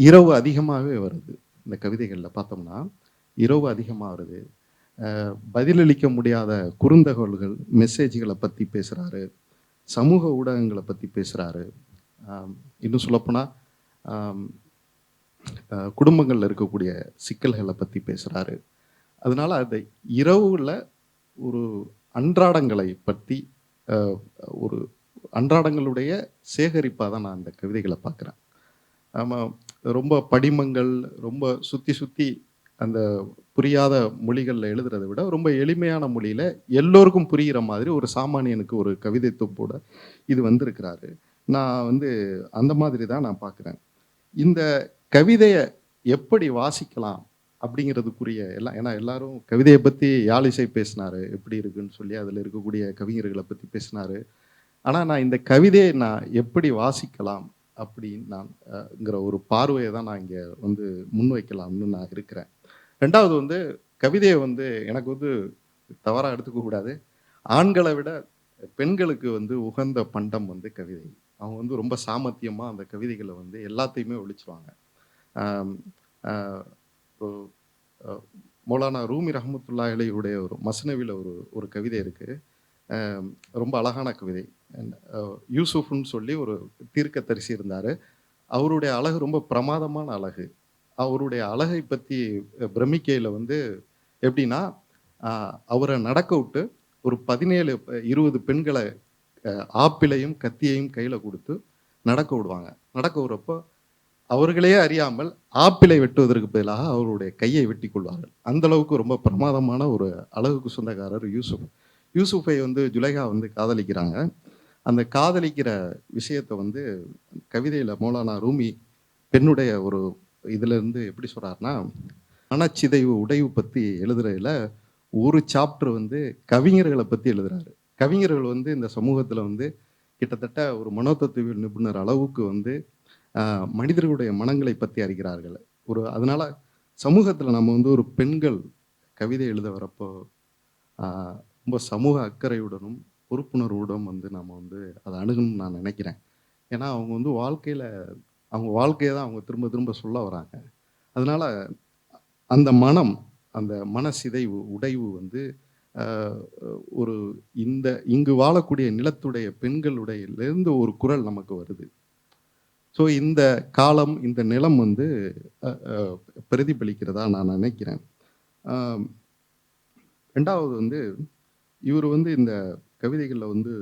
இரவு அதிகமாகவே வருது இந்த கவிதைகளில் பார்த்தோம்னா, இரவு அதிகமாக வருது. பதிலளிக்க முடியாத குறுந்தகவல்கள், மெசேஜ்களை பற்றி பேசுகிறாரு, சமூக ஊடகங்களை பற்றி பேசுகிறாரு. இன்னும் சொல்லப்போனால் குடும்பங்களில் இருக்கக்கூடிய சிக்கல்களை பற்றி பேசுகிறாரு. அதனால அந்த இரவுல ஒரு அன்றாடங்களை பற்றி ஒரு அன்றாடங்களுடைய சேகரிப்பாக தான் நான் இந்த கவிதைகளை பார்க்குறேன். ஆமாம், ரொம்ப படிமங்கள், ரொம்ப சுற்றி அந்த புரியாத மொழிகளில் எழுதுறதை விட ரொம்ப எளிமையான மொழியில் எல்லோருக்கும் புரிகிற மாதிரி ஒரு சாமானியனுக்கு ஒரு கவிதை தொப்போட இது வந்திருக்கிறாரு. நான் வந்து அந்த மாதிரி தான் நான் பார்க்குறேன். இந்த கவிதையை எப்படி வாசிக்கலாம் அப்படிங்கிறதுக்குரிய எல்லாம், ஏன்னா எல்லாரும் கவிதையை பற்றி யாழிசை பேசினாரு, எப்படி இருக்குன்னு சொல்லி அதில் இருக்கக்கூடிய கவிஞர்களை பற்றி பேசினாரு. ஆனால் நான் இந்த கவிதையை நான் எப்படி வாசிக்கலாம் அப்படின்னு நான்ங்கிற ஒரு பார்வையை தான் நான் இங்கே வந்து முன்வைக்கலாம்னு நான் இருக்கிறேன். ரெண்டாவது வந்து கவிதையை வந்து எனக்கு வந்து தவறாக எடுத்துக்கக்கூடாது. ஆண்களை விட பெண்களுக்கு வந்து உகந்த பண்டம் வந்து கவிதை. அவங்க வந்து ரொம்ப சாமர்த்தியமாக அந்த கவிதைகளை வந்து எல்லாத்தையுமே ஒழிச்சுவாங்க. மௌலானா ரூமி ரஹமத்துல்லாஹி அலைஹியுடைய ஒரு மஸ்னவியில் ஒரு கவிதை இருக்குது, ரொம்ப அழகான கவிதை. யூசுஃப்னு சொல்லி ஒரு தீர்க்கதரிசி இருந்தார். அவருடைய அழகு ரொம்ப பிரமாதமான அழகு. அவருடைய அழகை பற்றி பிரமிக்கையில் வந்து எப்படின்னா, அவரை நடக்க விட்டு ஒரு 17-20 பெண்களை ஆப்பிளையும் கத்தியையும் கையில் கொடுத்து நடக்க விடுவாங்க. நடக்க விடுறப்போ அவர்களே அறியாமல் ஆப்பிளை வெட்டுவதற்கு பதிலாக அவருடைய கையை வெட்டி கொள்வார்கள். அந்த அளவுக்கு ரொம்ப பிரமாதமான ஒரு அழகுக்கு சொந்தக்காரர் யூசுஃப். யூசுஃபை வந்து ஜுலைஹா வந்து காதலிக்கிறாங்க. அந்த காதலிக்கிற விஷயத்தை வந்து கவிதையில் மௌலானா ரூமி பெண்ணுடைய ஒரு இதிலிருந்து எப்படி சொல்கிறாருன்னா, மனச்சிதைவு உடைவு பற்றி எழுதுறதுல ஒரு சாப்டர் வந்து கவிஞர்களை பற்றி எழுதுறாரு. கவிஞர்கள் வந்து இந்த சமூகத்தில் வந்து கிட்டத்தட்ட ஒரு மனோதத்துவியல் நிபுணர் அளவுக்கு வந்து மனிதர்களுடைய மனங்களை பற்றி அறிகிறார்கள். அதனால சமூகத்தில் நம்ம வந்து ஒரு பெண்கள் கவிதை எழுத வரப்போ ரொம்ப சமூக அக்கறையுடனும் பொறுப்புணர்வுடன் வந்து நம்ம வந்து அதை அணுகணும்னு நான் நினைக்கிறேன். ஏன்னா அவங்க வந்து அவங்க வாழ்க்கையை தான் அவங்க திரும்ப திரும்ப சொல்ல வராங்க. அதனால அந்த அந்த மனசிதைவு உடைவு வந்து ஒரு இங்கு வாழக்கூடிய நிலத்துடைய பெண்களுடையிலிருந்து ஒரு குரல் நமக்கு வருது. ஸோ இந்த காலம், இந்த நிலம் வந்து பிரதிபலிக்கிறதா நான் நினைக்கிறேன். ரெண்டாவது வந்து இவர் வந்து இந்த கவிதைகளில் வந்து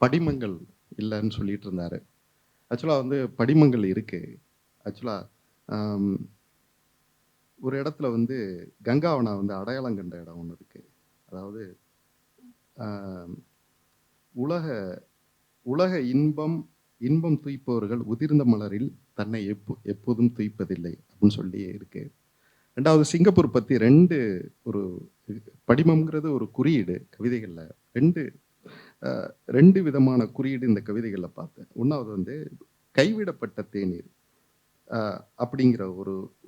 படிமங்கள் இல்லைன்னு சொல்லிட்டு இருந்தார். ஆக்சுவலாக வந்து படிமங்கள் இருக்குது. ஆக்சுவலாக ஒரு இடத்துல வந்து கங்காவை நான் வந்து அடையாளம் கண்ட இடம் ஒன்று இருக்குது. அதாவது உலக இன்பம் துய்ப்பவர்கள் உதிர்ந்த மலரில் தன்னை எப்போதும் துய்ப்பதில்லை அப்படின்னு சொல்லி இருக்கு. ரெண்டாவது சிங்கப்பூர் பற்றி ஒரு படிமம்ங்கிறது ஒரு குறியீடு கவிதைகளில் ரெண்டு விதமான குறியீடு இந்த கவிதைகளில் பார்த்தேன். ஒன்றாவது வந்து கைவிடப்பட்ட தேநீர் அப்படிங்கிற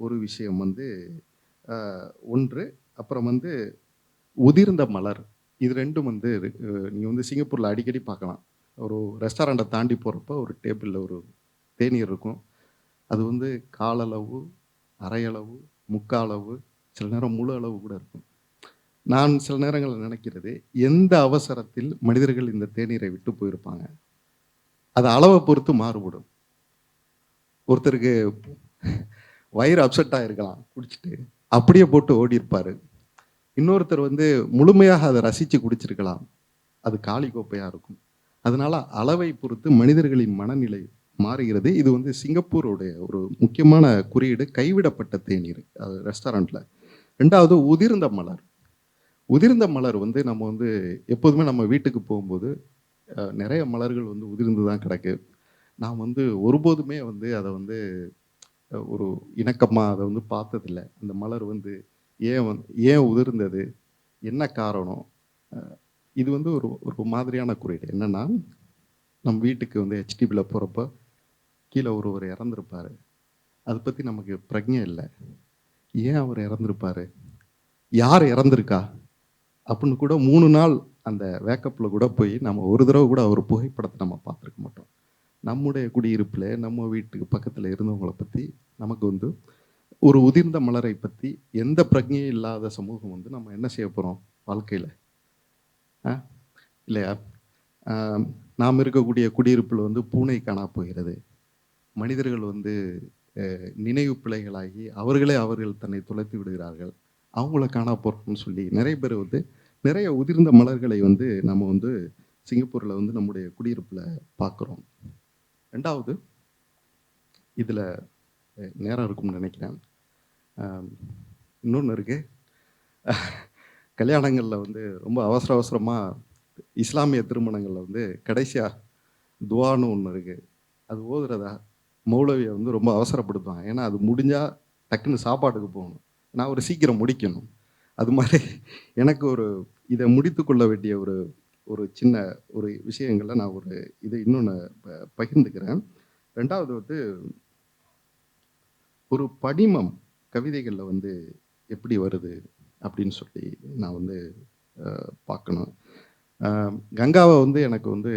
ஒரு விஷயம் வந்து ஒன்று. அப்புறம் வந்து உதிர்ந்த மலர். இது ரெண்டும் வந்து நீங்கள் வந்து சிங்கப்பூரில் அடிக்கடி பார்க்கலாம். ஒரு ரெஸ்டாரண்ட்டை தாண்டி போகிறப்ப ஒரு டேபிளில் ஒரு தேநீர் இருக்கும். அது வந்து காலளவு, அரையளவு, முக்காலளவு, சில நேரம் முழு அளவு கூட இருக்கும். நான் சில நேரங்களில் நினைக்கிறது, எந்த அவசரத்தில் மனிதர்கள் இந்த தேநீரை விட்டு போயிருப்பாங்க. அது அளவை பொறுத்து மாறுபடும். ஒருத்தருக்கு வயிறு அப்செட்டாக இருக்கலாம் குடிச்சிட்டு, அப்படியே போட்டு ஓடி இருப்பார். இன்னொருத்தர் வந்து முழுமையாக அதை ரசித்து குடிச்சிருக்கலாம், அது காலி கோப்பையாக இருக்கும். அதனால அளவை பொறுத்து மனிதர்களின் மனநிலை மாறுகிறது. இது வந்து சிங்கப்பூருடைய ஒரு முக்கியமான குறியீடு, கைவிடப்பட்ட தேநீர் அது ரெஸ்டாரண்ட்டில். ரெண்டாவது உதிர்ந்த மலர். உதிர்ந்த மலர் வந்து நம்ம வந்து எப்போதுமே நம்ம வீட்டுக்கு போகும்போது நிறைய மலர்கள் வந்து உதிர்ந்து தான் கிடக்கு. நான் வந்து ஒருபோதுமே வந்து அதை வந்து ஒரு இணக்கமாக அதை வந்து பார்த்ததில்ல. அந்த மலர் வந்து ஏன் உதிர்ந்தது, என்ன காரணம், இது வந்து ஒரு ஒரு மாதிரியான குறியீடு. என்னென்னா, நம்ம வீட்டுக்கு வந்து ஹெச்டிபியில் போகிறப்ப கீழே ஒருவர் இறந்துருப்பார், அதை பற்றி நமக்கு பிரஜை இல்லை. ஏன் அவர் இறந்துருப்பார், யார் இறந்துருக்கா அப்படின்னு கூட 3 நாள் அந்த வேக்கப்பில் கூட போய் நம்ம ஒரு தடவை கூட அவர் புகைப்படத்தை நம்ம பார்த்துருக்க மாட்டோம். நம்முடைய குடியிருப்பில் நம்ம வீட்டுக்கு பக்கத்தில் இருந்தவங்களை பற்றி நமக்கு வந்து ஒரு உதிர்ந்த மலரை பற்றி எந்த பிரஜையும் இல்லாத சமூகம் வந்து நம்ம என்ன செய்ய போகிறோம் வாழ்க்கையில் இல்லையா? நாம் இருக்கக்கூடிய குடியிருப்பில் வந்து பூனை காணா போகிறது, மனிதர்கள் வந்து நினைவு பிழைகளாகி அவர்கள் தன்னை தொலைத்து விடுகிறார்கள், அவங்கள காணா போகிறோம்னு சொல்லி நிறைய பேர் வந்து நிறைய உதிர்ந்த மலர்களை வந்து நம்ம வந்து சிங்கப்பூரில் வந்து நம்முடைய குடியிருப்பில் பார்க்குறோம். ரெண்டாவது, இதில் நேரம் இருக்கும்னு நினைக்கிறேன், இன்னொன்று இருக்குது. கல்யாணங்களில் வந்து ரொம்ப அவசரமாக இஸ்லாமிய திருமணங்களில் வந்து கடைசியாக துவான்னு ஒன்று இருக்குது, அது ஓதுறதா மௌலவியை வந்து ரொம்ப அவசரப்படுத்துவாங்க. ஏன்னா அது முடிஞ்சால் டக்குன்னு சாப்பாட்டுக்கு போகணும், நான் ஒரு சீக்கிரம் முடிக்கணும். அது மாதிரி எனக்கு ஒரு இதை முடித்து கொள்ள வேண்டிய ஒரு சின்ன ஒரு விஷயங்களில் நான் ஒரு இதை இன்னொன்று பகிர்ந்துக்கிறேன். ரெண்டாவது வந்து ஒரு படிமம் கவிதைகளில் வந்து எப்படி வருது அப்படின்னு சொல்லி நான் வந்து பார்க்கணும். கங்காவை வந்து எனக்கு வந்து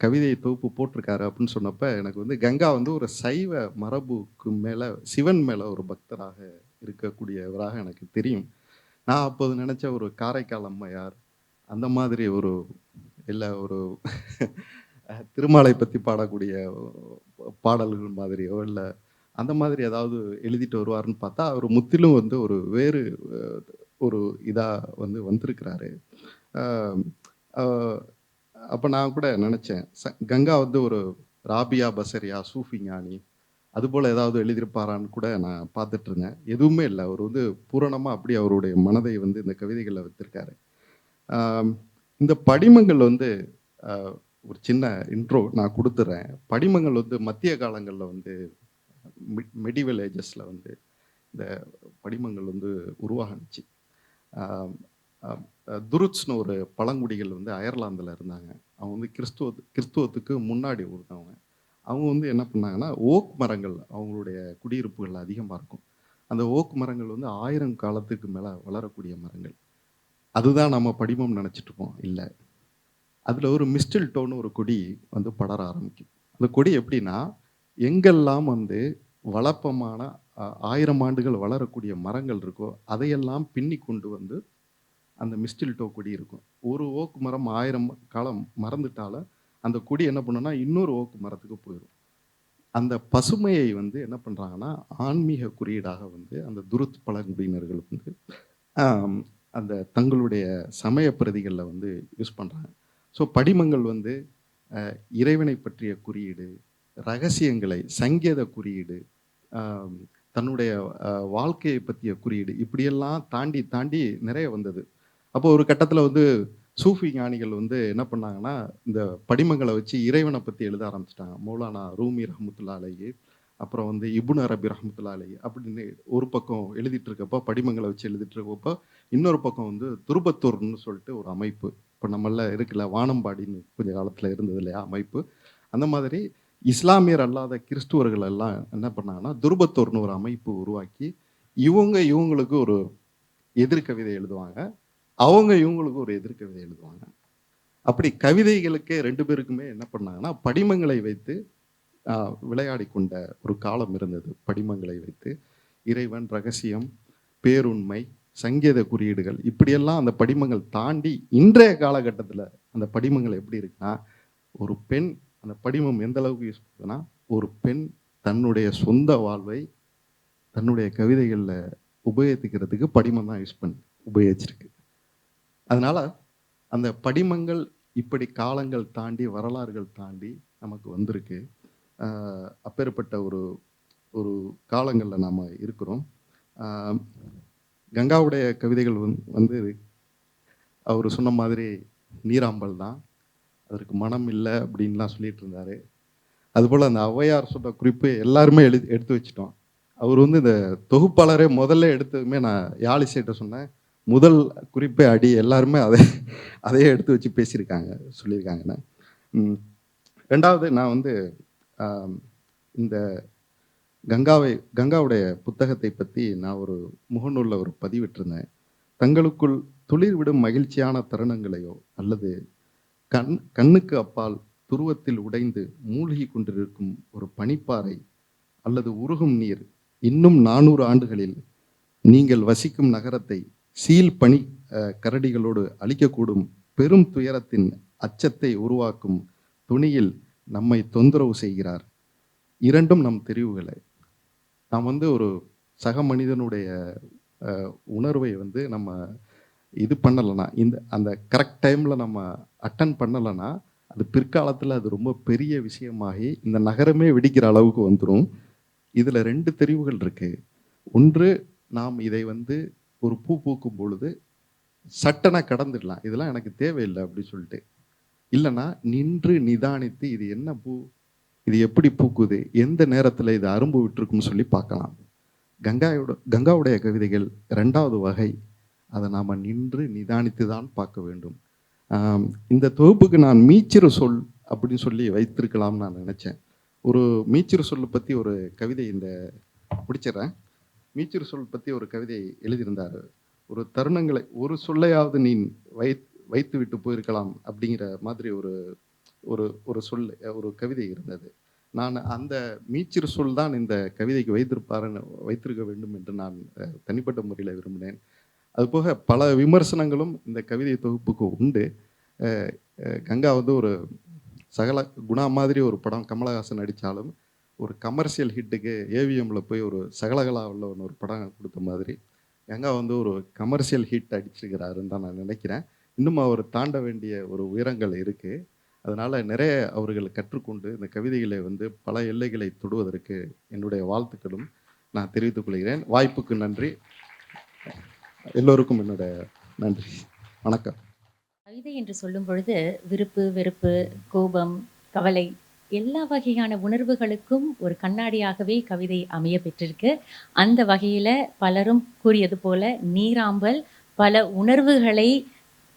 கவிதை தொகுப்பு போட்டிருக்காரு அப்படின்னு சொன்னப்போ எனக்கு வந்து கங்கா வந்து ஒரு சைவ மரபுக்கு மேலே சிவன் மேலே ஒரு பக்தராக இருக்கக்கூடியவராக எனக்கு தெரியும். நான் அப்போது நினச்ச ஒரு காரைக்கால் அம்மையார் அந்த மாதிரி ஒரு இல்லை ஒரு திருமாலை பற்றி பாடக்கூடிய பாடல்கள் மாதிரியோ இல்லை அந்த மாதிரி ஏதாவது எழுதிட்டு வருவார்னு பார்த்தா அவர் முற்றிலும் வந்து ஒரு வேறு ஒரு இதாக வந்து வந்திருக்கிறாரு. அப்போ நான் கூட நினச்சேன் கங்கா வந்து ஒரு ராபியா பசரியா சூஃபி ஞானி அதுபோல் ஏதாவது எழுதியிருப்பாரான்னு கூட நான் பார்த்துட்டு இருந்தேன். எதுவுமே இல்லை, அவர் வந்து பூரணமாக அப்படி அவருடைய மனதை வந்து இந்த கவிதைகளில் வைத்திருக்காரு. இந்த படிமங்கள் வந்து ஒரு சின்ன இன்ட்ரோ நான் கொடுத்துட்றேன். படிமங்கள் வந்து மத்திய காலங்களில் வந்து மெடிவல் ஏஜஸில் வந்து இந்த படிமங்கள் வந்து உருவாகிச்சு. துருட்ஸ்னு ஒரு பழங்குடிகள் வந்து அயர்லாந்தில் இருந்தாங்க. அவங்க வந்து கிறிஸ்துவத்துக்கு முன்னாடி இருந்தவங்க. அவங்க வந்து என்ன பண்ணாங்கன்னா ஓக் மரங்கள் அவங்களுடைய குடியிருப்புகள் அதிகமாக இருக்கும். அந்த ஓக் மரங்கள் வந்து 1000 காலத்துக்கு மேலே வளரக்கூடிய மரங்கள். அதுதான் நம்ம படிமம் நினச்சிட்டு இருப்போம். இல்லை, அதில் ஒரு மிஸ்டில் டோன்னு ஒரு கொடி வந்து படர ஆரம்பிக்கும். அந்த கொடி எப்படின்னா, எங்கெல்லாம் வந்து வளப்பமான 1000 ஆண்டுகள் வளரக்கூடிய மரங்கள் இருக்கோ அதையெல்லாம் பின்னி கொண்டு வந்து அந்த மிஸ்டில் டோ கொடி இருக்கும். ஒரு ஓக்கு மரம் 1000 காலம் மறந்துட்டாலும் அந்த கொடி என்ன பண்ணுன்னா இன்னொரு ஓக்கு மரத்துக்கு போயிடும். அந்த பசுமையை வந்து என்ன பண்ணுறாங்கன்னா ஆன்மீக குறியீடாக வந்து அந்த துருத் பழங்குடியினர்கள் வந்து அந்த தங்களுடைய சமய பிரதிகளில் வந்து யூஸ் பண்ணுறாங்க. ஸோ படிமங்கள் வந்து இறைவனை பற்றிய குறியீடு, ரகசியங்களை, சங்கேத குறியீடு, தன்னுடைய வாழ்க்கையை பற்றிய குறியீடு, இப்படியெல்லாம் தாண்டி தாண்டி நிறைய வந்தது. அப்போ ஒரு கட்டத்தில் வந்து சூஃபி ஞானிகள் வந்து என்ன பண்ணாங்கன்னா இந்த படிமங்களை வச்சு இறைவனை பற்றி எழுத ஆரம்பிச்சிட்டாங்க. மௌலானா ரூமி ரஹமத்துல்லா அலைஹி, அப்புறம் வந்து இப்னு அரபி ரஹமத்துல்லா அலைஹி அப்படின்னு ஒரு பக்கம் எழுதிட்டு இருக்கப்போ, படிமங்களை வச்சு எழுதிட்டு இருக்கப்போ, இன்னொரு பக்கம் வந்து துருபத்தூர்னு சொல்லிட்டு ஒரு அமைப்பு, இப்போ நம்மள இருக்குல்ல வானம்பாடின்னு கொஞ்சம் காலத்தில் இருந்தது இல்லையா அமைப்பு, அந்த மாதிரி இஸ்லாமியர் அல்லாத கிறிஸ்துவர்கள் எல்லாம் என்ன பண்ணாங்கன்னா துருபத்தூர்னு ஒரு அமைப்பு உருவாக்கி இவங்களுக்கு ஒரு எதிர்கவிதை எழுதுவாங்க, அவங்க இவங்களுக்கு ஒரு எதிர்கவிதை எழுதுவாங்க. அப்படி கவிதைகளுக்கே 2 பேருக்குமே என்ன பண்ணாங்கன்னா படிமங்களை வைத்து விளையாடி கொண்ட ஒரு காலம் இருந்தது. படிமங்களை வைத்து இறைவன், ரகசியம், பேருண்மை, சங்கேத குறியீடுகள், இப்படியெல்லாம் அந்த படிமங்கள் தாண்டி இன்றைய காலகட்டத்தில் அந்த படிமங்கள் எப்படி இருக்குன்னா, ஒரு பெண் அந்த படிமம் எந்த அளவுக்கு யூஸ் பண்ணுதுன்னா, ஒரு பெண் தன்னுடைய சொந்த வாழ்வை தன்னுடைய கவிதைகளில் உபயோகிக்கிறதுக்கு படிமம் தான் யூஸ் பண்ணுது. உபயோகிச்சிருக்கு. அதனால அந்த படிமங்கள் இப்படி காலங்கள் தாண்டி வரலாறுகள் தாண்டி நமக்கு வந்திருக்கு. அப்பேற்பட்ட ஒரு ஒரு காலங்களில் நாம் இருக்கிறோம். கங்காவுடைய கவிதைகள் வந்து அவர் சொன்ன மாதிரி நீராம்பல் தான், அதற்கு மனம் இல்லை அப்படின்லாம் சொல்லிட்டு இருந்தார். அதுபோல் அந்த ஔவையார் சொன்ன குறிப்பு எல்லாருமே எடுத்து வச்சிட்டோம். அவர் வந்து இந்த தொகுப்பாளரே முதல்ல எடுத்ததுமே நான் யாழிசைட்ட சொன்னேன், முதல் குறிப்பை அடி, எல்லாருமே அதையே எடுத்து வச்சு பேசியிருக்காங்க, சொல்லியிருக்காங்கன்னு. ரெண்டாவது நான் வந்து இந்த கங்காவுடைய புத்தகத்தை பற்றி நான் ஒரு முகநூலில் ஒரு பதிவிட்டிருந்தேன். தங்களுக்குள் துளிர் விடும் மகிழ்ச்சியான தருணங்களையோ அல்லது கண்ணுக்கு அப்பால் துருவத்தில் உடைந்து மூழ்கி கொண்டிருக்கும் ஒரு பனிப்பாறை அல்லது உருகும் நீர் இன்னும் 400 ஆண்டுகளில் நீங்கள் வசிக்கும் நகரத்தை சீல் பனி கரடிகளோடு அழிக்கக்கூடும் பெரும் துயரத்தின் அச்சத்தை உருவாக்கும் துணியில் நம்மை தொந்தரவு செய்கிறார். இரண்டும் நம் தெரிவுகளை. நாம் வந்து ஒரு சக மனிதனுடைய உணர்வை வந்து நம்ம இது பண்ணலைன்னா, அந்த கரெக்ட் டைமில் நம்ம அட்டன் பண்ணலைன்னா அது பிற்காலத்தில் அது ரொம்ப பெரிய விஷயமாகி இந்த நகரமே வெடிக்கிற அளவுக்கு வந்துடும். இதில் 2 தெரிவுகள் இருக்குது. ஒன்று, நாம் இதை வந்து ஒரு பூ பூக்கும் பொழுது சட்டனை கடந்துடலாம், இதெல்லாம் எனக்கு தேவையில்லை அப்படி சொல்லிட்டு. இல்லைன்னா நின்று நிதானித்து இது என்ன பூ, இது எப்படி பூக்குது, எந்த நேரத்தில் இது அரும்பு விட்டுருக்குன்னு சொல்லி பார்க்கலாம். கங்காவுடைய கவிதைகள் 2வது வகை. அதை நாம் நின்று நிதானித்து தான் பார்க்க வேண்டும். இந்த தொகுப்புக்கு நான் மீச்சிறு சொல் அப்படின்னு சொல்லி வைத்திருக்கலாம்னு நான் நினச்சேன். ஒரு மீச்சிறு சொல்லை பற்றி ஒரு கவிதை இந்த முடிச்சிடறேன். மீச்சிறு சொல் பற்றி ஒரு கவிதை எழுதியிருந்தார். ஒரு தருணங்களை ஒரு சொல்லையாவது நீ வைத்து விட்டு போயிருக்கலாம் அப்படிங்கிற மாதிரி ஒரு சொல், ஒரு கவிதை இருந்தது. நான் அந்த மீச்சிறு சொல் தான் இந்த கவிதைக்கு வைத்திருக்க வேண்டும் என்று நான் தனிப்பட்ட முறையில் விரும்பினேன். அதுபோக பல விமர்சனங்களும் இந்த கவிதை தொகுப்புக்கு உண்டு. கங்கா வந்து ஒரு சகல குணா மாதிரி ஒரு படம் கமலஹாசன் நடித்தாலும் ஒரு கமர்ஷியல் ஹிட்டுக்கு ஏவிஎம்மில் போய் ஒரு சகலகலாவில் ஒரு படம் கொடுத்த மாதிரி கங்கா வந்து ஒரு கமர்ஷியல் ஹிட் அடிச்சிருக்கிறாருன்னு தான் நான் நினைக்கிறேன். இன்னும் அவர் தாண்ட வேண்டிய ஒரு உயரங்கள் இருக்குது. அதனால் நிறைய அவர்கள் கற்றுக்கொண்டு இந்த கவிதைகளை வந்து பல எல்லைகளை தொடுவதற்கு என்னுடைய வாழ்த்துக்களும் நான் தெரிவித்துக் கொள்கிறேன். வாய்ப்புக்கு நன்றி. எல்லோருக்கும் என்னுடைய நன்றி. வணக்கம். கவிதை என்று சொல்லும் பொழுது விருப்பு, வெறுப்பு, கோபம், கவலை எல்லா வகையான உணர்வுகளுக்கும் ஒரு கண்ணாடியாகவே கவிதை அமைய பெற்றிருக்கு. அந்த வகையில் பலரும் கூறியது போல நீராம்பல் பல உணர்வுகளை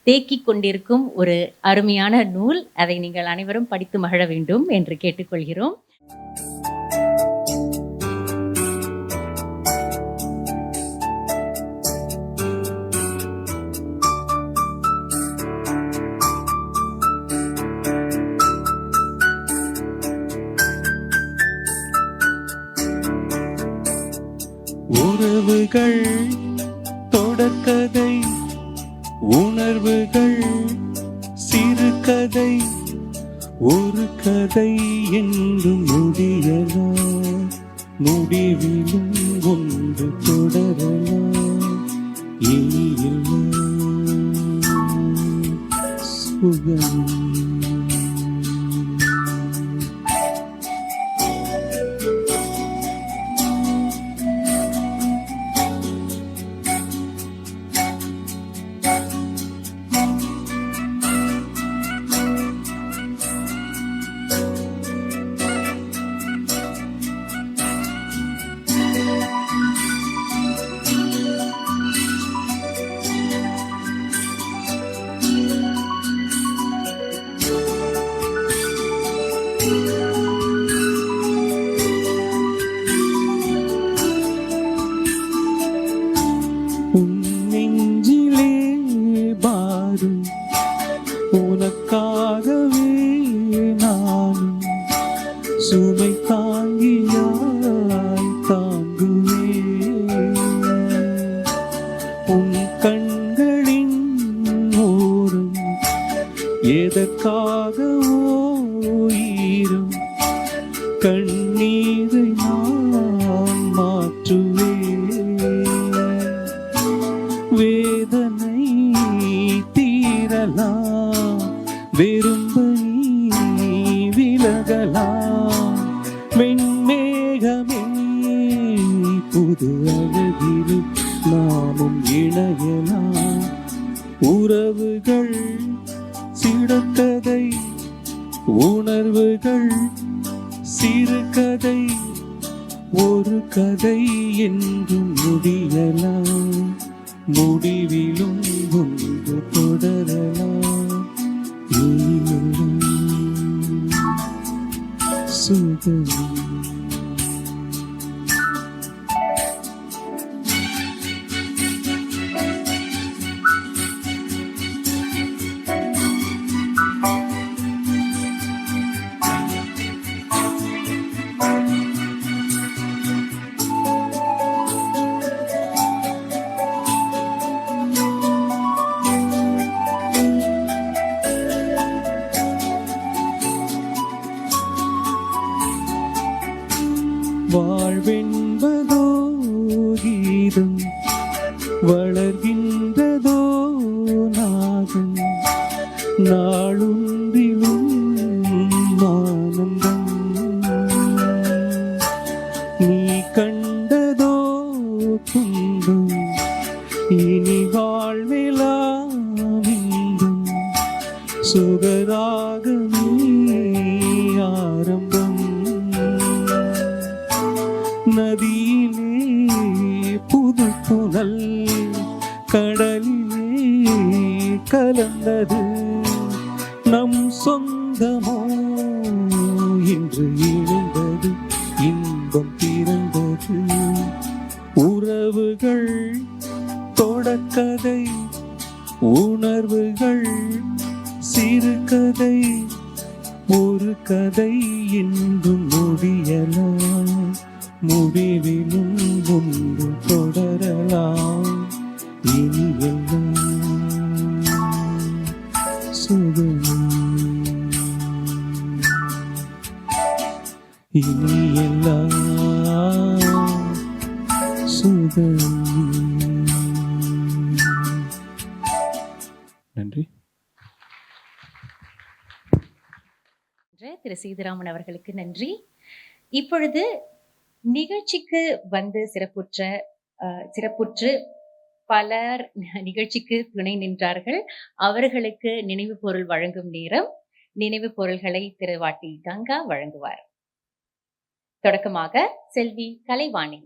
தேக்கிக் கொண்டிருக்கும் ஒரு அருமையான நூல். அதை நீங்கள் அனைவரும் படித்து மகிழ வேண்டும் என்று கேட்டுக்கொள்கிறோம். உறவுகள் தொடர்கதை, உணர்வுகள் சிறுகதை, ஒரு கதை என்றும் முடியலாம், முடிவிலும் ஒன்று தொடரலாம், இனியெல்லாம் சுகம். புது அழகில் நாமும் இணையலாம். உறவுகள் சிடக்கதை, உணர்வுகள் சிறுகதை, ஒரு கதை என்றும் முடியலாம். முடிவிலும் ஒன்று தொடரலாம். இனியெல்லாம் சுகம். வாழ்வென்பதோ கீதம், வளர்கின்றதோ நாகம், நாளொன்றிலும் ஆனந்தம். நீ கண்டதோ துன்பம், இனி வாழ்வெல்லாம் இன்பம். சுகராகமே ஆரம்பம். நதியிலே புது புனல், கடலிலே கலந்தது. நம் சொந்தமோ இன்று இணைந்தது, இன்பம் பிறந்தது. உறவுகள் தொடக்கதை, உணர்வுகள் சிறுகதை, ஒரு கதை என்றும் முடியலாம். முடிவிலும் ஒன்று தொடரலாம். இனியெல்லாம் சுகம். இனியெல்லாம் சுகம். நன்றி. திரு சேதுராமன் அவர்களுக்கு நன்றி. இப்பொழுது நிகழ்ச்சிக்கு வந்து சிறப்புற்று பலர் நிகழ்ச்சிக்கு துணை நின்றார்கள். அவர்களுக்கு நினைவு பொருள் வழங்கும் நேரம். நினைவு பொருள்களை திருவாட்டி கங்கா வழங்குவார். தொடக்கமாக செல்வி கலைவாணி.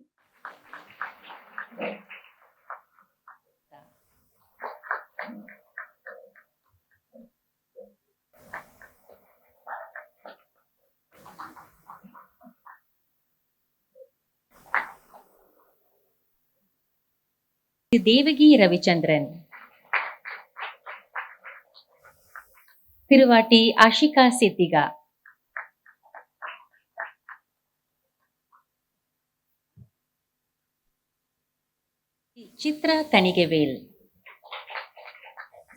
தேவகி ரவிச்சந்திரன். திருவாட்டி ஆஷிகா சித்திகா. சித்ரா தணிகவேல்.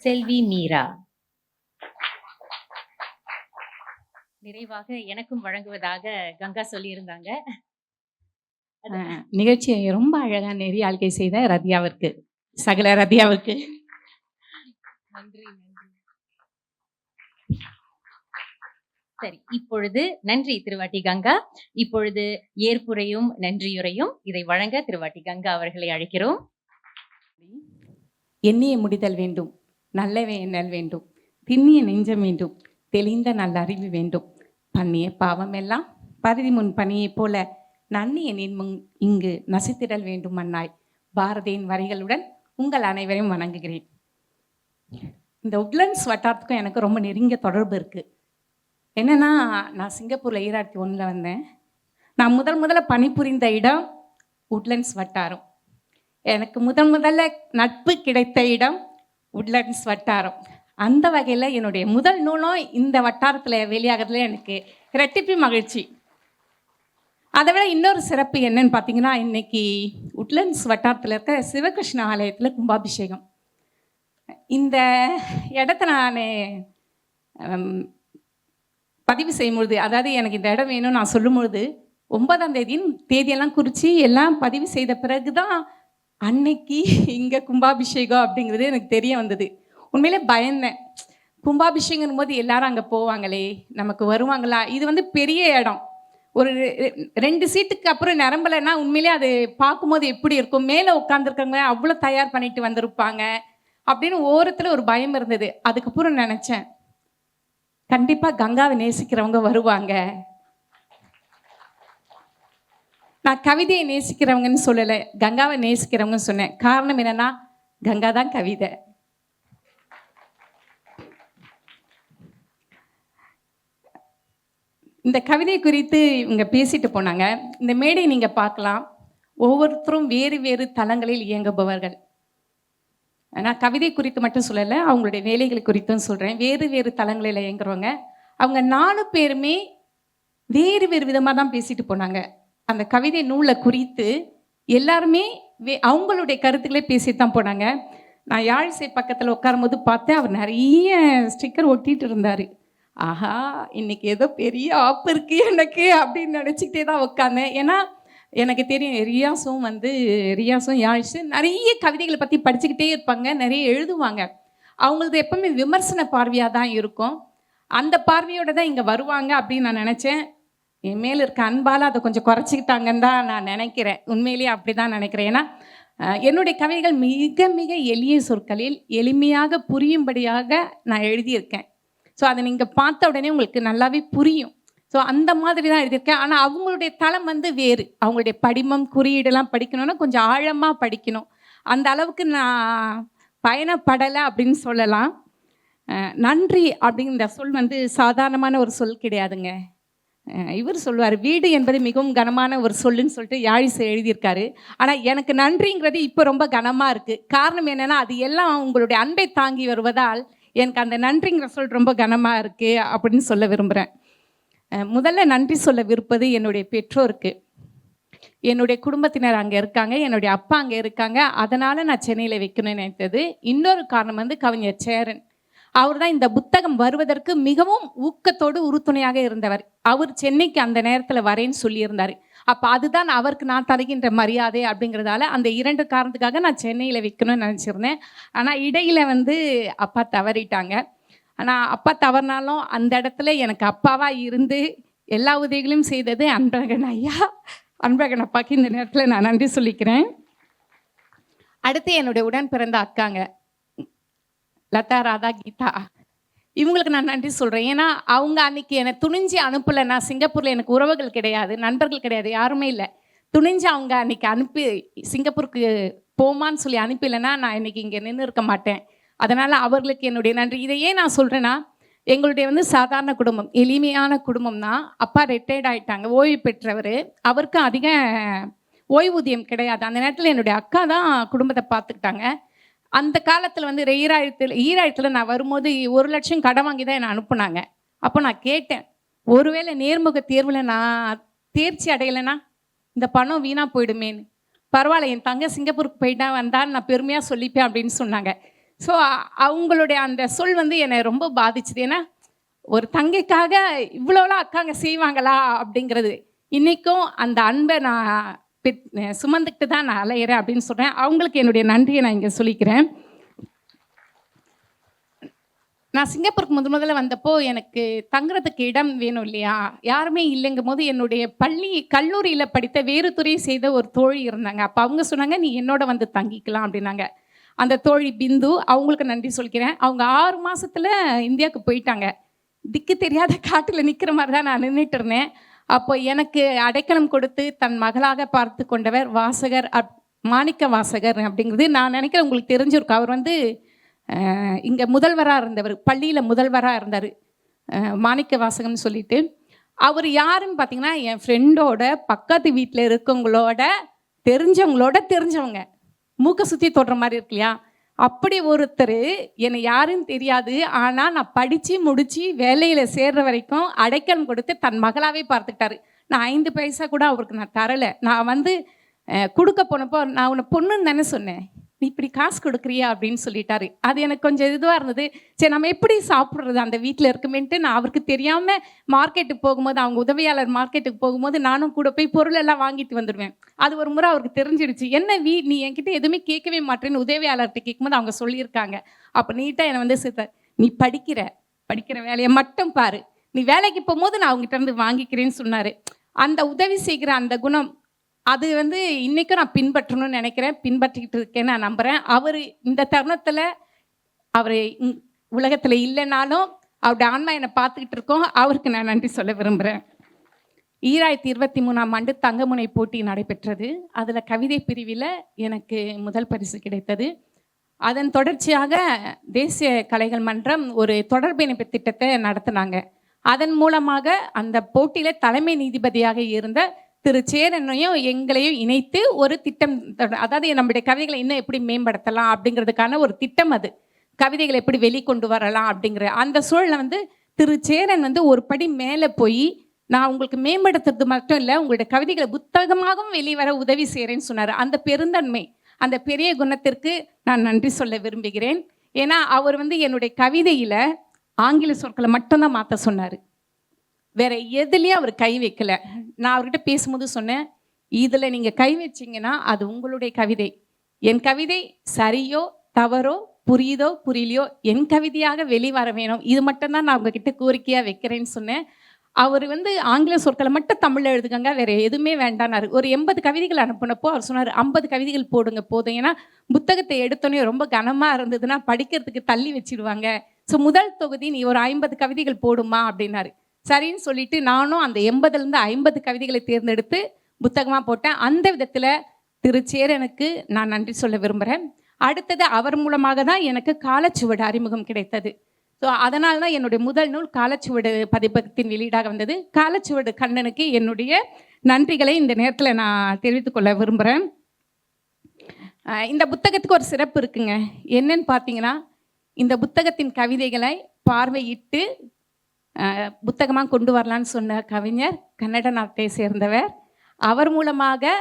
செல்வி மீரா. நிறைவாக எனக்கும் வழங்குவதாக கங்கா சொல்லியிருந்தாங்க. நிகழ்ச்சியை ரொம்ப அழகா நெறியாழ்கை செய்த ரத்யாவிற்கு, சகல ரத்யாவுக்கு நன்றி. சரி, இப்பொழுது நன்றி திருவாட்டி கங்கா. இப்பொழுது ஏற்புரையும் நன்றியுரையும் இதை வழங்க திருவாட்டி கங்கா அவர்களை அழைக்கிறோம். எண்ணிய முடிதல் வேண்டும், நல்லவே எண்ணல் வேண்டும், திண்ணிய நெஞ்சம் வேண்டும், தெளிந்த நல்ல அறிவு வேண்டும், பண்ணிய பாவம் எல்லாம் பரிதி முன் பணியைப் போல நன்னிய நின்முன் இங்கு நசித்திடல் வேண்டும் அன்னாய். பாரதியின் வரிகளுடன் உங்கள் அனைவரையும் வணங்குகிறேன். இந்த உட்லண்ட்ஸ் வட்டாரத்துக்கும் எனக்கு ரொம்ப நெருங்கிய தொடர்பு இருக்குது. என்னென்னா, நான் சிங்கப்பூரில் 2001 வந்தேன். நான் முதல்ல பணிபுரிந்த இடம் உட்லண்ட்ஸ் வட்டாரம். எனக்கு முதல்ல நட்பு கிடைத்த இடம் உட்லண்ட்ஸ் வட்டாரம். அந்த வகையில் என்னுடைய முதல் நூலும் இந்த வட்டாரத்தில் வெளியாகிறதுல எனக்கு இரட்டிப்பு மகிழ்ச்சி. அதை விட இன்னொரு சிறப்பு என்னன்னு பார்த்தீங்கன்னா, இன்னைக்கு உட்லண்ட்ஸ் வட்டாரத்தில் இருக்க சிவகிருஷ்ண ஆலயத்தில் கும்பாபிஷேகம். இந்த இடத்த நான் பதிவு செய்யும்பொழுது, அதாவது எனக்கு இந்த இடம் வேணும்னு நான் சொல்லும்பொழுது 9ஆம் தேதியெல்லாம் குறித்து எல்லாம் பதிவு செய்த பிறகு தான் அன்னைக்கு இங்கே கும்பாபிஷேகம் அப்படிங்கிறது எனக்கு தெரிய வந்தது. உண்மையிலே பயந்தேன். கும்பாபிஷேகம் போது எல்லாரும் அங்கே போவாங்களே, நமக்கு வருவாங்களா? இது பெரிய இடம். ஒரு 2 சீட்டுக்கு அப்புறம் நிரம்பலைன்னா உண்மையிலே அது பார்க்கும்போது எப்படி இருக்கும், மேலே உட்காந்துருக்கவங்க அவ்வளோ தயார் பண்ணிட்டு வந்திருப்பாங்க அப்படின்னு ஓரத்தில் ஒரு பயம் இருந்தது. அதுக்கப்புறம் நினச்சேன், கண்டிப்பாக கங்காவை நேசிக்கிறவங்க வருவாங்க. நான் கவிதையை நேசிக்கிறவங்கன்னு சொல்லலை, கங்காவை நேசிக்கிறவங்கன்னு சொன்னேன். காரணம் என்னன்னா, கங்கா தான் கவிதை. இந்த கவிதை குறித்து இவங்க பேசிட்டு போனாங்க. இந்த மேடை நீங்கள் பார்க்கலாம், ஒவ்வொருத்தரும் வேறு வேறு தளங்களில் இயங்குபவர்கள். நான் கவிதை குறித்து மட்டும் சொல்லலை, அவங்களுடைய வேலைகள் குறித்தும் சொல்கிறேன். வேறு வேறு தளங்களில் இயங்குறவங்க. அவங்க 4 பேருமே வேறு வேறு விதமாக தான் பேசிட்டு போனாங்க. அந்த கவிதை நூலை குறித்து எல்லாருமே அவங்களுடைய கருத்துக்களே பேசிட்டு தான் போனாங்க. நான் யாழிசை பக்கத்தில் உட்காரும்போது பார்த்தேன், அவர் நிறைய ஸ்டிக்கர் ஒட்டிட்டு இருந்தார். ஆஹா, இன்னைக்கு ஏதோ பெரிய ஆப்பு இருக்கு எனக்கு அப்படின்னு நினச்சிக்கிட்டே தான் உட்காந்தேன். ஏன்னா எனக்கு தெரியும், ரியாஸும் யாழிசும் நிறைய கவிதைகளை பற்றி படிச்சுக்கிட்டே இருப்பாங்க, நிறைய எழுதுவாங்க. அவங்களது எப்பவுமே விமர்சன பார்வையாக தான் இருக்கும். அந்த பார்வையோடு தான் இங்கே வருவாங்க அப்படின்னு நான் நினச்சேன். என் மேலே இருக்க அன்பால் அதை கொஞ்சம் குறைச்சிக்கிட்டாங்கன்னு தான் நான் நினைக்கிறேன். உண்மையிலேயே அப்படி தான் நினைக்கிறேன். ஏன்னா என்னுடைய கவிதைகள் மிக மிக எளிய சொற்களில் எளிமையாக புரியும்படியாக நான் எழுதியிருக்கேன். ஸோ அதை நீங்கள் பார்த்த உடனே உங்களுக்கு நல்லாவே புரியும். ஸோ அந்த மாதிரி தான் எழுதியிருக்கேன். ஆனால் அவங்களுடைய தளம் வேறு. அவங்களுடைய படிமம் குறியீடெல்லாம் படிக்கணும்னா கொஞ்சம் ஆழமாக படிக்கணும். அந்த அளவுக்கு நான் பயணப்படலை அப்படின்னு சொல்லலாம். நன்றி அப்படிங்கிற சொல் சாதாரணமான ஒரு சொல் கிடையாதுங்க. இவர் சொல்லுவார், வீடு என்பது மிகவும் கனமான ஒரு சொல்லுன்னு சொல்லிட்டு யாழிசை எழுதியிருக்காரு. ஆனால் எனக்கு நன்றிங்கிறது இப்போ ரொம்ப கனமாக இருக்குது. காரணம் என்னென்னா, அது எல்லாம் உங்களுடைய அன்பை தாங்கி வருவதால் எனக்கு அந்த நன்றிங்கிற சொல் ரொம்ப கனமாக இருக்குது அப்படின்னு சொல்ல விரும்புகிறேன். முதல்ல நன்றி சொல்ல விருப்பது என்னுடைய பெற்றோருக்கு. என்னுடைய குடும்பத்தினர் அங்கே இருக்காங்க, என்னுடைய அப்பா அங்கே இருக்காங்க. அதனால் நான் சென்னையில் வைக்கணும்னு நினைத்தது. இன்னொரு காரணம் கவிஞர் சேரன். அவர் தான் இந்த புத்தகம் வருவதற்கு மிகவும் ஊக்கத்தோடு உறுதுணையாக இருந்தவர். அவர் சென்னைக்கு அந்த நேரத்தில் வரேன்னு சொல்லியிருந்தார். அப்போ அதுதான் அவருக்கு நான் தருகின்ற மரியாதை அப்படிங்கிறதால அந்த 2 காரணத்துக்காக நான் சென்னையில் வைக்கணும்னு நினச்சிருந்தேன். ஆனால் இடையில் அப்பா தவறிட்டாங்க. ஆனால் அப்பா தவறினாலும் அந்த இடத்துல எனக்கு அப்பாவாக இருந்து எல்லா உதவிகளையும் செய்தது அன்பழகன் ஐயா. அன்பழகன் அப்பாவுக்கு இந்த நேரத்தில் நான் நன்றி சொல்லிக்கிறேன். அடுத்து என்னுடைய உடன் பிறந்த அக்காங்க லதா, ராதா, கீதா, இவங்களுக்கு நான் நன்றி சொல்கிறேன். ஏன்னா அவங்க அன்றைக்கி என்னை துணிஞ்சு அனுப்பலை. நான் சிங்கப்பூரில் எனக்கு உறவுகள் கிடையாது, நண்பர்கள் கிடையாது, யாருமே இல்லை. துணிஞ்சு அவங்க அன்றைக்கி அனுப்பி சிங்கப்பூருக்கு போமான்னு சொல்லி அனுப்பலைன்னா நான் இன்றைக்கி இங்கே நின்று இருக்க மாட்டேன். அதனால் அவர்களுக்கு என்னுடைய நன்றி. இதையே நான் சொல்கிறேன்னா, எங்களுடைய சாதாரண குடும்பம், எளிமையான குடும்பம் தான். அப்பா ரிட்டையர்ட் ஆகிட்டாங்க, ஓய்வு பெற்றவர். அவருக்கு அதிக ஓய்வூதியம் கிடையாது. அந்த நேரத்தில் என்னுடைய அக்கா தான் குடும்பத்தை பார்த்துக்கிட்டாங்க. அந்த காலத்தில் ஈராயிரத்தில் நான் வரும்போது 1 லட்சம் கடன் வாங்கி தான் என்னை அனுப்புனாங்க. அப்போ நான் கேட்டேன், ஒருவேளை நேர்முக தேர்வில் நான் தேர்ச்சி அடையலைன்னா இந்த பணம் வீணாக போயிடுமேன்னு. பரவாயில்ல, என் தங்க சிங்கப்பூருக்கு போயிட்டா வந்தான்னு நான் பெருமையாக சொல்லிப்பேன் அப்படின்னு சொன்னாங்க. ஸோ அவங்களுடைய அந்த சொல் என்னை ரொம்ப பாதிச்சுது. ஏன்னா ஒரு தங்கைக்காக இவ்வளோலாம் அக்காங்க செய்வாங்களா அப்படிங்கிறது. இன்றைக்கும் அந்த அன்பை நான் சுமந்துக்கிட்டு தான் நான் அலையிறேன் அப்படின்னு சொல்கிறேன். அவங்களுக்கு என்னுடைய நன்றியை நான் இங்கே சொல்லிக்கிறேன். நான் சிங்கப்பூருக்கு முதல்ல வந்தப்போ எனக்கு தங்குறதுக்கு இடம் வேணும் இல்லையா, யாருமே இல்லைங்கும் போது என்னுடைய கல்லூரியில் படித்த வேறு துறையை செய்த ஒரு தோழி இருந்தாங்க. அப்போ அவங்க சொன்னாங்க, நீ என்னோட தங்கிக்கலாம் அப்படின்னாங்க. அந்த தோழி பிந்து, அவங்களுக்கு நன்றி சொல்லிக்கிறேன். அவங்க 6 மாதத்தில் இந்தியாவுக்கு போயிட்டாங்க. திக்கு தெரியாத காட்டில் நிற்கிற மாதிரி தான் நான் நின்றுட்டு இருந்தேன். அப்போ எனக்கு அடைக்கலம் கொடுத்து தன் மகளாக பார்த்து கொண்டவர் வாசகர், மாணிக்க வாசகர் அப்படிங்கிறது நான் நினைக்கிறேன் உங்களுக்கு தெரிஞ்சிருக்கும். அவர் இங்கே முதல்வராக இருந்தவர், பள்ளியில் முதல்வராக இருந்தார், மாணிக்க வாசகம்னு சொல்லிட்டு. அவர் யாருன்னு பார்த்தீங்கன்னா, என் ஃப்ரெண்டோட பக்கத்து வீட்டில் இருக்கவங்களோட தெரிஞ்சவங்க மூக்க சுற்றி தொடுற மாதிரி இருக்கு இல்லையா, அப்படி ஒருத்தர் என்னை யாருன்னு தெரியாது. ஆனால் நான் படித்து முடித்து வேலையில் சேர்ற வரைக்கும் அடைக்கலம் கொடுத்து தன் மகளாகவே பார்த்துக்கிட்டாரு. நான் 5 பைசா கூட அவருக்கு நான் தரலை. நான் கொடுக்க போனப்போ, நான் உன்னை பொண்ணுன்னு தானே சொன்னேன், நீ இப்படி காசு கொடுக்குறியா அப்படின்னு சொல்லிட்டாரு. அது எனக்கு கொஞ்சம் இதுவாக இருந்தது. சரி, நம்ம எப்படி சாப்பிட்றது அந்த வீட்டில் இருக்குமேன்ட்டு நான் அவருக்கு தெரியாமல் மார்க்கெட்டுக்கு போகும்போது, அவங்க உதவியாளர் மார்க்கெட்டுக்கு போகும்போது நானும் கூட போய் பொருளெல்லாம் வாங்கிட்டு வந்துடுவேன். அது ஒரு முறை அவருக்கு தெரிஞ்சிடுச்சு. என்ன நீ என்கிட்ட எதுவுமே கேட்கவே மாட்டேன்னு உதவியாளர்கிட்ட கேட்கும்போது அவங்க சொல்லியிருக்காங்க. அப்போ நீட்டாக என்னை நீ படிக்கிற வேலையை மட்டும் பாரு, நீ வேலைக்கு போகும்போது நான் அவங்ககிட்ட வாங்கிக்கிறேன்னு சொன்னார். அந்த உதவி செய்கிற அந்த குணம் அது வந்து இன்றைக்கும் நான் பின்பற்றணும்னு நினைக்கிறேன், பின்பற்றிக்கிட்டு இருக்கேன்னு நான் நம்புகிறேன். அவர் இந்த தருணத்தில் அவர் உலகத்தில் இல்லைனாலும் அவருடைய ஆன்மா என்னை பார்த்துக்கிட்டு இருக்கோம். அவருக்கு நான் நன்றி சொல்ல விரும்புகிறேன். 2023ஆம் ஆண்டு தங்கமுனை போட்டி நடைபெற்றது. அதில் கவிதை பிரிவில் எனக்கு முதல் பரிசு கிடைத்தது. அதன் தொடர்ச்சியாக தேசிய கலைகள் மன்றம் ஒரு தொடர்பு இணைப்பு திட்டத்தை நடத்தினாங்க. அதன் மூலமாக அந்த போட்டியில் தலைமை நீதிபதியாக இருந்த திரு சேரனையும் எங்களையும் இணைத்து ஒரு திட்டம், அதாவது நம்முடைய கவிதைகளை இன்னும் எப்படி மேம்படுத்தலாம் அப்படிங்கிறதுக்கான ஒரு திட்டம். அது கவிதைகளை எப்படி வெளிக்கொண்டு வரலாம் அப்படிங்கிற அந்த சூழலை வந்து திரு சேரன் வந்து ஒரு படி மேலே போய், நான் உங்களுக்கு மேம்படுத்துறது மட்டும் இல்லை, உங்களுடைய கவிதைகளை புத்தகமாகவும் வெளிவர உதவி செய்கிறேன்னு சொன்னார். அந்த பெருந்தன்மை, அந்த பெரிய குணத்திற்கு நான் நன்றி சொல்ல விரும்புகிறேன். ஏன்னா அவர் வந்து என்னுடைய கவிதையில் ஆங்கில சொற்களை மட்டும்தான் மாற்ற சொன்னார், வேற எதுலேயும் அவர் கை வைக்கல. நான் அவர்கிட்ட பேசும்போது சொன்னேன், இதில் நீங்கள் கை வச்சிங்கன்னா அது உங்களுடைய கவிதை. என் கவிதை சரியோ தவறோ புரியுதோ புரியலையோ என் கவிதையாக வெளிவர வேணும், இது மட்டும்தான் நான் உங்ககிட்ட கோரிக்கையாக வைக்கிறேன்னு சொன்னேன். அவர் வந்து ஆங்கில சொற்களை மட்டும் தமிழில் எழுதுங்க, வேற எதுவுமே வேண்டான்னாரு. ஒரு 80 கவிதைகள் அனுப்பினப்போ அவர் சொன்னார், 50 கவிதைகள் போடுங்க போதும், ஏன்னா புத்தகத்தை எடுத்தோன்னே ரொம்ப கனமாக இருந்ததுன்னா படிக்கிறதுக்கு தள்ளி வச்சிடுவாங்க. ஸோ முதல் தொகுதி நீ ஒரு 50 கவிதைகள் போடுமா அப்படின்னாரு. சரின்னு சொல்லிட்டு நானும் அந்த 80லேருந்து 50 கவிதைகளை தேர்ந்தெடுத்து புத்தகமாக போட்டேன். அந்த விதத்தில் திரு சேரனுக்கு நான் நன்றி சொல்ல விரும்புகிறேன். அடுத்தது அவர் மூலமாக தான் எனக்கு காலச்சுவடு அறிமுகம் கிடைத்தது. ஸோ அதனால தான் என்னுடைய முதல் நூல் காலச்சுவடு பதிப்பகத்தின் வெளியீடாக வந்தது. காலச்சுவடு கண்ணனுக்கு என்னுடைய நன்றிகளை இந்த நேரத்தில் நான் தெரிவித்துக்கொள்ள விரும்புகிறேன். இந்த புத்தகத்துக்கு ஒரு சிறப்பு இருக்குங்க. என்னன்னு பார்த்தீங்கன்னா, இந்த புத்தகத்தின் கவிதைகளை பார்வையிட்டு புத்தகமாக கொண்டு வரலான்னு சொன்ன கவிஞர் கன்னட நாட்டை சேர்ந்தவர். அவர் மூலமாக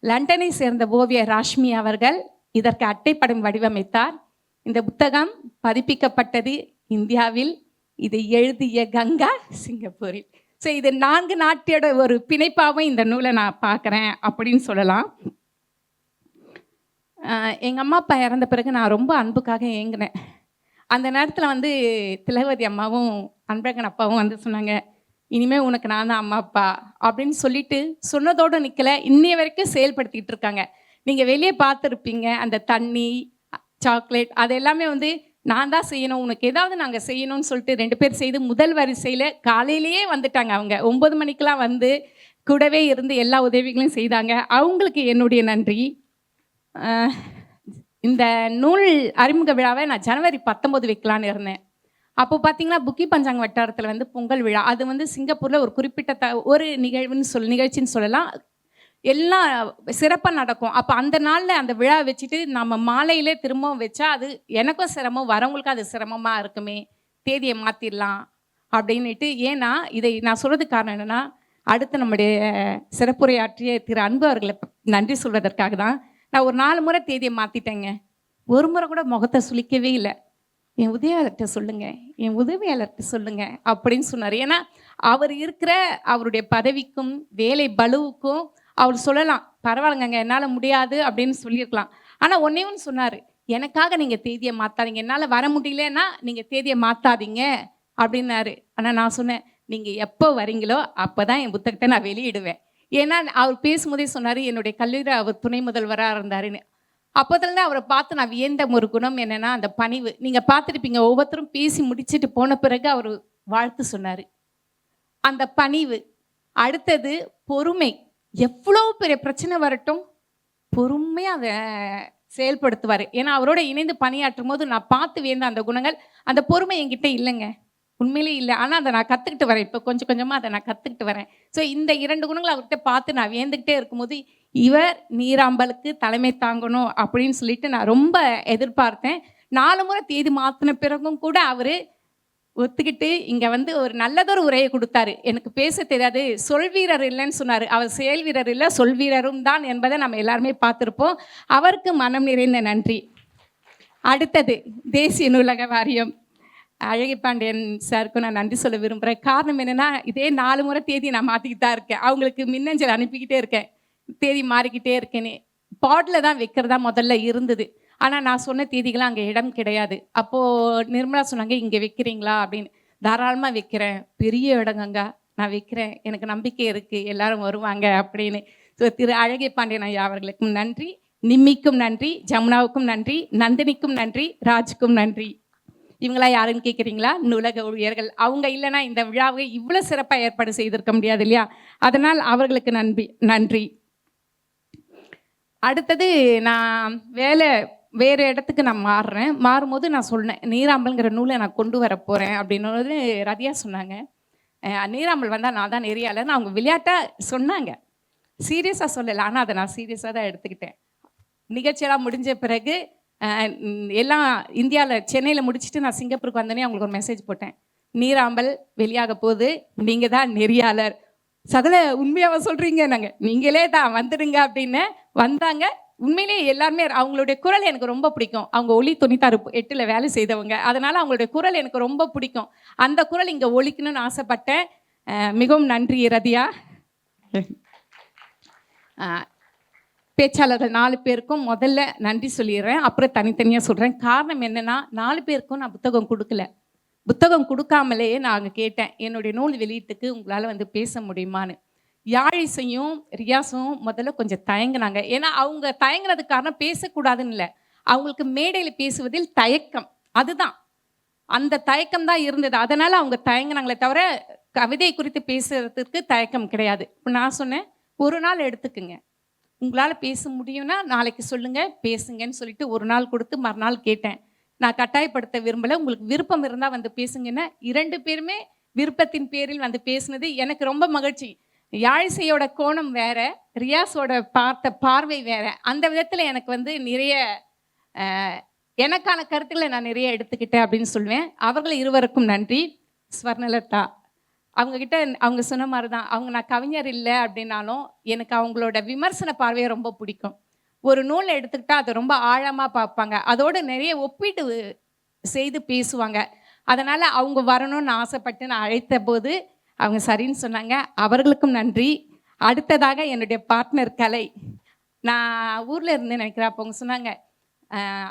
லண்டனை சேர்ந்த ஓவியர் ராஷ்மி அவர்கள் இதற்கு அட்டைப்படம் வடிவமைத்தார். இந்த புத்தகம் பதிப்பிக்கப்பட்டது இந்தியாவில், இதை எழுதிய கங்கா சிங்கப்பூரில். ஸோ இது 4 நாட்டோட ஒரு பிணைப்பாகவும் இந்த நூலை நான் பார்க்குறேன் அப்படின்னு சொல்லலாம். எங்கள் அம்மா அப்பா இறந்த பிறகு நான் ரொம்ப அன்புக்காக ஏங்கினேன். அந்த நேரத்தில் வந்து திலகவதி அம்மாவும் அன்பழகன் அப்பாவும் வந்து சொன்னாங்க, இனிமேல் உனக்கு நான் தான் அம்மா அப்பா அப்படின்னு சொல்லிட்டு சொன்னதோடு நிற்கலை, இன்னைய வரைக்கும் செயல்படுத்திக்கிட்டு இருக்காங்க. நீங்கள் வெளியே பார்த்துருப்பீங்க, அந்த தண்ணி சாக்லேட் அது எல்லாமே வந்து நான் தான் செய்யணும், உனக்கு ஏதாவது நாங்கள் செய்யணும்னு சொல்லிட்டு 2 பேர் செய்து முதல் வரிசையில் காலையிலேயே வந்துட்டாங்க. அவங்க 9 மணிக்கெலாம் வந்து கூடவே இருந்து எல்லா உதவிகளையும் செய்தாங்க. அவங்களுக்கு என்னுடைய நன்றி. இந்த நூல் அறிமுக விழாவை நான் ஜனவரி 19 வைக்கலான்னு இருந்தேன். அப்போ பார்த்தீங்கன்னா புக்கி பஞ்சாங் வட்டாரத்தில் வந்து பொங்கல் விழா, அது வந்து சிங்கப்பூரில் ஒரு குறிப்பிட்ட ஒரு நிகழ்ச்சின்னு சொல்லலாம், எல்லாம் சிறப்பாக நடக்கும். அப்போ அந்த நாளில் அந்த விழா வச்சுட்டு நம்ம மாலையிலே திரும்பவும் வச்சா அது எனக்கும் சிரமம், வரவங்களுக்கும் அது சிரமமாக இருக்குமே, தேதியை மாற்றிடலாம் அப்படின்ட்டு. ஏன்னா இதை நான் சொல்கிறதுக்கு காரணம் என்னென்னா, அடுத்து நம்முடைய சிறப்புரையாற்றிய திரு அன்பு அவர்களை நன்றி சொல்வதற்காக தான். நான் ஒரு 4 முறை தேதியை மாற்றிட்டேங்க. ஒரு முறை கூட முகத்தை சுளிக்கவே இல்லை. என் உதவியாளர்கிட்ட சொல்லுங்கள், என் உதவியாளர்கிட்ட சொல்லுங்கள் அப்படின்னு சொன்னார். ஏன்னா அவர் இருக்கிற அவருடைய பதவிக்கும் வேலை பளுவுக்கும் அவர் சொல்லலாம், பரவாயில்லைங்க என்னால் முடியாது அப்படின்னு சொல்லியிருக்கலாம். ஆனால் ஒன்றே ஒன்று சொன்னார், எனக்காக நீங்கள் தேதியை மாற்றாதீங்க, என்னால் வர முடியலன்னா நீங்கள் தேதியை மாற்றாதீங்க அப்படின்னாரு. ஆனால் நான் சொன்னேன், நீங்கள் எப்போ வரீங்களோ அப்போ தான் என் புத்தகத்தை நான் வெளியிடுவேன். ஏன்னா அவர் பேசும்போதே சொன்னார், என்னுடைய கல்லூரியில் அவர் துணை முதல்வராக இருந்தாருன்னு. அப்போதுலேருந்து அவரை பார்த்து நான் வியந்த ஒரு குணம் என்னென்னா அந்த பணிவு. நீங்கள் பார்த்துருப்பீங்க, ஒவ்வொருத்தரும் பேசி முடிச்சுட்டு போன பிறகு அவர் வாழ்த்து சொன்னார். அந்த பணிவு. அடுத்தது பொறுமை. எவ்வளோ பெரிய பிரச்சனை வரட்டும் பொறுமையாக அதை செயல்படுத்துவார். ஏன்னா அவரோட இணைந்து பணியாற்றும் போது நான் பார்த்து வியந்த அந்த குணங்கள், அந்த பொறுமை என்கிட்ட இல்லைங்க, உண்மையிலே இல்லை. ஆனால் அதை நான் கற்றுக்கிட்டு வரேன், இப்போ கொஞ்சம் கொஞ்சமாக அதை நான் கற்றுக்கிட்டு வரேன். ஸோ இந்த 2 குணங்களை அவர்கிட்ட பார்த்து நான் வியந்துக்கிட்டே இருக்கும்போது, இவர் நீராம்பலுக்கு தலைமை தாங்கணும் அப்படின்னு சொல்லிட்டு நான் ரொம்ப எதிர்பார்த்தேன். 4 முறை தேதி மாற்றின பிறகும் கூட அவர் ஒத்துக்கிட்டு இங்கே வந்து ஒரு நல்லதொரு உரையை கொடுத்தாரு. எனக்கு பேச தெரியாது, சொல் வீரர் இல்லைன்னு சொன்னார். அவர் செயல் வீரர் இல்லை, சொல் வீரரும் தான் என்பதை நம்ம எல்லாருமே பார்த்துருப்போம். அவருக்கு மனம் நிறைந்த நன்றி. அடுத்தது தேசிய நூலக வாரியம் அழகி பாண்டியன் சாருக்கும் நான் நன்றி சொல்ல விரும்புகிறேன். காரணம் என்னென்னா, இதே 4 முறை தேதி நான் மாற்றிக்கிட்டு தான் இருக்கேன். அவங்களுக்கு மின்னஞ்சல் அனுப்பிக்கிட்டே இருக்கேன், தேதி மாறிக்கிட்டே இருக்கேன்னு. பாட்டில் தான் வைக்கிறதா முதல்ல இருந்தது. ஆனால் நான் சொன்ன தேதிகளாம் அங்கே இடம் கிடையாது. அப்போது நிர்மலா சொன்னாங்க, இங்கே வைக்கிறீங்களா அப்படின்னு. தாராளமாக வைக்கிறேன், பெரிய இடங்கங்க, நான் வைக்கிறேன், எனக்கு நம்பிக்கை இருக்குது எல்லாரும் வருவாங்க அப்படின்னு. ஸோ திரு அழகிய பாண்டியன் ஐயா அவர்களுக்கும் நன்றி, நிம்மிக்கும் நன்றி, ஜமுனாவுக்கும் நன்றி, நந்தினிக்கும் நன்றி, ராஜுக்கும் நன்றி. இவங்களா யாருன்னு கேட்குறீங்களா? நூலக ஊழியர்கள். அவங்க இல்லைன்னா இந்த விழாவை இவ்வளோ சிறப்பாக ஏற்பாடு செய்திருக்க முடியாது இல்லையா? அதனால் அவர்களுக்கு நன்றி. அடுத்தது நான் வேறு இடத்துக்கு நான் மாறும்போது நான் சொன்னேன், நீராம்பல்ங்கிற நூலை நான் கொண்டு வர போகிறேன் அப்படின்னது ரதியா சொன்னாங்க. நீராம்பல் வந்தால் நான் தான் நெறியாளர்னு அவங்க விளையாட்டாக சொன்னாங்க, சீரியஸாக சொல்லலை. ஆனால் அதை நான் சீரியஸாக தான் எடுத்துக்கிட்டேன். நிகழ்ச்சியெல்லாம் முடிஞ்ச பிறகு எல்லாம் இந்தியாவில் சென்னையில் முடிச்சுட்டு நான் சிங்கப்பூருக்கு வந்தோடனே அவங்களுக்கு ஒரு மெசேஜ் போட்டேன், நீராம்பல் வெளியாக போகுது, நீங்கள் தான் நெறியாளர். சகல உண்மையாக சொல்கிறீங்க, நாங்கள் நீங்களே தான் வந்துடுங்க அப்படின்னு வந்தாங்க. உண்மையிலே எல்லாருமே அவங்களுடைய குரல் எனக்கு ரொம்ப பிடிக்கும். அவங்க ஒலி 96.8 வேலை செய்தவங்க, அதனால் அவங்களுடைய குரல் எனக்கு ரொம்ப பிடிக்கும். அந்த குரல் இங்கே ஒலிக்கணும்னு ஆசைப்பட்டேன். மிகவும் நன்றி ரதியா. பேச்சாளர்கள் 4 பேருக்கும் முதல்ல நன்றி சொல்லிடுறேன், அப்புறம் தனித்தனியாக சொல்கிறேன். காரணம் என்னென்னா, 4 பேருக்கும் நான் புத்தகம் கொடுக்கல. புத்தகம் கொடுக்காமலேயே நான் கேட்டேன், என்னுடைய நூல் வெளியீட்டுக்கு உங்களால் வந்து பேச முடியுமான்னு. யாழிசையும் ரியாஸும் முதல்ல கொஞ்சம் தயங்கினாங்க. ஏன்னா அவங்க தயங்கினதுக்கு காரணம் பேசக்கூடாதுன்னு இல்லை, அவங்களுக்கு மேடையில் பேசுவதில் தயக்கம். அதுதான், அந்த தயக்கம் தான் இருந்தது. அதனால் அவங்க தயங்கினாங்களே தவிர கவிதை குறித்து பேசுறதுக்கு தயக்கம் கிடையாது. இப்போ நான் சொன்னேன், ஒரு நாள் எடுத்துக்குங்க, உங்களால் பேச முடியும்னா நாளைக்கு சொல்லுங்கள், பேசுங்கன்னு சொல்லிட்டு ஒரு நாள் கொடுத்து மறுநாள் கேட்டேன். நான் கட்டாயப்படுத்த விரும்பலை, உங்களுக்கு விருப்பம் இருந்தால் வந்து பேசுங்கன்னா 2 பேருமே விருப்பத்தின் பேரில் வந்து பேசுனது எனக்கு ரொம்ப மகிழ்ச்சி. யாழிசையோட கோணம் வேற, ரியாஸோட பார்த்த பார்வை வேற. அந்த விதத்தில் எனக்கு வந்து நிறைய எனக்கான கருத்துக்களை நான் நிறைய எடுத்துக்கிட்டேன் அப்படின்னு சொல்லுவேன். அவர்கள் இருவருக்கும் நன்றி. ஸ்வர்ணலதா அவங்கக்கிட்ட அவங்க சொன்ன மாதிரி தான், அவங்க நான் கவிஞர் இல்லை அப்படின்னாலும் எனக்கு அவங்களோட விமர்சன பார்வையை ரொம்ப பிடிக்கும். ஒரு நூலை எடுத்துக்கிட்டால் அதை ரொம்ப ஆழமாக பார்ப்பாங்க, அதோடு நிறைய ஒப்பீட்டு செய்து பேசுவாங்க. அதனால் அவங்க வரணும்னு ஆசைப்பட்டு நான் அழைத்த போது அவங்க சரின்னு சொன்னாங்க. அவர்களுக்கும் நன்றி. அடுத்ததாக என்னுடைய பார்ட்னர் கலை, நான் ஊரில் இருந்து நினைக்கிறேன். அப்போ அவங்க சொன்னாங்க,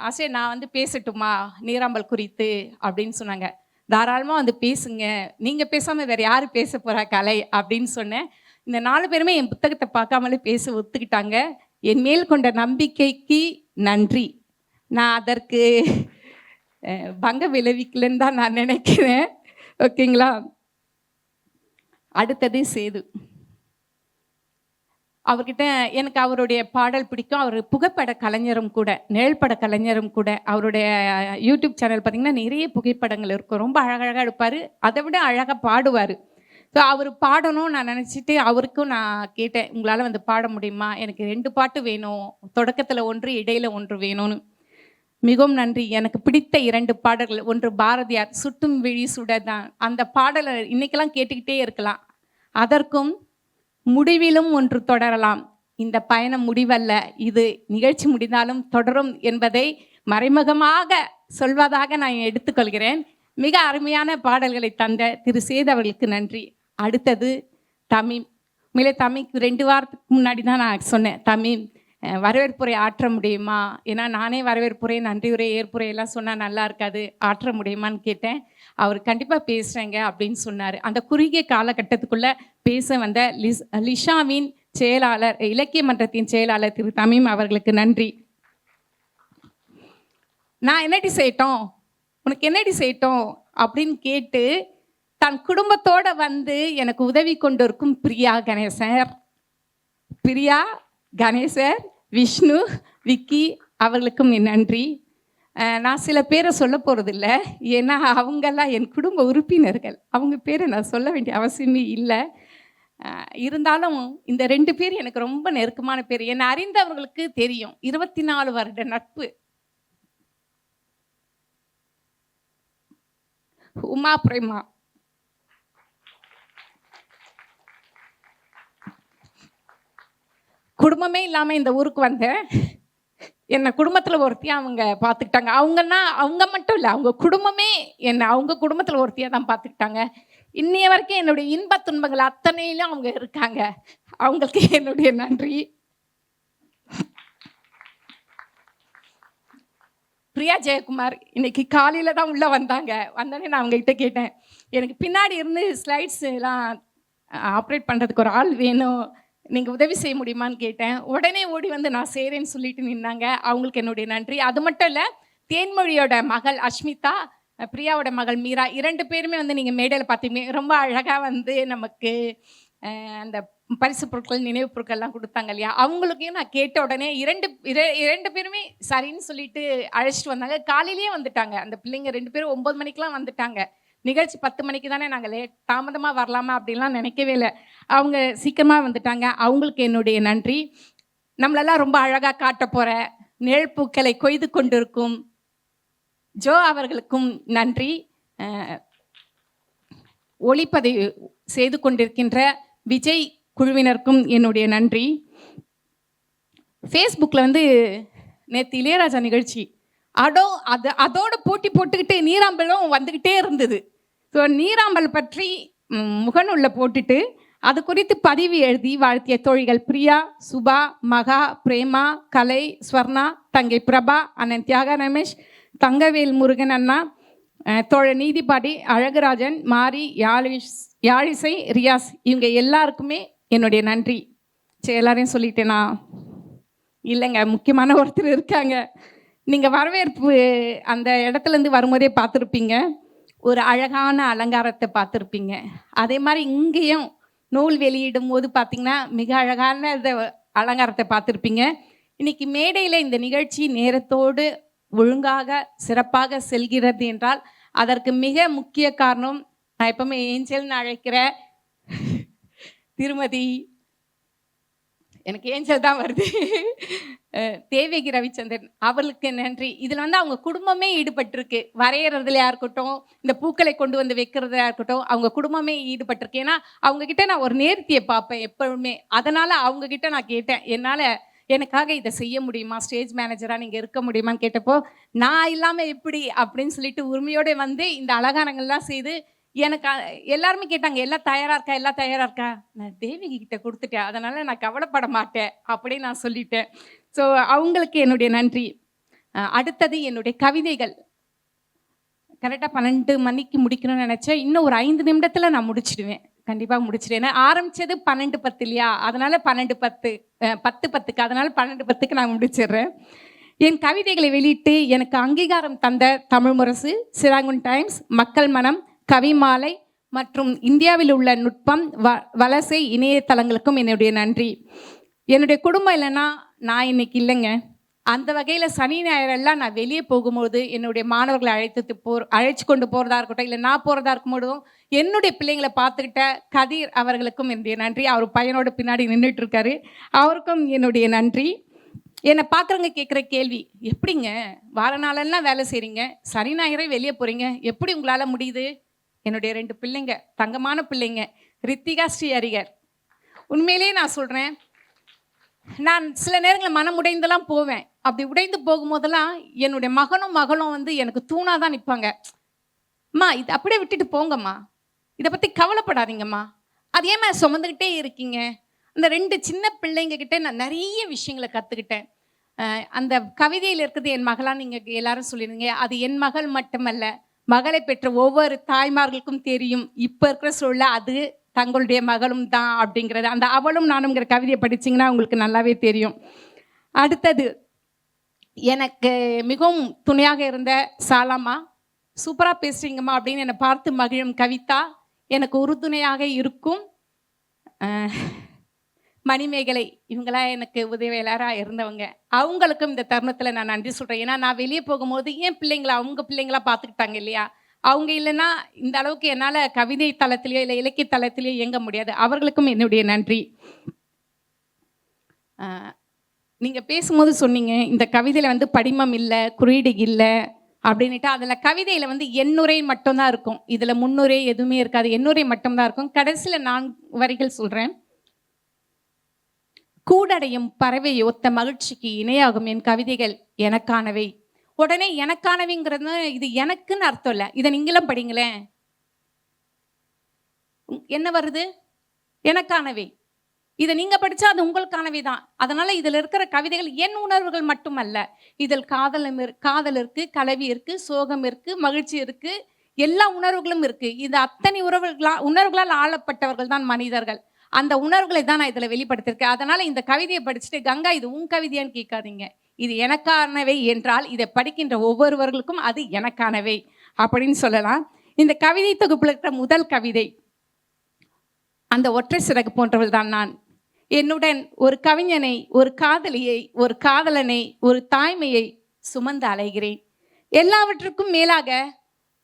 ஆசை நான் வந்து பேசட்டுமா நீராம்பல் குறித்து அப்படின்னு சொன்னாங்க. தாராளமாக வந்து பேசுங்க, நீங்கள் பேசாமல் வேறு யார் பேச போகிறா கலை அப்படின்னு சொன்னேன். இந்த 4 பேருமே என் புத்தகத்தை பார்க்காமலே பேச ஒத்துக்கிட்டாங்க. என் மேல் கொண்ட நம்பிக்கைக்கு நன்றி. நான் அதற்கு பங்க விளைவிக்கலன்னு தான் நான் நினைக்கிறேன். ஓகேங்களா? அடுத்தது சேது. அவர்கிட்ட எனக்கு அவருடைய பாடல் பிடிக்கும். அவர் புகைப்பட கலைஞரும் கூட, நிழல்பட கலைஞரும் கூட. அவருடைய யூடியூப் சேனல் பார்த்திங்கன்னா நிறைய புகைப்படங்கள் இருக்கும். ரொம்ப அழகழகாக எடுப்பார், அதை விட அழகாக பாடுவார். ஸோ அவர் பாடணும் நான் நினச்சிட்டு அவருக்கும் நான் கேட்டேன், உங்களால் வந்து பாட முடியுமா? எனக்கு 2 பாட்டு வேணும், தொடக்கத்தில் 1 இடையில 1 வேணும்னு. மிகவும் நன்றி. எனக்கு பிடித்த 2 பாடல்கள், ஒன்று பாரதியார் சுட்டும் விழி சுடதான். அந்த பாடலை இன்னைக்கெல்லாம் கேட்டுக்கிட்டே இருக்கலாம். அதற்கும் முடிவிலும் ஒன்று தொடரலாம், இந்த பயணம் முடிவல்ல, இது நிகழ்ச்சி முடிந்தாலும் தொடரும் என்பதை மறைமுகமாக சொல்வதாக நான் எடுத்துக்கொள்கிறேன். மிக அருமையான பாடல்களை தந்த திரு சேது அவர்களுக்கு நன்றி. அடுத்தது தமிம். மேலே தமிக்கு 2 வாரத்துக்கு முன்னாடி தான் நான் சொன்னேன், தமிம் வரவேற்புரை ஆற்ற முடியுமா? ஏன்னா நானே வரவேற்புரை, நன்றியுரை, ஏற்புரை எல்லாம் சொன்னால் நல்லா இருக்காது, ஆற்ற முடியுமான்னு கேட்டேன். அவர் கண்டிப்பாக பேசுகிறேங்க அப்படின்னு சொன்னார். அந்த குறுகிய காலகட்டத்துக்குள்ளே பேச வந்த லிஷாவின் செயலாளர், இலக்கிய மன்றத்தின் செயலாளர் திரு தமிம் அவர்களுக்கு நன்றி. நான் என்னடி செய்யட்டும், உனக்கு என்னடி செய்யட்டும் அப்படின்னு கேட்டு தன் குடும்பத்தோடு வந்து எனக்கு உதவி கொண்டிருக்கும் பிரியா கணேசர், விஷ்ணு, விக்கி அவர்களுக்கும் என் நன்றி. நான் சில பேரை சொல்ல போகிறதில்ல, ஏன்னா அவங்கெல்லாம் என் குடும்ப உறுப்பினர்கள், அவங்க பேரை நான் சொல்ல வேண்டிய அவசியமே இல்லை. இருந்தாலும் இந்த 2 பேர் எனக்கு ரொம்ப நெருக்கமான பேர். என்னை அறிந்தவர்களுக்கு தெரியும், 24 வருட நட்பு. உமா பிரேமா, குடும்பமே இல்லாமல் இந்த ஊருக்கு வந்தேன். என்னை குடும்பத்தில் ஒருத்தியாக அவங்க பார்த்துக்கிட்டாங்க. அவங்க மட்டும் இல்லை, அவங்க குடும்பமே என்னை அவங்க குடும்பத்தில் ஒருத்தியாக தான் பார்த்துக்கிட்டாங்க. இன்னைய வரைக்கும் என்னுடைய இன்ப துன்பங்கள் அத்தனையிலும் அவங்க இருக்காங்க. அவங்களுக்கு என்னுடைய நன்றி. பிரியா ஜெயக்குமார் இன்னைக்கு காலையில் தான் உள்ளே வந்தாங்க. வந்தோடனே நான் அவங்ககிட்ட கேட்டேன், எனக்கு பின்னாடி இருந்து ஸ்லைட்ஸ் எல்லாம் ஆப்ரேட் பண்ணுறதுக்கு ஒரு ஆள் வேணும், நீங்கள் உதவி செய்ய முடியுமான்னு கேட்டேன். உடனே ஓடி வந்து நான் செய்கிறேன்னு சொல்லிட்டு நின்னாங்க. அவங்களுக்கு என்னுடைய நன்றி. அது மட்டும் இல்லை, தேன்மொழியோட மகள் அஷ்மிதா, பிரியாவோட மகள் மீரா, 2 பேருமே வந்து நீங்கள் மேடையில் பார்த்தீங்க, ரொம்ப அழகாக வந்து நமக்கு அந்த பரிசு பொருட்கள், நினைவு பொருட்கள்லாம் கொடுத்தாங்க இல்லையா, அவங்களுக்கையும் நான் கேட்ட உடனே இரண்டு பேருமே சரின்னு சொல்லிட்டு அழைச்சிட்டு வந்தாங்க. காலையிலேயே வந்துட்டாங்க அந்த பிள்ளைங்க 2 பேரும். 9 மணிக்கெலாம் வந்துட்டாங்க. நிகழ்ச்சி 10 மணிக்கு தானே, நாங்கள் தாமதமாக வரலாமா அப்படின்லாம் நினைக்கவே இல்லை. அவங்க சீக்கிரமாக வந்துட்டாங்க. அவங்களுக்கு என்னுடைய நன்றி. நம்மளெல்லாம் ரொம்ப அழகாக காட்ட போகிற நிழற்பூக்களை கொய்து கொண்டிருக்கும் ஜோ அவர்களுக்கும் நன்றி. ஒளிப்பதிவு செய்து கொண்டிருக்கின்ற விஜய் குழுவினருக்கும் என்னுடைய நன்றி. ஃபேஸ்புக்கில் வந்து நேற்று இளையராஜா நிகழ்ச்சி, அதோட போட்டி போட்டுக்கிட்டு நீராம்பலும் வந்துக்கிட்டே இருந்தது. ஸோ நீராம்பல் பற்றி முகநூலில் போட்டுட்டு அது குறித்து பதிவு எழுதி வாழ்த்திய தோழிகள் பிரியா, சுபா, மகா, பிரேமா, கலை, ஸ்வர்ணா, தங்கை பிரபா, அண்ணன் தியாக ரமேஷ், தங்கவேல் முருகன் அண்ணா, தோழர் நீதிபாடி, அழகுராஜன், மாரி, யாழிசை, ரியாஸ், இவங்க எல்லாருக்குமே என்னுடைய நன்றி. சரி, எல்லாரையும் சொல்லிட்டேனா? இல்லைங்க, முக்கியமான ஒருத்தர் இருக்காங்க. நீங்கள் வரவேற்பு அந்த இடத்துலேருந்து வரும்போதே பார்த்துருப்பீங்க, ஒரு அழகான அலங்காரத்தை பார்த்துருப்பீங்க. அதே மாதிரி இங்கேயும் நூல் வெளியிடும் போது பார்த்திங்கன்னா மிக அழகான அலங்காரத்தை பார்த்துருப்பீங்க. இன்றைக்கி மேடையில் இந்த நிகழ்ச்சி நேரத்தோடு ஒழுங்காக சிறப்பாக செல்கிறது என்றால் அதற்கு மிக முக்கிய காரணம், நான் எப்பவுமே ஏஞ்சல்னு அழைக்கிற திருமதி, எனக்கு ஏஞ்சல் தான் வருது, தேவகி ரவிச்சந்திரன் அவர்களுக்கு நன்றி. இதில் வந்து அவங்க குடும்பமே ஈடுபட்டிருக்கு. வரைகிறதுலையா இருக்கட்டும், இந்த பூக்களை கொண்டு வந்து வைக்கிறதா இருக்கட்டும், அவங்க குடும்பமே ஈடுபட்டிருக்கு. ஏன்னா அவங்கக்கிட்ட நான் ஒரு நேர்த்தியை பார்ப்பேன் எப்பவுமே. அதனால் அவங்கக்கிட்ட நான் கேட்டேன், எனக்காக இதை செய்ய முடியுமா, ஸ்டேஜ் மேனேஜராக நீங்கள் இருக்க முடியுமான்னு கேட்டப்போ, நான் இல்லாமல் எப்படி அப்படின்னு சொல்லிட்டு உரிமையோடு வந்து இந்த அலங்காரங்கள்லாம் செய்து எனக்கு எல்லாருமே கேட்டாங்க, எல்லாம் தயாராக இருக்கா? நான் தேவிகி கிட்ட கொடுத்துட்டேன், அதனால் நான் கவலைப்பட மாட்டேன் அப்படின்னு நான் சொல்லிட்டேன். ஸோ அவங்களுக்கு என்னுடைய நன்றி. அடுத்தது என்னுடைய கவிதைகள். கரெக்டாக 12 மணிக்கு முடிக்கணும்னு நினச்சேன். இன்னும் ஒரு 5 நிமிடத்தில் நான் முடிச்சிடுவேன், கண்டிப்பாக முடிச்சிடுவேன். ஆரம்பித்தது 12:10 இல்லையா, அதனால் 10:10க்கு, அதனால் 12:10க்கு நான் முடிச்சிடுறேன். என் கவிதைகளை வெளியிட்டு எனக்கு அங்கீகாரம் தந்த தமிழ் முரசு, சிராங்குன் டைம்ஸ், மக்கள் மனம், கவிமாலை மற்றும் இந்தியாவில் உள்ள நுட்பம், வலசை இணையதளங்களுக்கும் என்னுடைய நன்றி. என்னுடைய குடும்பம் இல்லைன்னா நான் இன்னைக்கு இல்லைங்க. அந்த வகையில் சனி ஞாயிறெல்லாம் நான் வெளியே போகும்போது என்னுடைய மாணவர்களை அழைச்சி கொண்டு போகிறதா இருக்கட்டும், இல்லை நான் போகிறதா இருக்கும்போதும் என்னுடைய பிள்ளைங்களை பார்த்துக்கிட்ட கதிர் அவர்களுக்கும் என்னுடைய நன்றி. அவர் பையனோட பின்னாடி நின்றுட்டு இருக்காரு, அவருக்கும் என்னுடைய நன்றி. என்னை பார்க்குறவங்க கேட்குற கேள்வி, எப்படிங்க வார நாளெல்லாம் வேலை செய்கிறீங்க, சனி ஞாயிறே வெளியே போகிறீங்க, எப்படி உங்களால் முடியுது? என்னுடைய 2 பிள்ளைங்க, தங்கமான பிள்ளைங்க, ரித்திகா, ஸ்ரீ ஹரிகர். உண்மையிலேயே நான் சொல்கிறேன், நான் சில நேரங்களில் மனம் உடைந்தெல்லாம் போவேன். அப்படி உடைந்து போகும்போதெல்லாம் என்னுடைய மகனும் வந்து எனக்கு தூணாக தான் நிற்பாங்க. அம்மா, இது அப்படியே விட்டுட்டு போங்கம்மா, இதை பற்றி கவலைப்படாதீங்கம்மா, அது ஏமா சுமந்துக்கிட்டே இருக்கீங்க? அந்த 2 சின்ன பிள்ளைங்க கிட்டே நான் நிறைய விஷயங்களை கற்றுக்கிட்டேன். அந்த கவிதையில் இருக்கிறது என் மகளாக நீங்கள் எல்லாரும் சொல்லிடுங்க. அது என் மகள் மட்டுமல்ல, மகளை பெற்ற ஒவ்வொரு தாய்மார்களுக்கும் தெரியும், இப்போ இருக்கிற சூழல அது தங்களுடைய மகளும் தான் அப்படிங்கிறது. அந்த அவளும் நானுங்கிற கவிதையை படிச்சிங்கன்னா உங்களுக்கு நல்லாவே தெரியும். அடுத்தது எனக்கு மிகவும் துணையாக இருந்த சாலாமா, சூப்பராக பேசுகிறீங்கம்மா அப்படின்னு என்னை பார்த்து மகிழும் கவிதா, எனக்கு உறுதுணையாக இருக்கும் மணிமேகலை, இவங்களாம் எனக்கு உதவியாளராக இருந்தவங்க. அவங்களுக்கும் இந்த தருணத்தில் நான் நன்றி சொல்கிறேன். ஏன்னா நான் வெளியே போகும்போது என் பிள்ளைங்களா அவங்க பிள்ளைங்களா பார்த்துக்கிட்டாங்க இல்லையா, அவங்க இல்லைன்னா இந்த அளவுக்கு என்னால் கவிதை தளத்திலேயோ இல்லை இலக்கிய தளத்திலேயோ இயங்க முடியாது. அவர்களுக்கும் என்னுடைய நன்றி. நீங்கள் பேசும்போது சொன்னீங்க, இந்த கவிதையில் வந்து படிமம் இல்லை, குறியீடு இல்லை அப்படின்ட்டு. அதில் கவிதையில் வந்து எண்ணுரை மட்டும்தான் இருக்கும், இதில் முன்னுரை எதுவுமே இருக்காது, எண்ணுரை மட்டும்தான் இருக்கும். கடைசியில் 4 வரிகள் சொல்கிறேன். கூடடையும் பறவை ஒத்த மகிழ்ச்சிக்கு இணையாகும் என் கவிதைகள் எனக்கானவை. உடனே எனக்கானவைங்கிறது இது எனக்குன்னு அர்த்தம் இல்லை, இதை நீங்களும் படிங்களேன். என்ன வருது? எனக்கானவை. இதை நீங்க படிச்சா அது உங்களுக்கானவை தான். அதனால இதில் இருக்கிற கவிதைகள் என் உணர்வுகள் மட்டுமல்ல, இதில் காதல் இருக்கு, கலவி இருக்கு, சோகம் இருக்கு, மகிழ்ச்சி இருக்கு, எல்லா உணர்வுகளும் இருக்கு. இது அத்தனை உணர்வுகளால் ஆளப்பட்டவர்கள் தான் மனிதர்கள். அந்த உணர்வுகளை தான் நான் இதில் வெளிப்படுத்திருக்கேன். அதனால இந்த கவிதையை படிச்சுட்டு கங்கா இது உன் கவிதையான்னு கேட்காதீங்க. இது எனக்கானவை என்றால் இதை படிக்கின்ற ஒவ்வொருவர்களுக்கும் அது எனக்கானவை அப்படின்னு சொல்லலாம். இந்த கவிதை தொகுப்பில் இருக்கிற முதல் கவிதை, அந்த ஒற்றை சிறகு போன்றவள் தான் நான். என்னுடன் ஒரு கவிஞனை, ஒரு காதலியை, ஒரு காதலனை, ஒரு தாய்மையை சுமந்து அலைகிறேன். எல்லாவற்றுக்கும் மேலாக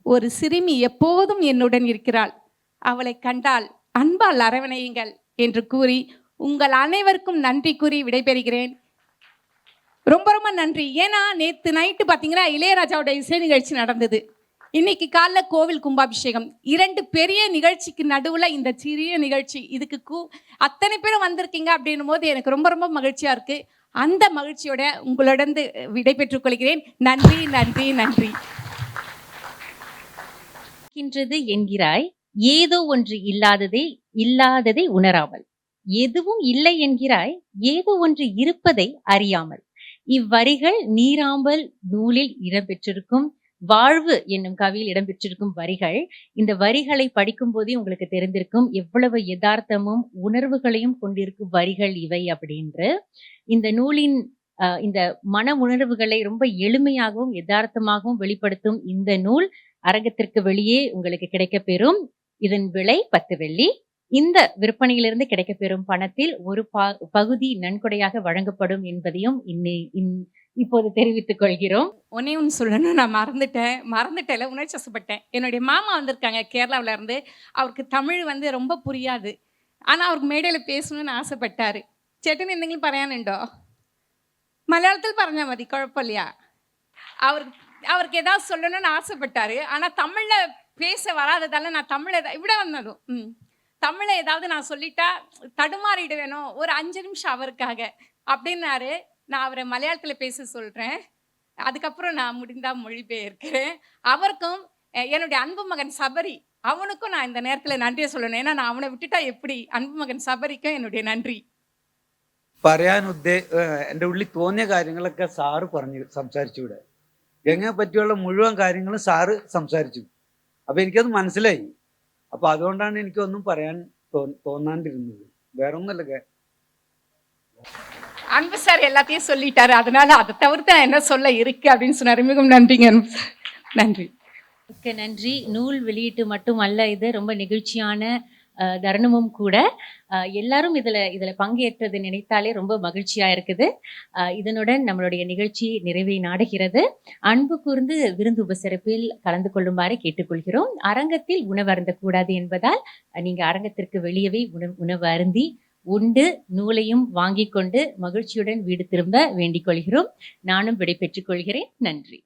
ஒரு சிறுமி எப்போதும் என்னுடன் இருக்கிறாள். அவளை கண்டால் அன்பால் அரவணையுங்கள் என்று கூறி உங்கள் அனைவருக்கும் நன்றி கூறி விடைபெறுகிறேன். ரொம்ப ரொம்ப நன்றி. ஏன்னா நேற்று நைட்டு பார்த்தீங்கன்னா இளையராஜாவோட இசை நிகழ்ச்சி நடந்தது. இன்னைக்கு காலைல கோவில் கும்பாபிஷேகம். 2 பெரிய நிகழ்ச்சிக்கு நடுவில் இந்த சிறிய நிகழ்ச்சி. இதுக்கு அத்தனை பேரும் வந்திருக்கீங்க அப்படின்னும் போது எனக்கு ரொம்ப ரொம்ப மகிழ்ச்சியாக இருக்குது. அந்த மகிழ்ச்சியோட உங்களிடம் விடை பெற்றுக் கொள்கிறேன். நன்றி நன்றி நன்றி. என்கிறாய், ஏதோ ஒன்று இல்லாததை உணராமல், எதுவும் இல்லை என்கிறாய், ஏதோ ஒன்று இருப்பதை அறியாமல். இவ்வரிகள் நீராம்பல் நூலில் இடம்பெற்றிருக்கும் வாழ்வு என்னும் கவியில் இடம்பெற்றிருக்கும் வரிகள். இந்த வரிகளை படிக்கும் போதே உங்களுக்கு தெரிந்திருக்கும் எவ்வளவு யதார்த்தமும் உணர்வுகளையும் கொண்டிருக்கும் வரிகள் இவை அப்படின்று. இந்த நூலின் இந்த மன உணர்வுகளை ரொம்ப எளிமையாகவும் யதார்த்தமாகவும் வெளிப்படுத்தும் இந்த நூல் அரங்கத்திற்கு வெளியே உங்களுக்கு கிடைக்கப்பெறும். இதன் விலை 10 வெள்ளி. இந்த விற்பனையிலிருந்து கிடைக்கப்பெறும் பணத்தில் ஒரு பகுதி நன்கொடையாக வழங்கப்படும் என்பதையும் இப்போது தெரிவித்துக் கொள்கிறோம். ஒன்னே ஒன்று சொல்லணும், நான் மறந்துட்டேன், உணர்ச்சி வசப்பட்டேன். என்னுடைய மாமா வந்திருக்காங்க கேரளாவில இருந்து. அவருக்கு தமிழ் ரொம்ப புரியாது. ஆனால் அவருக்கு மேடையில் பேசணும்னு ஆசைப்பட்டார். ചേട്ടൻ എന്തെങ്കിലും പറയാനുണ്ടോ? മലയാളത്തിൽ പറഞ്ഞാൽ മതി, കുഴപ്പമില്ല. அவருக்கு ஏதாவது சொல்லணும்னு ஆசைப்பட்டார். ஆனால் தமிழில் பேச வராததால் நான் தமிழை இப்படி வந்ததும் தமிழை ஏதாவது நான் சொல்லிட்டா தடுமாறிடுவேணும், ஒரு 5 நிமிஷம் அவருக்காக அப்படின்னாரு. நான் அவரை மலையாளத்தில் பேச சொல்கிறேன். அதுக்கப்புறம் நான் முடிந்தால் மொழிபெயர்க்கிறேன். அவருக்கும் என்னுடைய அன்பு மகன் சபரி, அவனுக்கும் நான் இந்த நேரத்தில் நன்றியை சொல்லணும். ஏன்னா நான் அவனை விட்டுட்டா எப்படி. அன்பு மகன் சபரிக்கும் என்னுடைய நன்றி. പറയാൻ എൻ്റെ ഉള്ളിൽ തോന്നിയ കാര്യങ്ങളൊക്കെ സാറ് സംസാരിച്ചു. ഇവിടെ ഗംഗയെ പറ്റിയുള്ള മുഴുവൻ കാര്യങ്ങളും സാറ് സംസാരിച്ചു. അപ്പം എനിക്കത് മനസ്സിലായി. അപ്പം അതുകൊണ്ടാണ് എനിക്കൊന്നും പറയാൻ തോന്നാണ്ടിരുന്നത്. വേറെ ഒന്നുമല്ല. அன்பு சார் எல்லாத்தையும் சொல்லிட்டாரு. அதனால அதை தவிர்த்து நான் என்ன சொல்ல இருக்கு அப்படின்னு சொன்னாரு. மிகவும் நன்றிங்க அன்பு சார். நன்றி. மிக்க நன்றி. நூல் வெளியீட்டு மட்டுமல்ல, இது ரொம்ப நிகழ்ச்சியான தருணமும் கூட. எல்லாரும் இதில் பங்கேற்றது நினைத்தாலே ரொம்ப மகிழ்ச்சியாக இருக்குது. இதனுடன் நம்மளுடைய நிகழ்ச்சி நிறைவை நாடுகிறது. அன்பு கூர்ந்து விருந்து உபசரிப்பில் கலந்து கொள்ளுமாறு கேட்டுக்கொள்கிறோம். அரங்கத்தில் உணவு அருந்தக்கூடாது என்பதால் நீங்கள் அரங்கத்திற்கு வெளியவே உணவு அருந்தி உண்டு நூலையும் வாங்கி கொண்டு மகிழ்ச்சியுடன் வீடு திரும்ப வேண்டிக் கொள்கிறோம். நானும் விடை பெற்றுக் கொள்கிறேன். நன்றி.